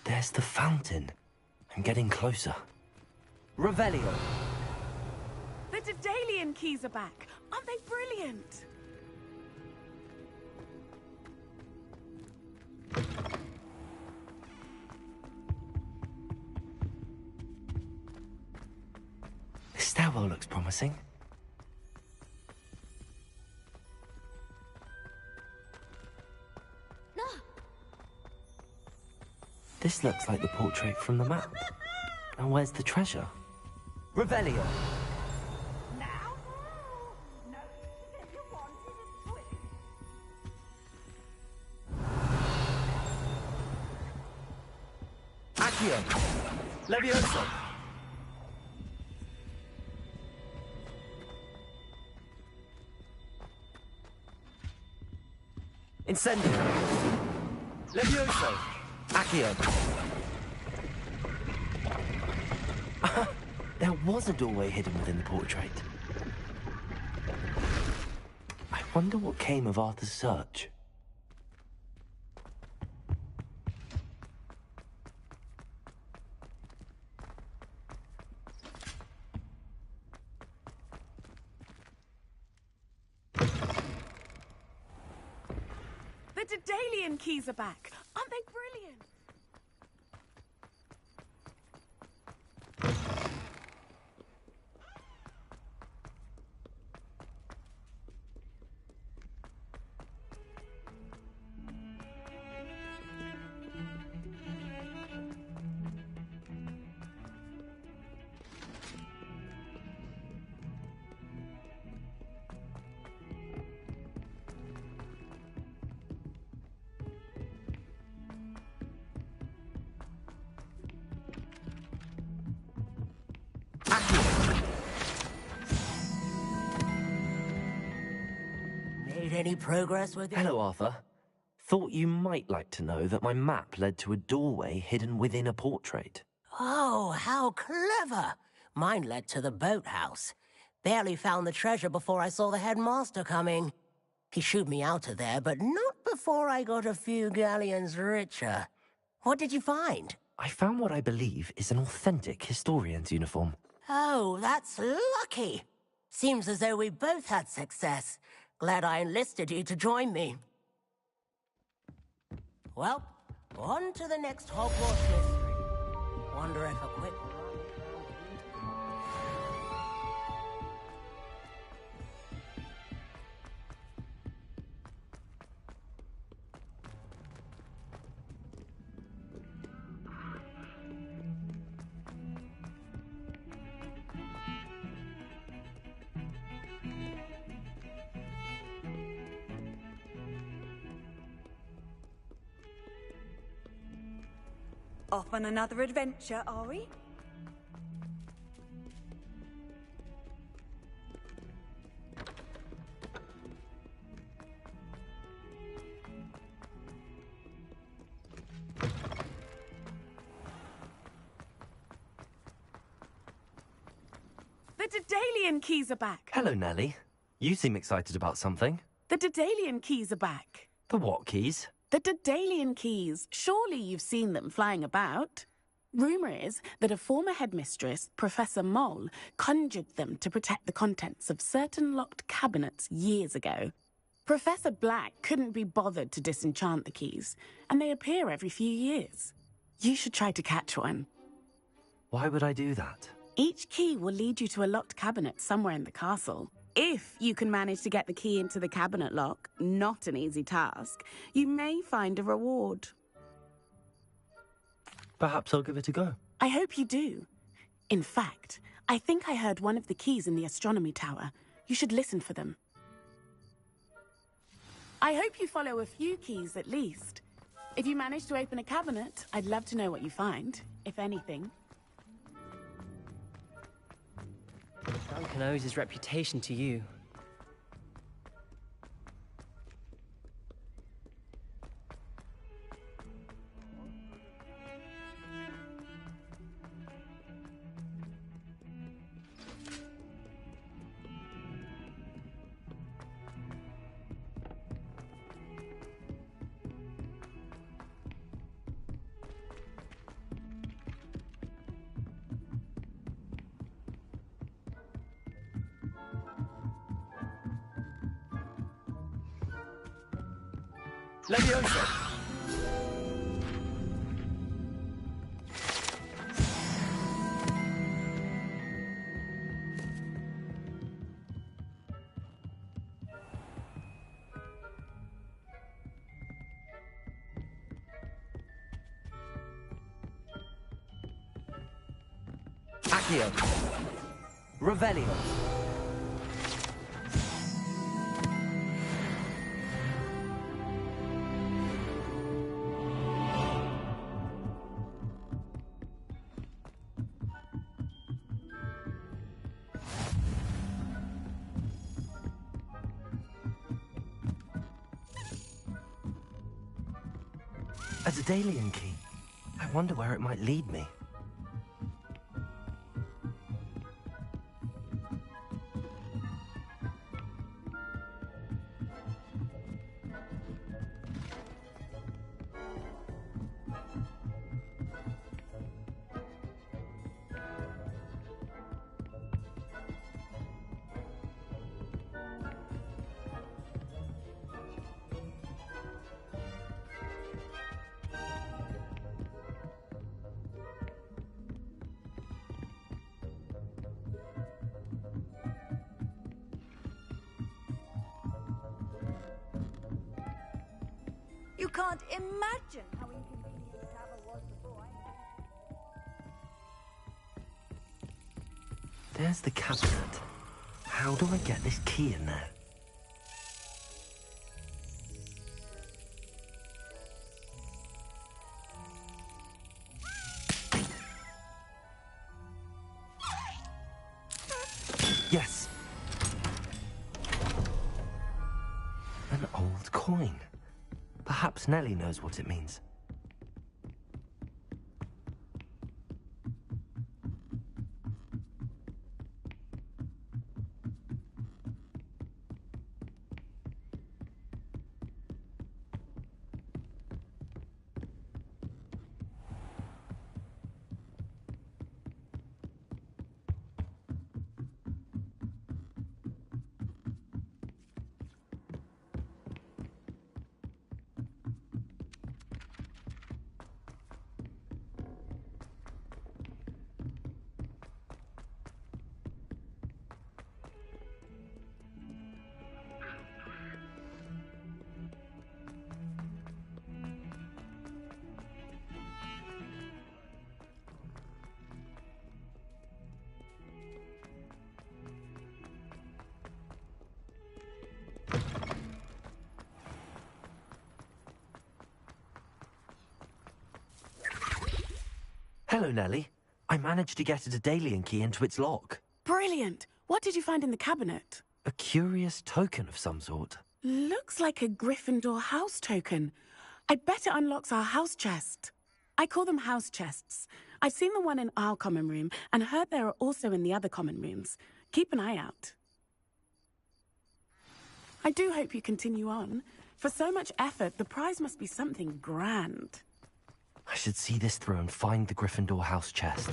There's the fountain. I'm getting closer. Revelio. The Daedalian keys are back. Aren't they brilliant? This stairwell looks promising. This looks like the portrait from the map. And where's the treasure? Revelio. Accio. Levioso. Incendio. Levioso. Accio. There was a doorway hidden within the portrait. I wonder what came of Arthur's search. The Daedalian keys are back. Aren't they brilliant? Made any progress with it? Hello, Arthur. Thought you might like to know that my map led to a doorway hidden within a portrait. Oh, how clever! Mine led to the boathouse. Barely found the treasure before I saw the headmaster coming. He shooed me out of there, but not before I got a few galleons richer. What did you find? I found what I believe is an authentic historian's uniform. Oh, that's lucky. Seems as though we both had success. Glad I enlisted you to join me. Well, on to the next Hogwarts mystery. Wonder if a quick... Off on another adventure, are we? The Daedalian keys are back. Hello, Nellie. You seem excited about something. The Daedalian keys are back. The what keys? The Daedalian keys. Surely you've seen them flying about. Rumour is that a former headmistress, Professor Moll, conjured them to protect the contents of certain locked cabinets years ago. Professor Black couldn't be bothered to disenchant the keys, and they appear every few years. You should try to catch one. Why would I do that? Each key will lead you to a locked cabinet somewhere in the castle. If you can manage to get the key into the cabinet lock, not an easy task, you may find a reward. Perhaps I'll give it a go. I hope you do. In fact, I think I heard one of the keys in the astronomy tower. You should listen for them. I hope you follow a few keys at least. If you manage to open a cabinet, I'd love to know what you find, if anything. Duncan owes his reputation to you. Leviosa! Accio. Revelio. A Daedalian key. I wonder where it might lead me. You can't imagine how inconvenient the travel was before I... There's the cabinet. How do I get this key in there? Yes. An old coin. Perhaps Nellie knows what it means. Hello, Nellie. I managed to get a Daedalian key into its lock. Brilliant! What did you find in the cabinet? A curious token of some sort. Looks like a Gryffindor house token. I bet it unlocks our house chest. I call them house chests. I've seen the one in our common room and heard there are also in the other common rooms. Keep an eye out. I do hope you continue on. For so much effort, the prize must be something grand. I should see this through and find the Gryffindor house chest.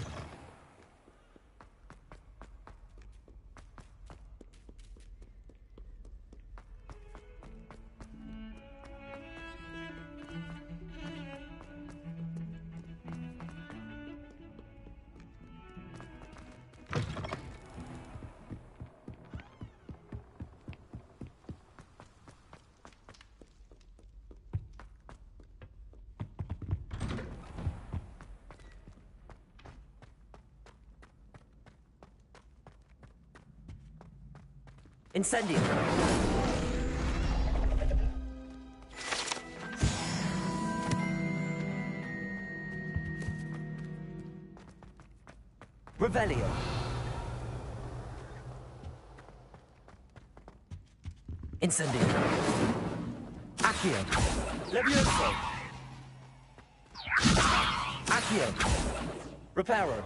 Incendio! Revelio! Incendio! Accio! Levioso! Accio! Reparo!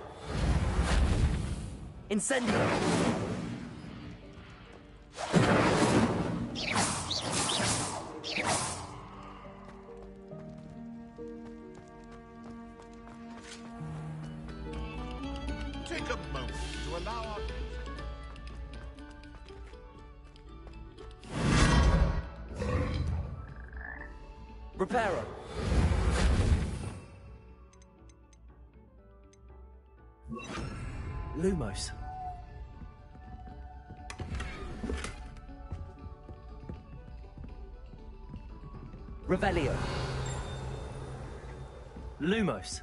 Incendio! Take a moment to allow our... Reparo! Lumos! Revelio! Lumos!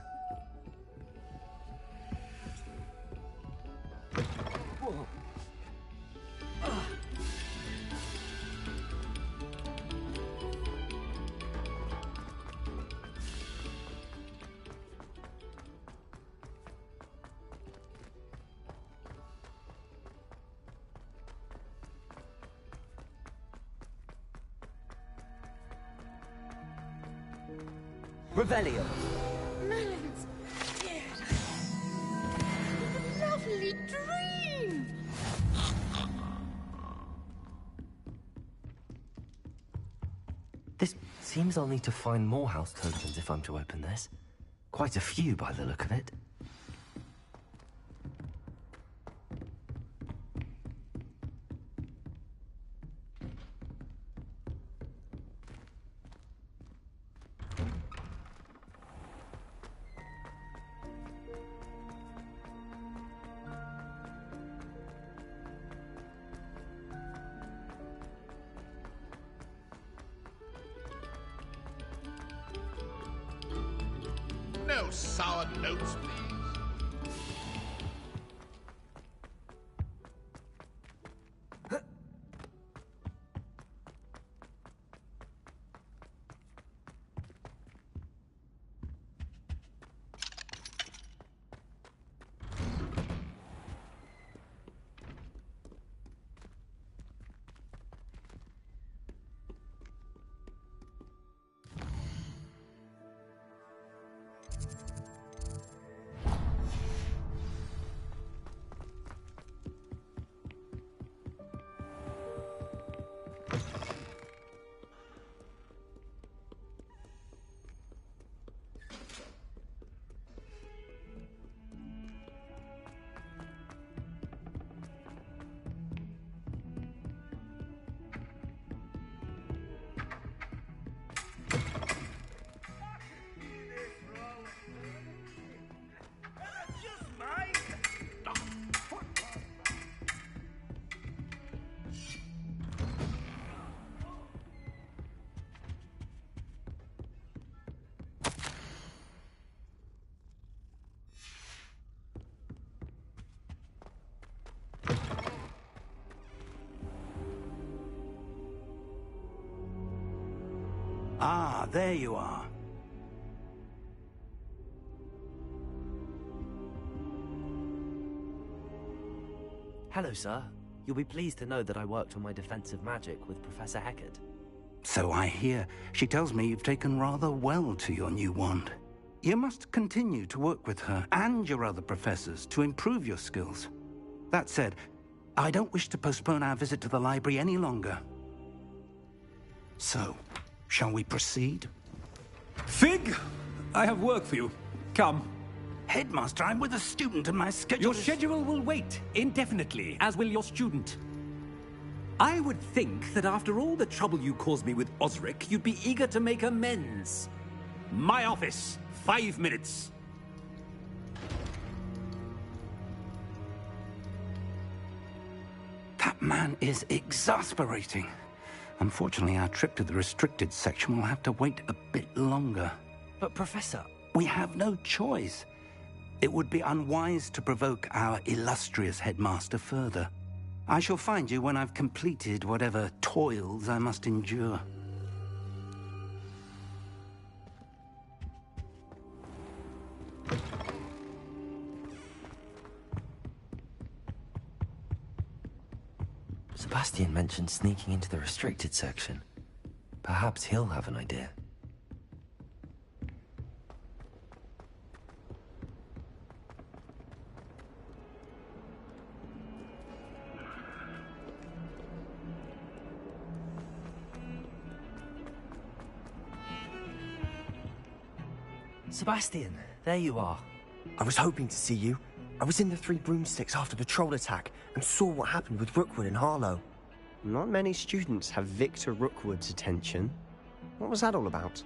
Revelio! Merlin's dead. What a lovely dream! This seems I'll need to find more house tokens if I'm to open this. Quite a few by the look of it. No sour notes, please. Ah, there you are. Hello, sir. You'll be pleased to know that I worked on my defensive magic with Professor Heckard. So I hear. She tells me you've taken rather well to your new wand. You must continue to work with her and your other professors to improve your skills. That said, I don't wish to postpone our visit to the library any longer. So, shall we proceed? Fig, I have work for you. Come. Headmaster, I'm with a student and my schedule Your schedule will wait indefinitely, as will your student. I would think that after all the trouble you caused me with Osric, you'd be eager to make amends. My office, 5 minutes. That man is exasperating. Unfortunately, our trip to the restricted section will have to wait a bit longer. But, Professor... We have no choice. It would be unwise to provoke our illustrious headmaster further. I shall find you when I've completed whatever toils I must endure. Sebastian mentioned sneaking into the restricted section. Perhaps he'll have an idea. Sebastian, there you are. I was hoping to see you. I was in the Three Broomsticks after the troll attack and saw what happened with Rookwood and Harlow. Not many students have Victor Rookwood's attention. What was that all about?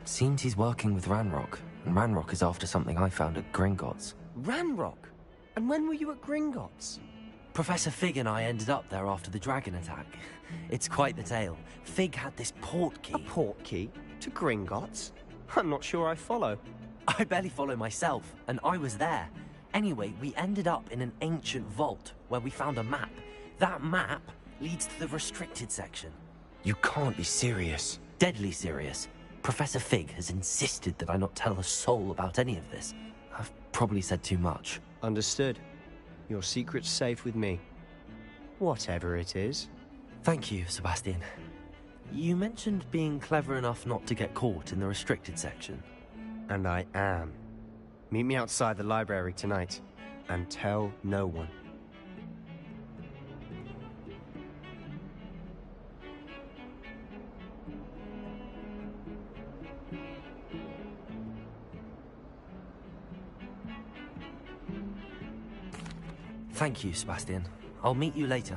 Seems he's working with Ranrock, and Ranrock is after something I found at Gringotts. Ranrock? And when were you at Gringotts? Professor Fig and I ended up there after the dragon attack. It's quite the tale. Fig had this portkey. A portkey? To Gringotts? I'm not sure I follow. I barely follow myself, and I was there. Anyway, we ended up in an ancient vault where we found a map. That map leads to the restricted section. You can't be serious. Deadly serious. Professor Fig has insisted that I not tell a soul about any of this. I've probably said too much. Understood. Your secret's safe with me. Whatever it is. Thank you, Sebastian. You mentioned being clever enough not to get caught in the restricted section. And I am. Meet me outside the library tonight, and tell no one. Thank you, Sebastian. I'll meet you later.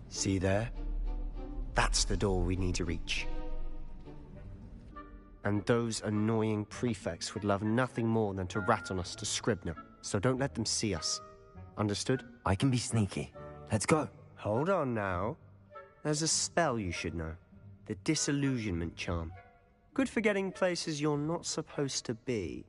See there? That's the door we need to reach. And those annoying prefects would love nothing more than to rat on us to Scribner, so don't let them see us. Understood? I can be sneaky. Let's go. Hold on now. There's a spell you should know. The Disillusionment Charm. Good for getting places you're not supposed to be.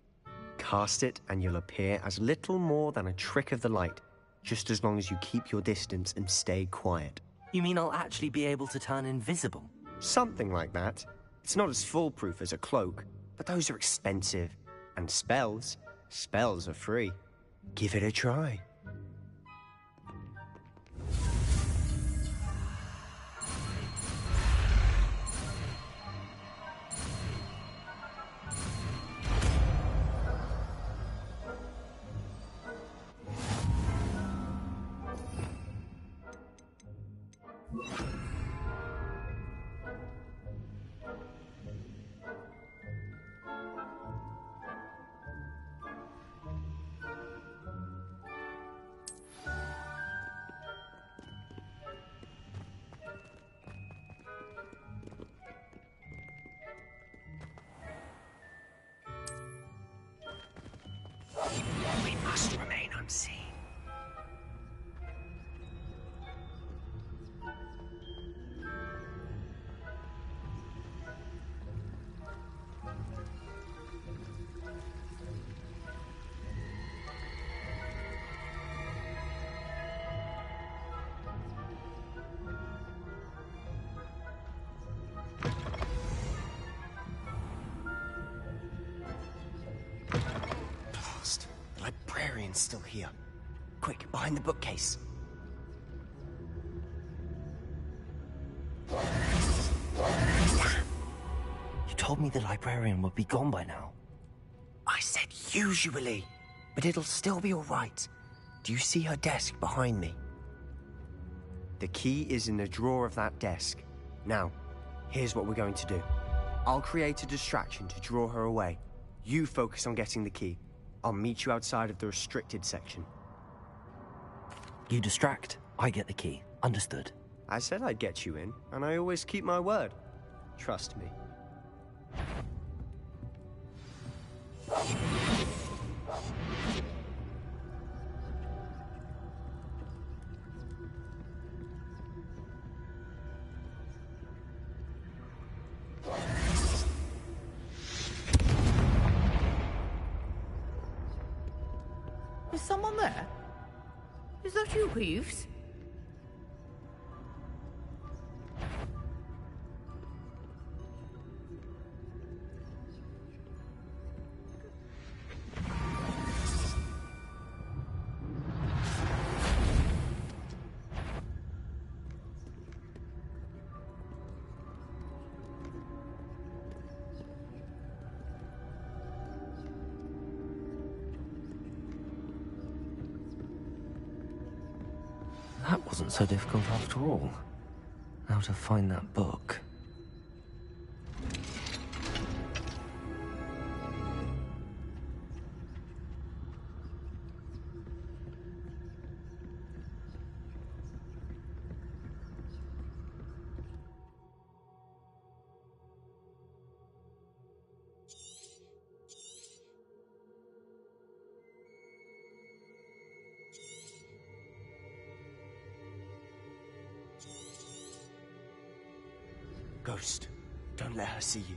Cast it and you'll appear as little more than a trick of the light, just as long as you keep your distance and stay quiet. You mean I'll actually be able to turn invisible? Something like that. It's not as foolproof as a cloak, but those are expensive. And spells are free. Give it a try. librarian's still here. Quick, behind the bookcase. You told me the librarian would be gone by now. I said usually, but it'll still be all right. Do you see her desk behind me? The key is in the drawer of that desk. Now, here's what we're going to do. I'll create a distraction to draw her away. You focus on getting the key. I'll meet you outside of the restricted section. You distract, I get the key. Understood. I said I'd get you in, and I always keep my word. Trust me. Is someone there? Is that you, Peeves? That wasn't so difficult after all. Now to find that book. Ghost, don't let her see you.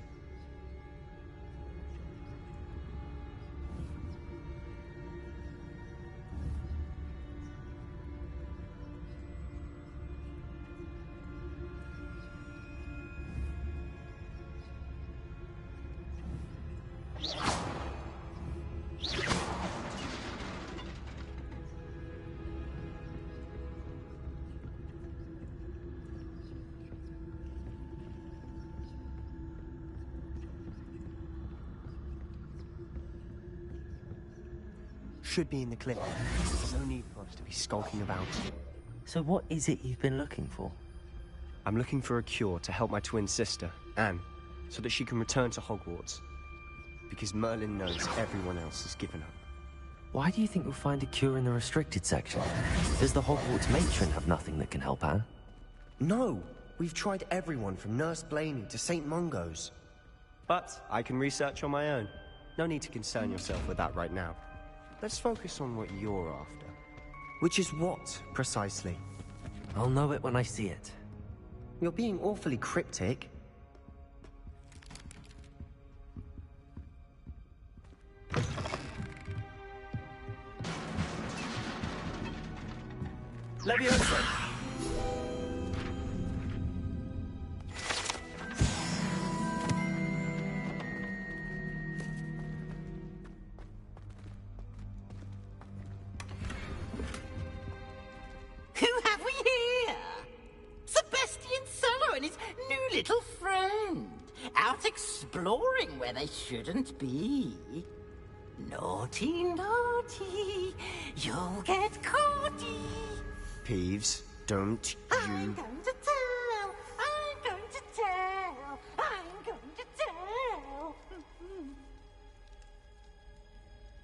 Should be in the clip. There's no need for us to be skulking about. So what is it you've been looking for? I'm looking for a cure to help my twin sister, Anne, so that she can return to Hogwarts. Because Merlin knows everyone else has given up. Why do you think you'll find a cure in the restricted section? Does the Hogwarts matron have nothing that can help Anne? No! We've tried everyone from Nurse Blaney to St. Mungo's. But I can research on my own. No need to concern yourself with that right now. Let's focus on what you're after. Which is what, precisely? I'll know it when I see it. You're being awfully cryptic. Leviosa! Who have we here? Sebastian Solo and his new little friend. Out exploring where they shouldn't be. Naughty, naughty. You'll get caughty. Peeves, don't I'm going to tell. I'm going to tell. I'm going to tell.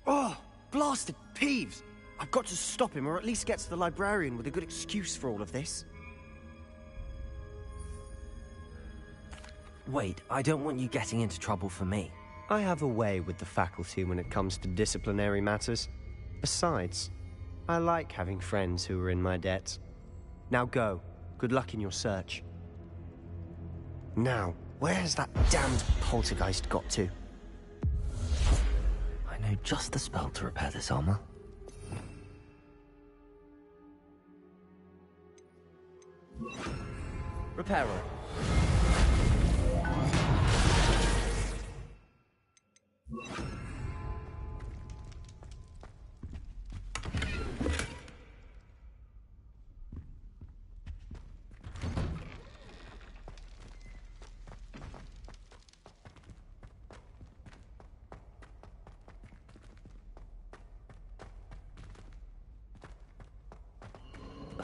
Oh, blasted Peeves! I've got to stop him, or at least get to the librarian with a good excuse for all of this. Wait, I don't want you getting into trouble for me. I have a way with the faculty when it comes to disciplinary matters. Besides, I like having friends who are in my debt. Now go. Good luck in your search. Now, where has that damned poltergeist got to? I know just the spell to repair this armor. Repairer.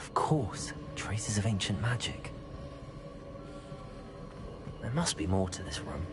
Of course, traces of ancient magic. There must be more to this room.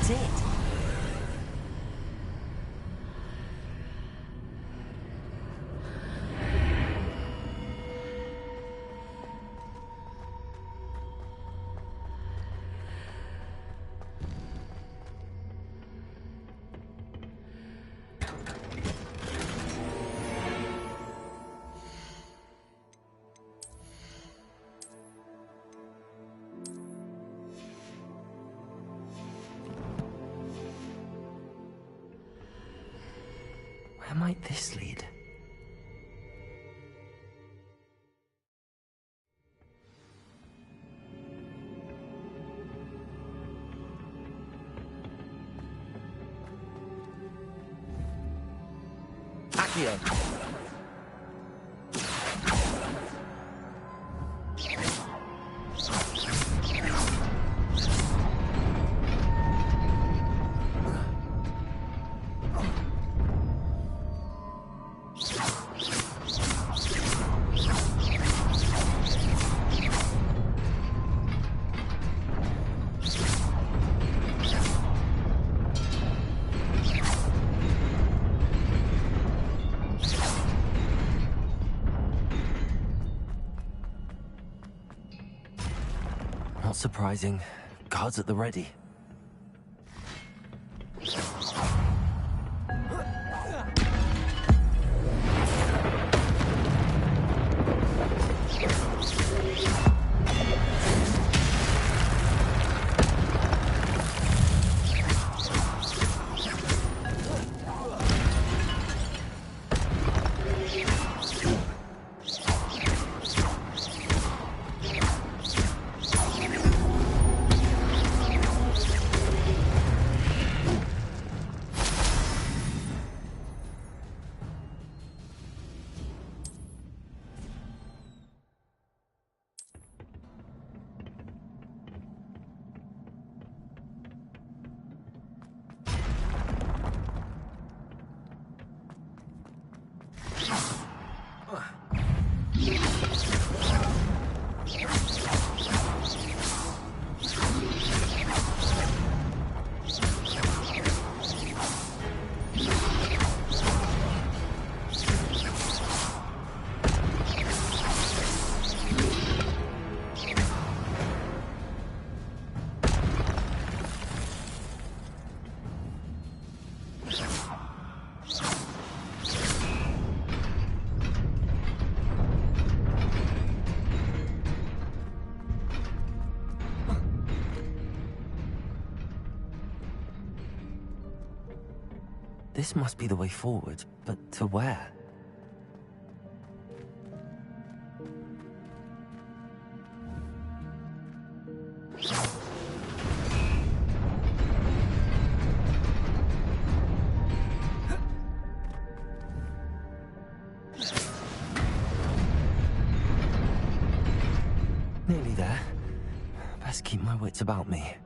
That's it. Where might this lead? Accio. Not surprising. Guards at the ready. This must be the way forward, but to where? Nearly there. Best keep my wits about me.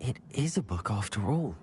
It is a book after all.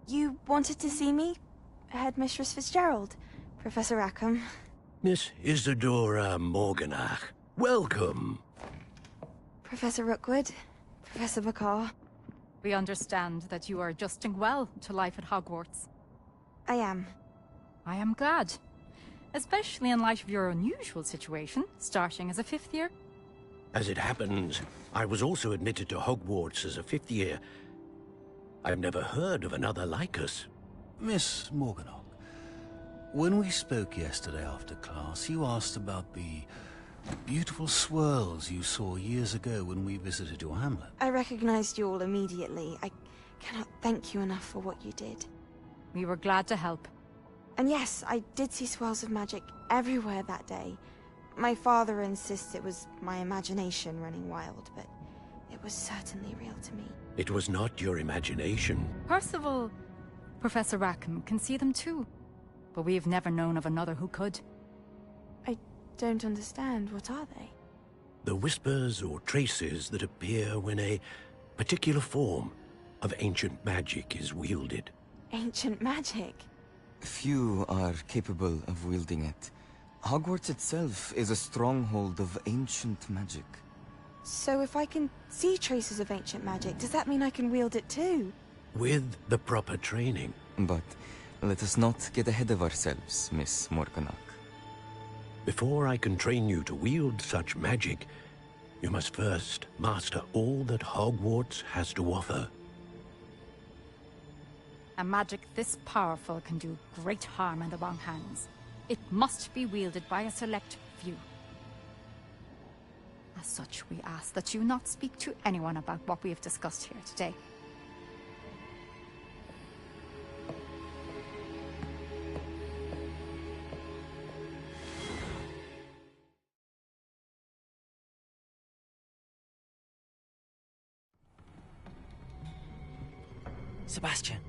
You wanted to see me? Headmistress Fitzgerald, Professor Rackham. Miss Isadora Morganach, welcome. Professor Rookwood, Professor Bakar. We understand that you are adjusting well to life at Hogwarts. I am. I am glad. Especially in light of your unusual situation, starting as a 5th year. As it happens, I was also admitted to Hogwarts as a 5th year. I've never heard of another like us. Miss Morganach, when we spoke yesterday after class, you asked about the beautiful swirls you saw years ago when we visited your hamlet. I recognized you all immediately. I cannot thank you enough for what you did. We were glad to help. And yes, I did see swirls of magic everywhere that day. My father insists it was my imagination running wild, but it was certainly real to me. It was not your imagination. Percival, Professor Rackham can see them too. But we've never known of another who could. I don't understand. What are they? The whispers or traces that appear when a particular form of ancient magic is wielded. Ancient magic? Few are capable of wielding it. Hogwarts itself is a stronghold of ancient magic. So if I can see traces of ancient magic, does that mean I can wield it too? With the proper training. But let us not get ahead of ourselves, Miss Morganach. Before I can train you to wield such magic, you must first master all that Hogwarts has to offer. A magic this powerful can do great harm in the wrong hands. It must be wielded by a select few. As such, we ask that you not speak to anyone about what we have discussed here today. Sebastian.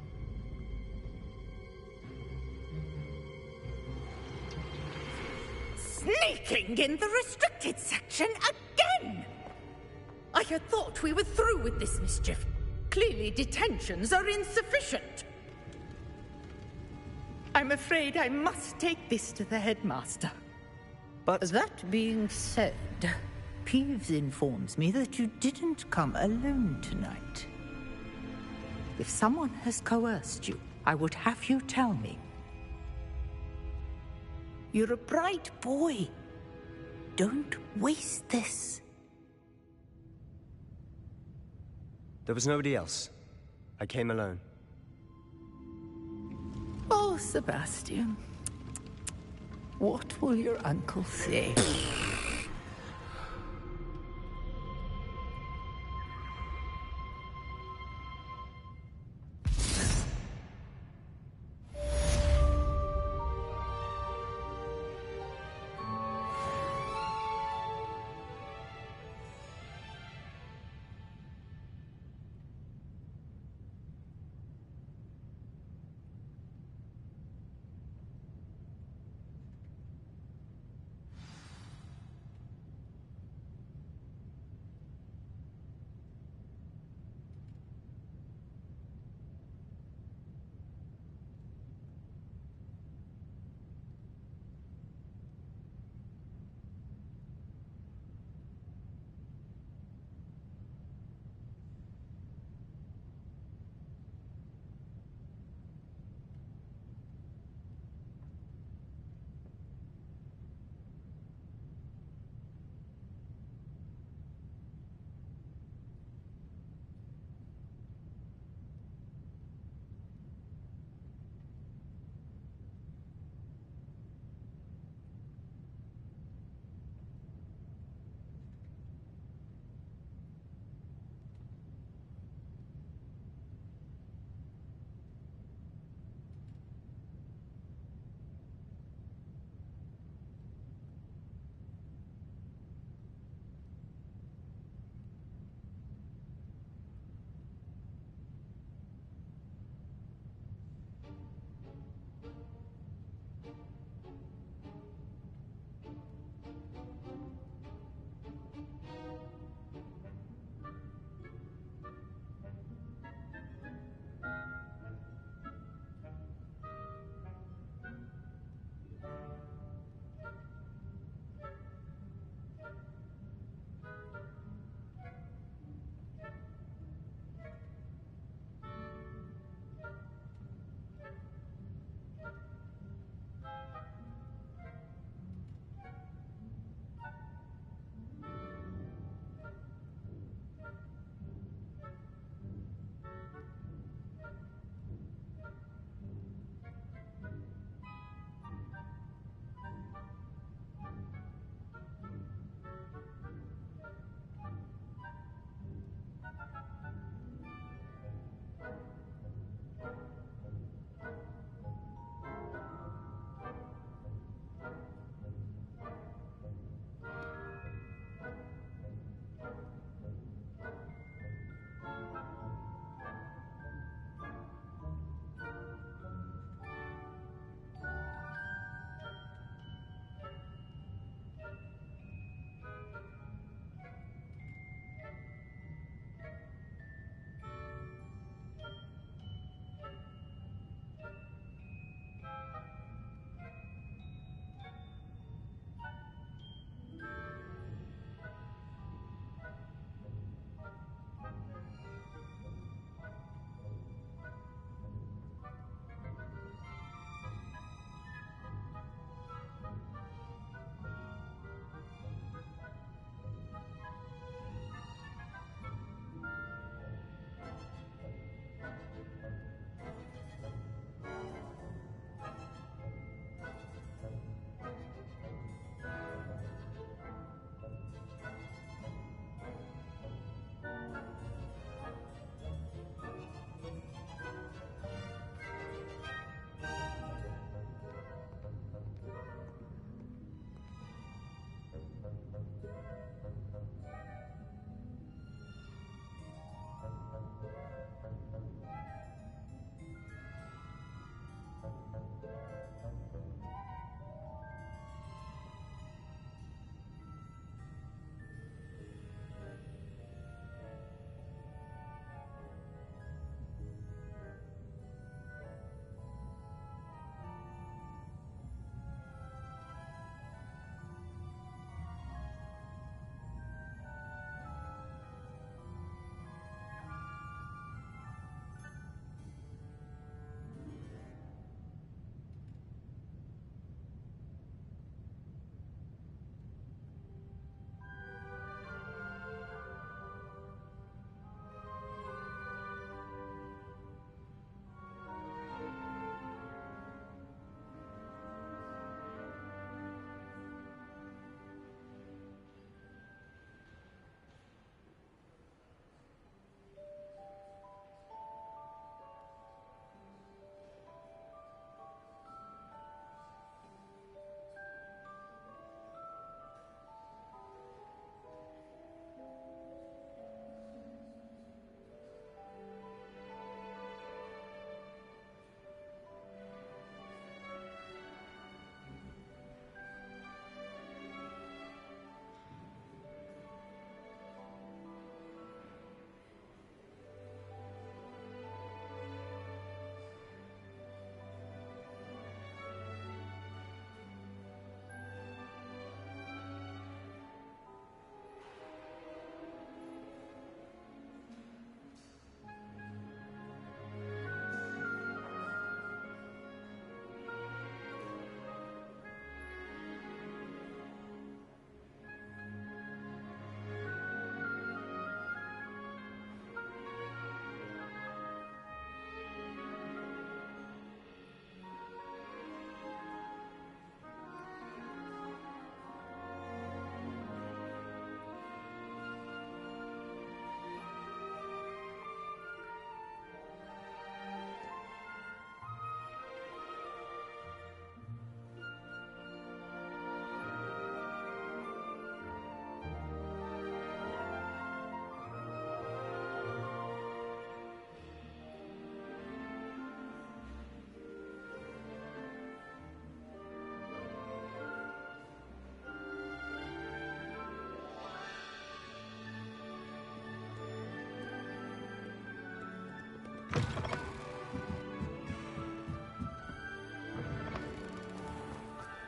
Sneaking in the restricted section again! I had thought we were through with this mischief. Clearly detentions are insufficient. I'm afraid I must take this to the headmaster. But that being said, Peeves informs me that you didn't come alone tonight. If someone has coerced you, I would have you tell me. You're a bright boy. Don't waste this. There was nobody else. I came alone. Oh, Sebastian. What will your uncle say?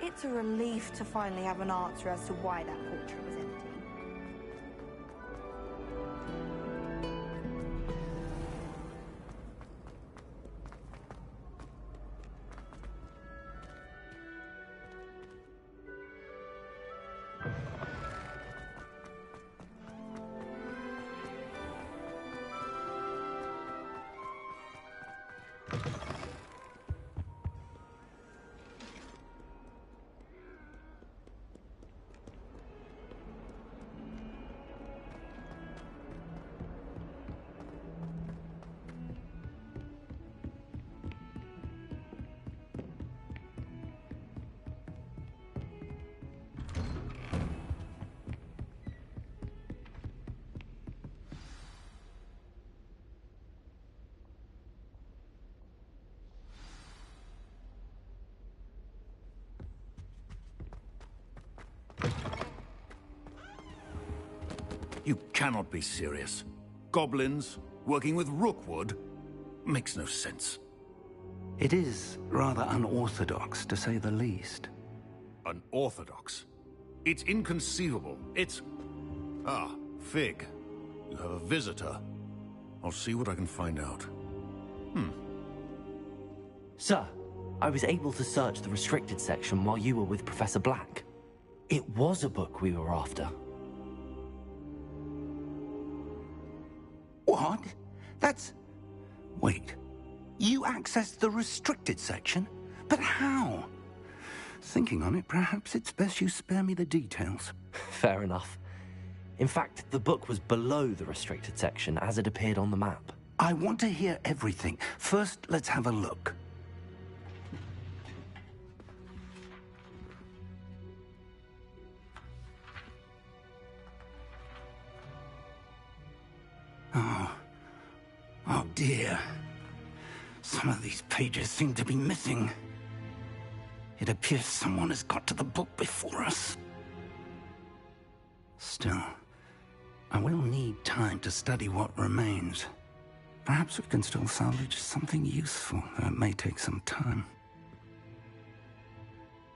It's a relief to finally have an answer as to why that portrait was empty. You cannot be serious. Goblins working with Rookwood makes no sense. It is rather unorthodox, to say the least. Unorthodox? It's inconceivable. It's... Ah, Fig. You have a visitor. I'll see what I can find out. Sir, I was able to search the restricted section while you were with Professor Black. It was a book we were after. What? That's... Wait. You accessed the restricted section? But how? Thinking on it, perhaps it's best you spare me the details. Fair enough. In fact, the book was below the restricted section as it appeared on the map. I want to hear everything. First, let's have a look. Oh dear. Some of these pages seem to be missing. It appears someone has got to the book before us. Still, I will need time to study what remains. Perhaps we can still salvage something useful, though it may take some time.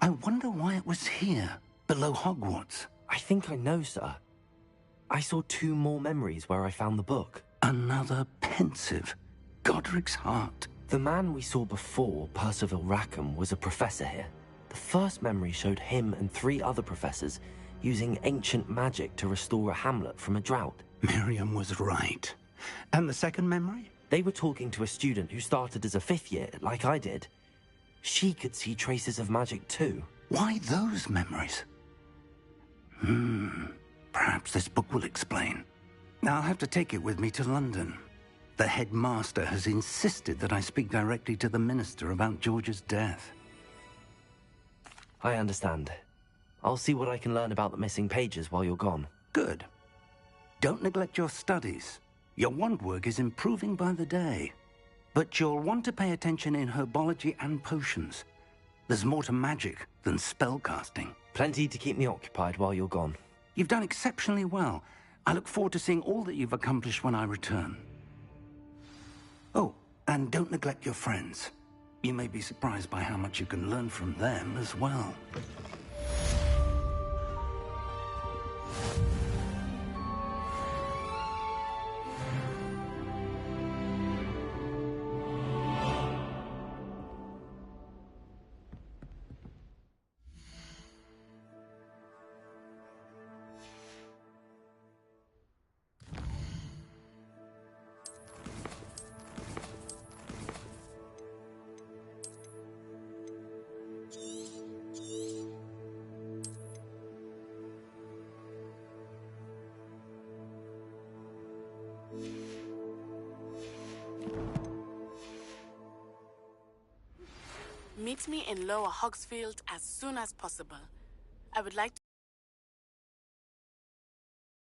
I wonder why it was here, below Hogwarts. I think I know, sir. I saw 2 more memories where I found the book. Another pensive. Godric's heart. The man we saw before, Percival Rackham, was a professor here. The first memory showed him and 3 other professors using ancient magic to restore a hamlet from a drought. Miriam was right. And the second memory? They were talking to a student who started as a 5th year, like I did. She could see traces of magic too. Why those memories? Perhaps this book will explain. I'll have to take it with me to London. The headmaster has insisted that I speak directly to the minister about George's death. I understand. I'll see what I can learn about the missing pages while you're gone. Good. Don't neglect your studies. Your wand work is improving by the day. But you'll want to pay attention in herbology and potions. There's more to magic than spellcasting. Plenty to keep me occupied while you're gone. You've done exceptionally well. I look forward to seeing all that you've accomplished when I return. Oh, and don't neglect your friends. You may be surprised by how much you can learn from them as well. Meet me in Lower Hogsfield as soon as possible. I would like to